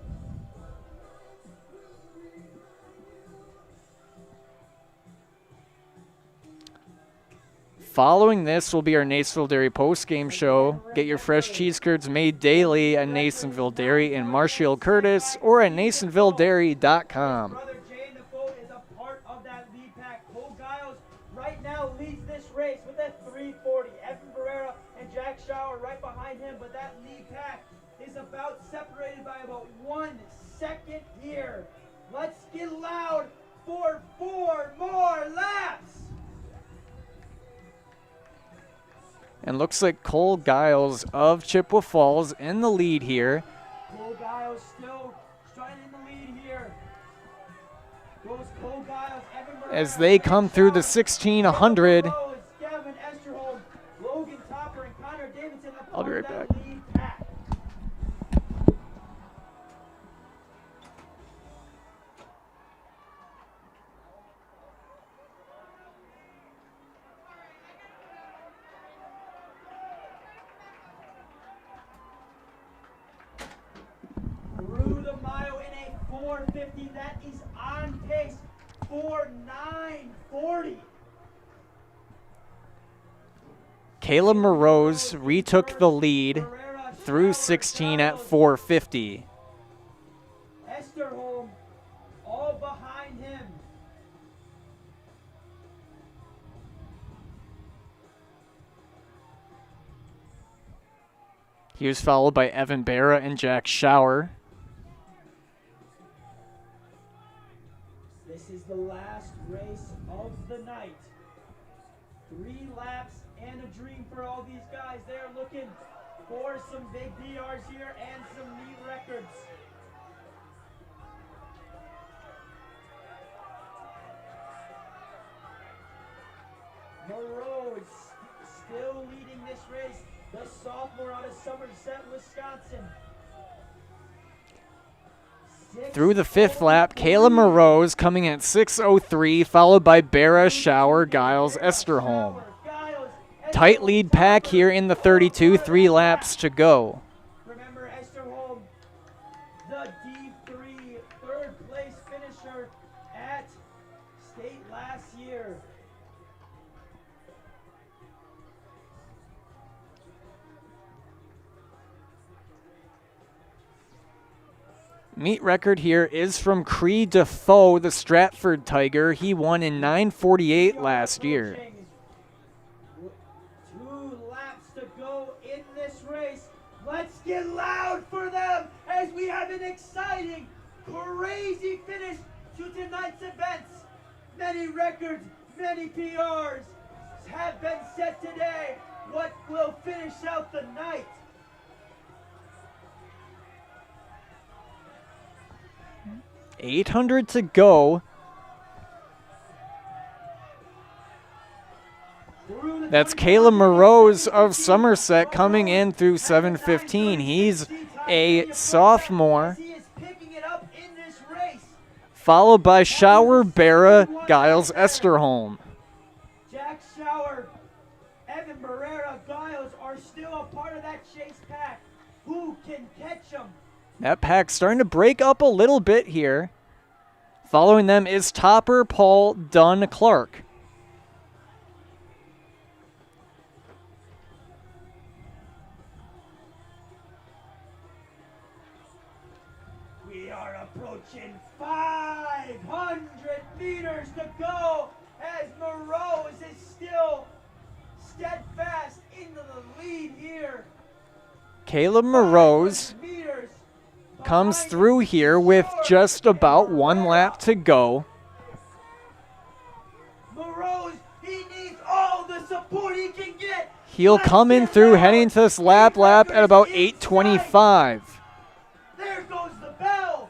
Following this will be our Nasonville Dairy post-game show. Get your fresh cheese curds made daily at Nasonville Dairy in Marshall Curtis or at NasonvilleDairy.com. Brother Jay Defoe is a part of that lead pack. Cole Giles right now leads this race with a 340. Evan Barrera and Jack Shower right behind him, but that lead pack is about separated by about 1 second here. Let's get loud for 4 more laps. And looks like Cole Giles of Chippewa Falls in the lead here. Cole Giles still trying in the lead here. Goes Cole Giles, Evan Barrera, As they come through the 1600. Gavin Esterholm, Logan Topper, and Connor Davidson. I'll be right back. Lead pack. Through the mile in a 450. That is on pace for 940. Caleb Morose retook the lead through 16 at 450. Esterholm all behind him. He was followed by Evan Barra and Jack Shower. This is the last race of the night. 3 laps and a dream for all these guys. They are looking for some big DRs here and some meet records. Morose still leading this race. The sophomore out of Somerset, Wisconsin. Through the 5th lap, Caleb Morose coming at 6:03, followed by Barra, Shower, Giles, Esterholm. Giles, Tight lead pack here in the 32, 3 laps to go. Remember Esterholm, the D3 third place finisher at state last year. Meet record here is from Cree Defoe, the Stratford Tiger. He won in 9:48 last year. 2 laps to go in this race. Let's get loud for them as we have an exciting, crazy finish to tonight's events. Many records, many PRs have been set today. What will finish out the night? $800 to go. That's Caleb Morose of Somerset coming in through 7:15. He's a sophomore. Followed by Shower, Barra, Giles, Esterholm. Jack Shower, Evan Barrera, Giles are still a part of that chase pack. Who can catch them? That pack's starting to break up a little bit here. Following them is Topper, Paul, Dunn, Clark. We are approaching 500 meters to go as Morose is still steadfast into the lead here. Caleb Morose comes through here with just about 1 lap to go. Morose, he needs all the support he can get. He'll come in through heading to this lap at about 8:25. There goes the bell.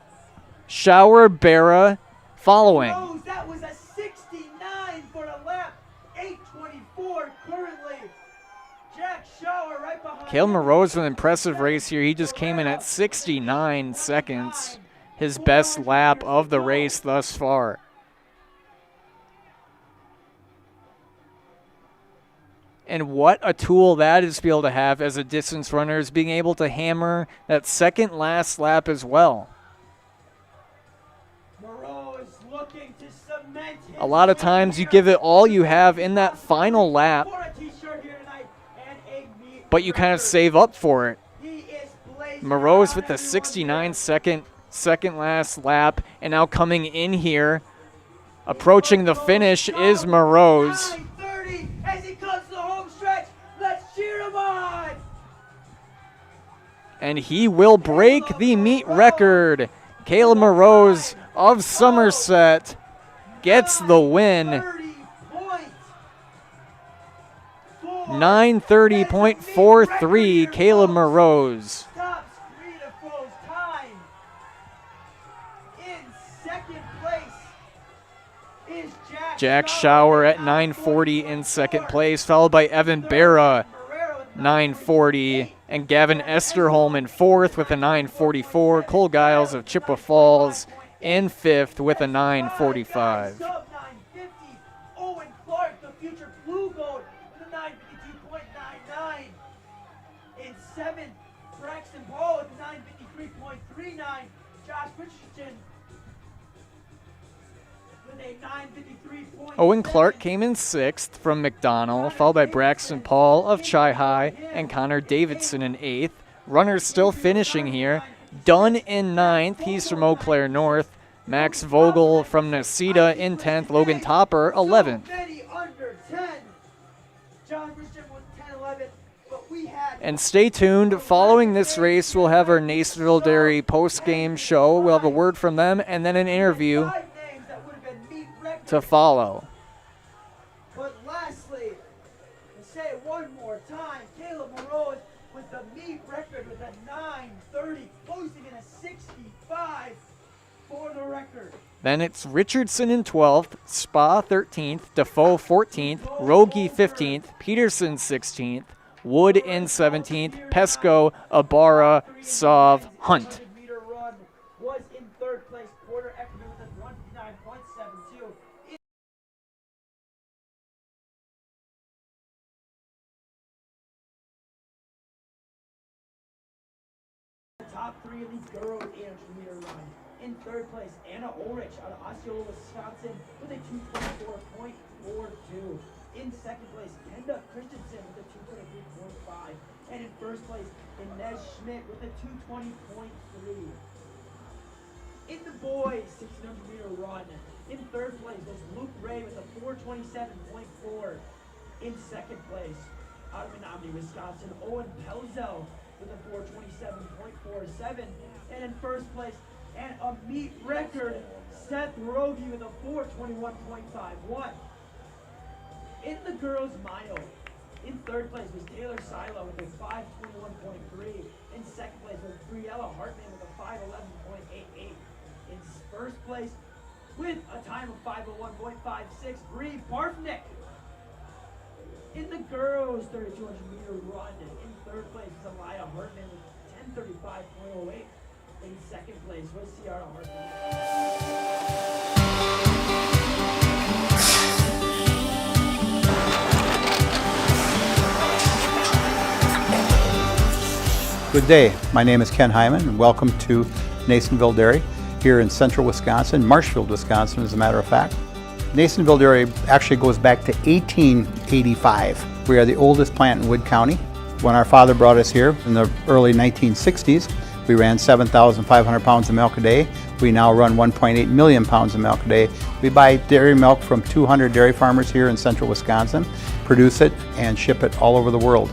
Shower, Barra following. Morose, that was a 69 for the lap. 8:24 currently. Jack Shower right behind. Caleb Morose with an impressive race here. He just came in at 69 seconds. His best lap of the race thus far. And what a tool that is to be able to have as a distance runner, is being able to hammer that second last lap as well. Morose looking to cement his A lot of times you give it all you have in that final lap, but you kind of save up for it. Morose with the 69-second second last lap, and now coming in here, approaching the finish is Morose. 9:30 as he comes to the home stretch. Let's cheer him on. And he will break the meet record. Caleb Morose of Somerset gets the win. 9:30.43, Caleb Morose. Stops Cree Defoe's time. In second place is Jack Shower at 9:40 in second place, followed by Evan Barra, 9:40, and Gavin Esterholm in fourth with a 9:44. Cole Giles of Chippewa Falls in fifth with a 9:45. Sub 950. Owen Clark, the future Blue Gold, with a 952.99. In seventh, Braxton Ball with a 953.39. Josh Richardson with a 953.7. Owen Clark came in sixth from McDonell, followed by Braxton Paul of Chi-High and Connor Davidson in eighth. Runners still finishing here. Dunn in ninth, he's from Eau Claire North. Max Vogel from Nacita in 10th. Logan Topper, 11th. Under 10. John Richardson was 10-11, but we had. And stay tuned. Following this race, we'll have our Nacerville Dairy post-game show. We'll have a word from them and then an interview to follow. But lastly, to say it one more time, Caleb Morose with the meet record with a 9:30, posting in a 65 for the record. Then it's Richardson in 12th, Spa 13th, Defoe 14th, Rogie 15th, Peterson 16th, Wood in 17th, Pesco, Ibarra, Sauve, Hunt. 3 in the girls 800-meter run. In third place, Anna Ulrich out of Osceola, Wisconsin with a 224.42. In second place, Kenda Christensen with a 223.5. And in first place, Inez Schmidt with a 220.3. In the boys 1600-meter run, in third place was Luke Ray with a 427.4. In second place, out of Menominee, Wisconsin, Owen Pelzel with a 427.47. And in first place, and a meet record, Seth Rogie with a 421.51. In the girls mile, in third place was Taylor Silo with a 521.3. In second place was Briella Hartman with a 511.88. In first place, with a time of 501.56, Bree Barfnick. In the girls 3200-meter run, in third place was Aliyah Hartman with 1035.08. In second place was Ciara Hartman. Good day, my name is Ken Hyman and welcome to Nasonville Dairy here in central Wisconsin, Marshfield, Wisconsin as a matter of fact. Nasonville Dairy actually goes back to 1885. We are the oldest plant in Wood County. When our father brought us here in the early 1960s, we ran 7,500 pounds of milk a day. We now run 1.8 million pounds of milk a day. We buy dairy milk from 200 dairy farmers here in central Wisconsin, produce it and ship it all over the world.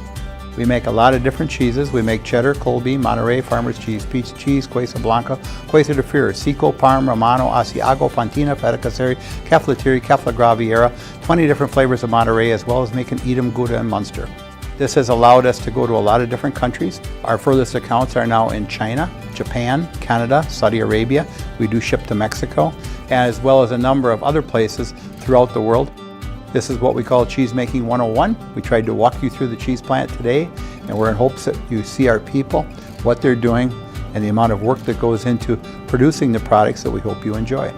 We make a lot of different cheeses. We make cheddar, Colby, Monterey, Farmer's Cheese, Peach Cheese, Quesa Blanca, Quesa de Freer, Seco, Parm, Romano, Asiago, Fontina, Feta Caseri, Caflatiri, Cafla Graviera, 20 different flavors of Monterey, as well as making Edam, Gouda, and Munster. This has allowed us to go to a lot of different countries. Our furthest accounts are now in China, Japan, Canada, Saudi Arabia. We do ship to Mexico, as well as a number of other places throughout the world. This is what we call Cheese Making 101. We tried to walk you through the cheese plant today, and we're in hopes that you see our people, what they're doing, and the amount of work that goes into producing the products that we hope you enjoy.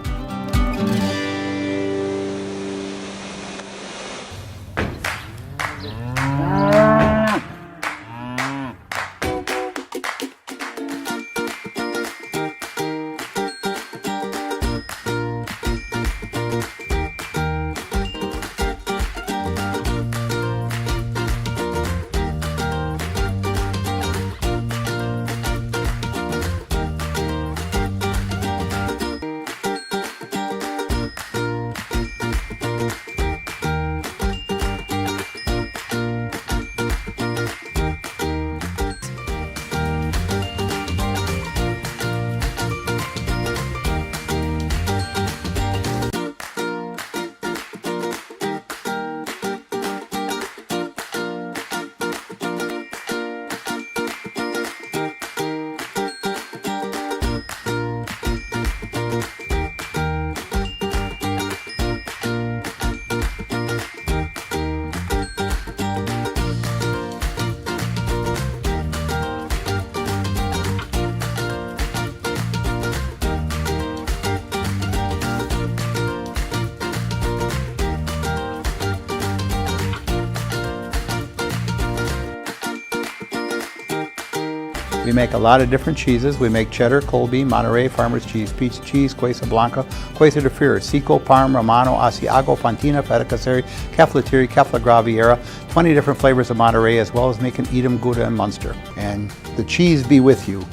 We make a lot of different cheeses. We make cheddar, Colby, Monterey, Farmer's Cheese, Peach Cheese, Quesa Blanca, Quesa de Freer, Seco, Parm, Romano, Asiago, Fontina, Feta Caseri, Caflatiri, Cafla Graviera, 20 different flavors of Monterey, as well as making Edam, Gouda, and Munster. And the cheese be with you.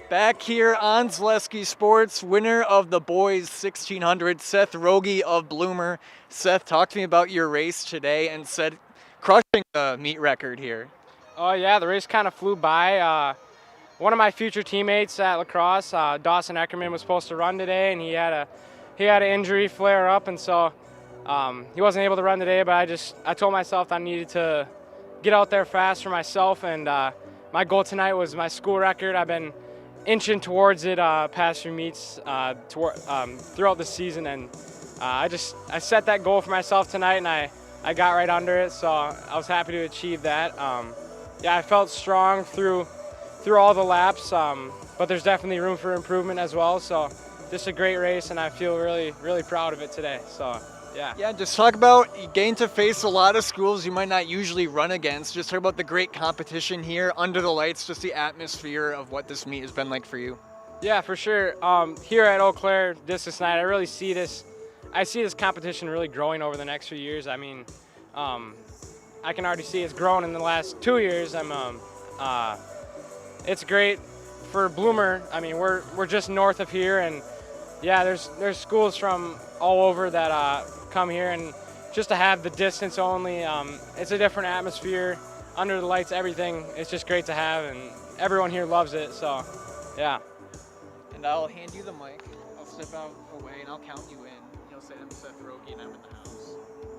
Back here on Zaleski Sports, winner of the boys 1600, Seth Rogie of Bloomer. Seth, talk to me about your race today and said crushing the meet record here. Oh yeah, the race kind of flew by. One of my future teammates at lacrosse, Dawson Eckerman, was supposed to run today, and he had an injury flare up, and so he wasn't able to run today. But I told myself I needed to get out there fast for myself, and my goal tonight was my school record. I've been inching towards it past few meets throughout the season, and I set that goal for myself tonight, and I got right under it, so I was happy to achieve that. Yeah, I felt strong through all the laps, but there's definitely room for improvement as well. So just a great race, and I feel really, really proud of it today. So yeah. Yeah, just talk about you getting to face a lot of schools you might not usually run against. Just talk about the great competition here under the lights, just the atmosphere of what this meet has been like for you. Yeah, for sure. Here at Eau Claire Distance Night, I really see this. I see this competition really growing over the next few years. I mean, I can already see it's grown in the last 2 years. It's great for Bloomer. I mean, we're just north of here, and yeah, there's schools from all over that come here, and just to have the distance only, it's a different atmosphere under the lights. Everything, it's just great to have, and everyone here loves it. So, yeah. And I'll hand you the mic. I'll step out away, and I'll count you in. You'll say I'm Seth Rogie, and I'm in the house.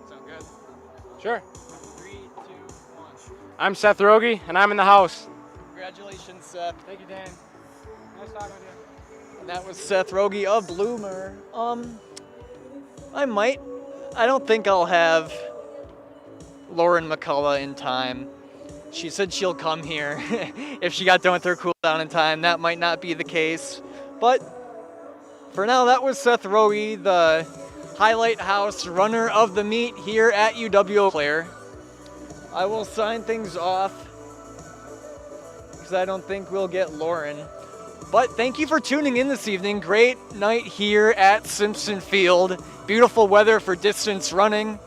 Sound good? Sure. 3, 2, 1. I'm Seth Rogie, and I'm in the house. Congratulations, Seth. Thank you, Dan. Nice talking with you. And that was Seth Rogie of Bloomer. I don't think I'll have Lauren McCullough in time. She said she'll come here if she got done with her cool down in time. That might not be the case. But for now, that was Seth Rogie, the Highlight House runner of the meet here at UW-Eau Claire. I will sign things off because I don't think we'll get Lauren. But thank you for tuning in this evening. Great night here at Simpson Field. Beautiful weather for distance running.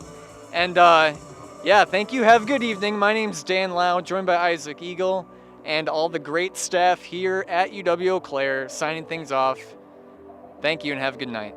And yeah, thank you. Have a good evening. My name's Dan Lau, joined by Isaac Eagle and all the great staff here at UW-Eau Claire, signing things off. Thank you and have a good night.